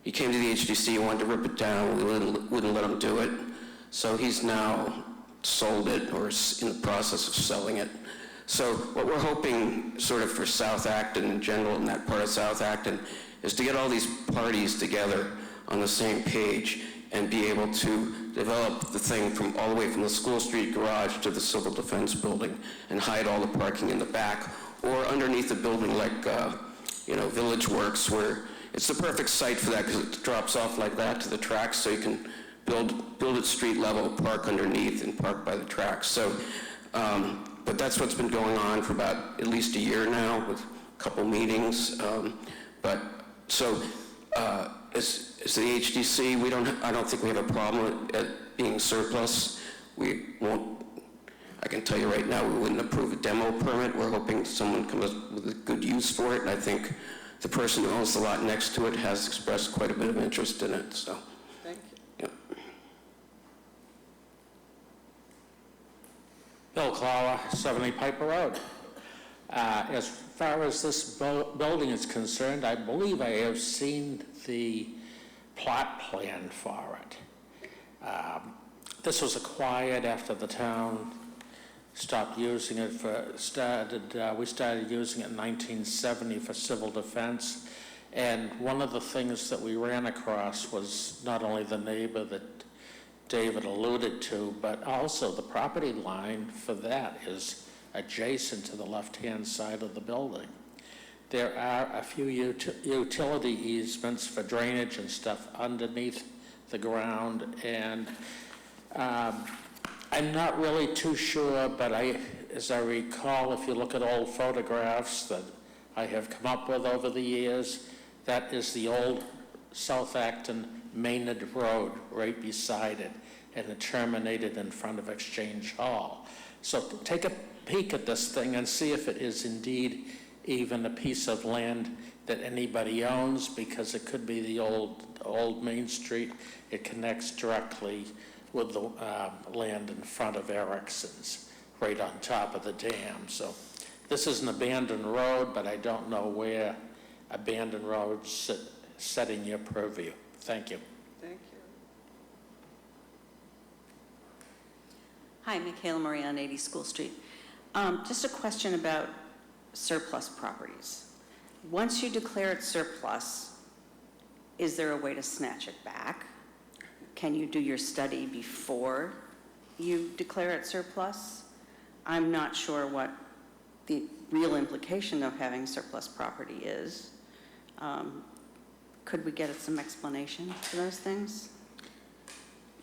he came to the HDC and wanted to rip it down. We wouldn't let him do it. So he's now sold it or is in the process of selling it. So what we're hoping sort of for South Acton in general, in that part of South Acton, is to get all these parties together on the same page and be able to develop the thing from all the way from the School Street garage to the Civil Defense Building and hide all the parking in the back, or underneath the building like, Village Works, where it's the perfect site for that because it drops off like that to the tracks, so you can build it street level, park underneath, and park by the tracks. So, but that's what's been going on for about at least a year now with a couple meetings. As the HDC, I don't think we have a problem with it being surplus. We won't, I can tell you right now, we wouldn't approve a demo permit. We're hoping someone comes up with a good use for it, and I think the person who owns the lot next to it has expressed quite a bit of interest in it, so. Thank you. Yeah. Bill Clower, 70 Piper Road. As far as this building is concerned, I believe I have seen the plot plan for it. This was acquired after the town stopped using it we started using it in 1970 for civil defense. And one of the things that we ran across was not only the neighbor that David alluded to, but also the property line for that is adjacent to the left-hand side of the building. There are a few utility easements for drainage and stuff underneath the ground, and I'm not really too sure, but as I recall, if you look at old photographs that I have come up with over the years, that is the old South Acton Maynard Road right beside it, and it terminated in front of Exchange Hall. So take a peek at this thing and see if it is indeed even a piece of land that anybody owns, because it could be the old Main Street. It connects directly with the land in front of Erickson's, right on top of the dam. So this is an abandoned road, but I don't know where abandoned roads sit in your purview. Thank you. Thank you. Hi, Michaela Marie on 80 School Street. Just a question about surplus properties. Once you declare it surplus, is there a way to snatch it back? Can you do your study before you declare it surplus? I'm not sure what the real implication of having surplus property is. Could we get some explanation for those things?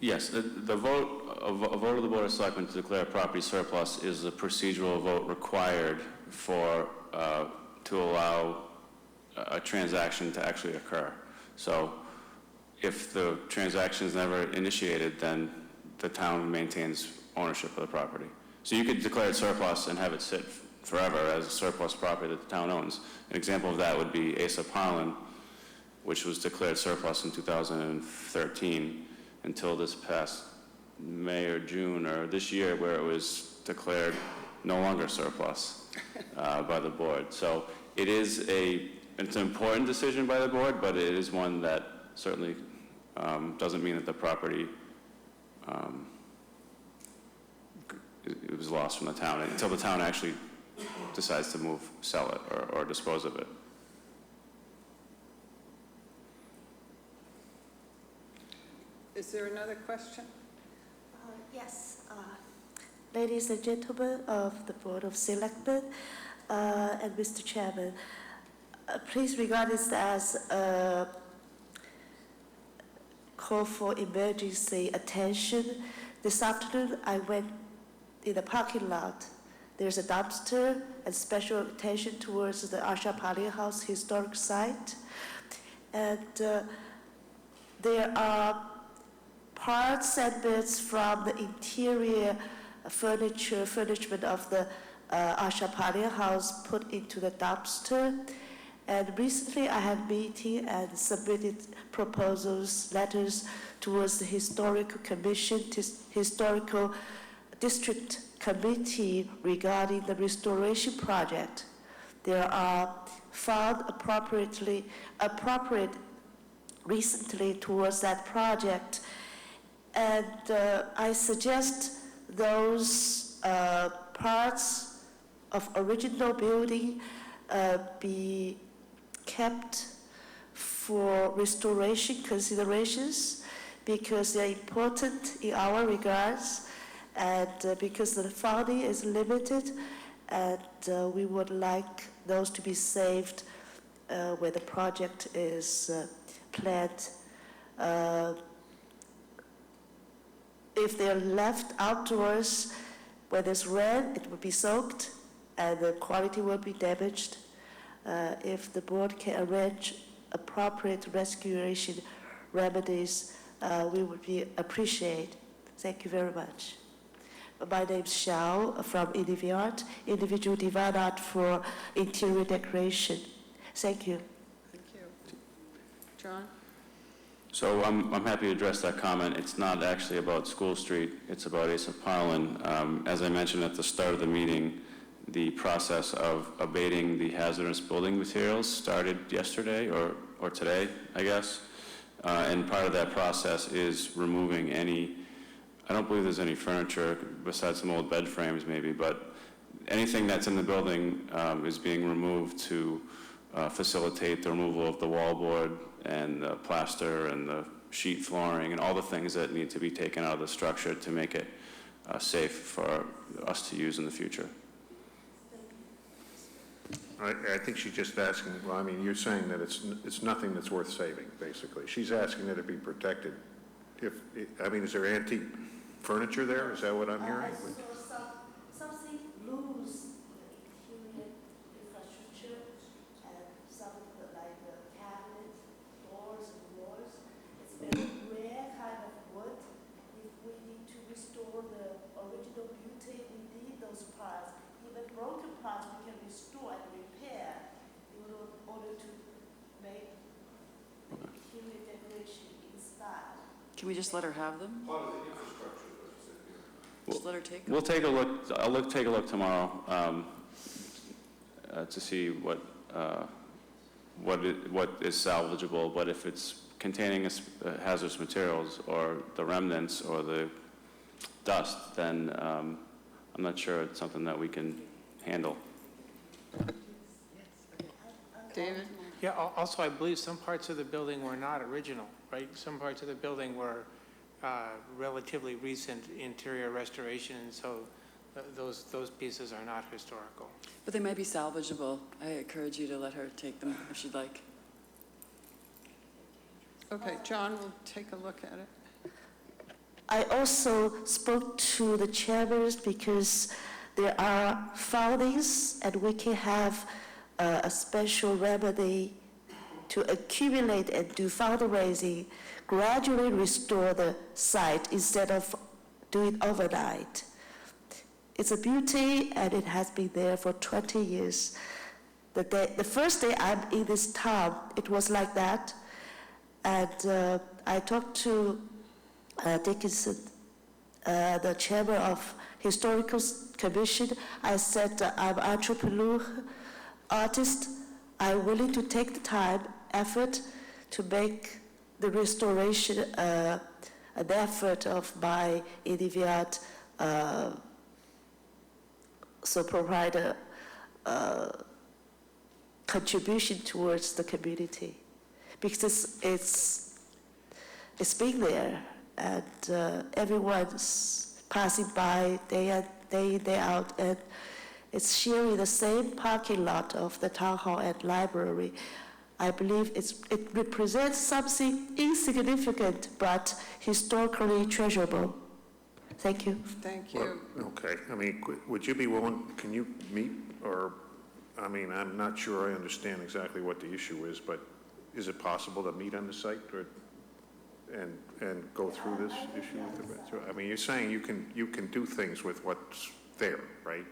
Yes, the vote of the Board of Selectmen to declare property surplus is a procedural vote required to allow a transaction to actually occur. So if the transaction is never initiated, then the town maintains ownership of the property. So you could declare it surplus and have it sit forever as a surplus property that the town owns. An example of that would be Asa Parlin, which was declared surplus in 2013 until this past May or June or this year, where it was declared no longer surplus by the board. So it's an important decision by the board, but it is one that certainly doesn't mean that the property it was lost from the town until the town actually decides to sell it or dispose of it. Is there another question? Yes. Ladies and gentlemen of the Board of Selectmen and Mr. Chairman, please regard this as a call for emergency attention. This afternoon, I went in the parking lot. There's a dumpster and special attention towards the Asha Palia House historic site. And there are parts and bits from the interior furnishment of the Asha Palia House put into the dumpster. And recently I had a meeting and submitted proposals, letters towards the Historical Commission, Historical District Committee regarding the restoration project. There are found appropriate recently towards that project. And I suggest those parts of original building be kept for restoration considerations because they're important in our regards and because the funding is limited, and we would like those to be saved where the project is planned. If they're left outdoors, when there's rain, it will be soaked and the quality will be damaged. If the board can arrange appropriate restoration remedies, we would be appreciate. Thank you very much. My name's Xiao from Individual Divine Art for Interior Decoration. Thank you. Thank you. John? So I'm happy to address that comment. It's not actually about School Street, it's about Asa Parlin. As I mentioned at the start of the meeting, the process of abating the hazardous building materials started yesterday or today, I guess. And part of that process is removing any, I don't believe there's any furniture besides some old bed frames maybe, but anything that's in the building is being removed to facilitate the removal of the wallboard and the plaster and the sheet flooring and all the things that need to be taken out of the structure to make it safe for us to use in the future. I think she's just asking, well, I mean, you're saying that it's nothing that's worth saving, basically. She's asking that it be protected. I mean, is there antique furniture there? Is that what I'm hearing? Something loose interior infrastructure and some like the cabinet, doors and walls. It's very rare kind of wood. If we need to restore the original beauty, we need those parts. Even broken parts we can restore and repair in order to make interior decoration inside. Can we just let her have them? Just let her take them? We'll take a look. I'll take a look tomorrow to see what is salvageable. But if it's containing hazardous materials or the remnants or the dust, then I'm not sure it's something that we can handle. David? Yeah, also, I believe some parts of the building were not original, right? Some parts of the building were relatively recent interior restoration, and so those pieces are not historical. But they might be salvageable. I encourage you to let her take them if she'd like. Okay, John will take a look at it. I also spoke to the chambers because there are foundings and we can have a special remedy to accumulate and do fundraising, gradually restore the site instead of doing overnight. It's a beauty and it has been there for 20 years. The first day I'm in this town, it was like that. And I talked to Dickinson, the chairman of Historical Commission. I said, I'm an entrepreneur, artist. I'm willing to take the time, effort to make the restoration an effort of my individual so provide a contribution towards the community, because it's been there and everyone's passing by day in, day out, and it's sharing the same parking lot of the town hall and library. I believe it represents something insignificant but historically treasurable. Thank you. Thank you. Well, okay, I mean, would you be willing, can you meet, or, I mean, I'm not sure I understand exactly what the issue is, but is it possible to meet on the site or, and go through this issue with the, I mean, you're saying you can do things with what's there, right?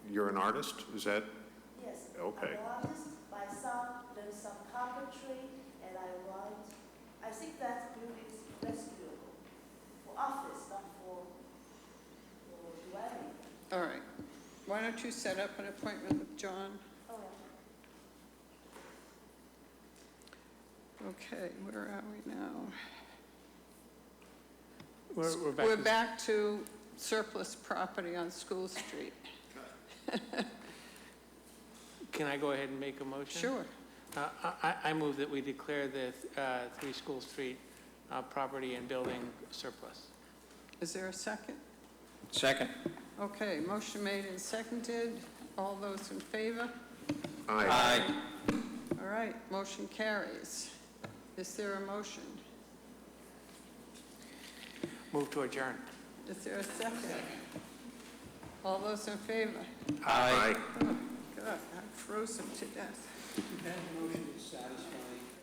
You're an artist, is that? Yes. Okay. I'm an artist. My son learned some carpentry, and I think that building is rescuable for office, not for dwelling. All right. Why don't you set up an appointment with John? Oh, yeah. Okay, where are we now? We're back to surplus property on School Street. Can I go ahead and make a motion? Sure. I move that we declare the 3 School Street property and building surplus. Is there a second? Second. Okay, motion made and seconded. All those in favor? Aye. All All right, motion carries. Is there a motion? Move to adjourn. Is there a second? All those in favor? Aye. Oh, God, I'm frozen to death. That motion is satisfying.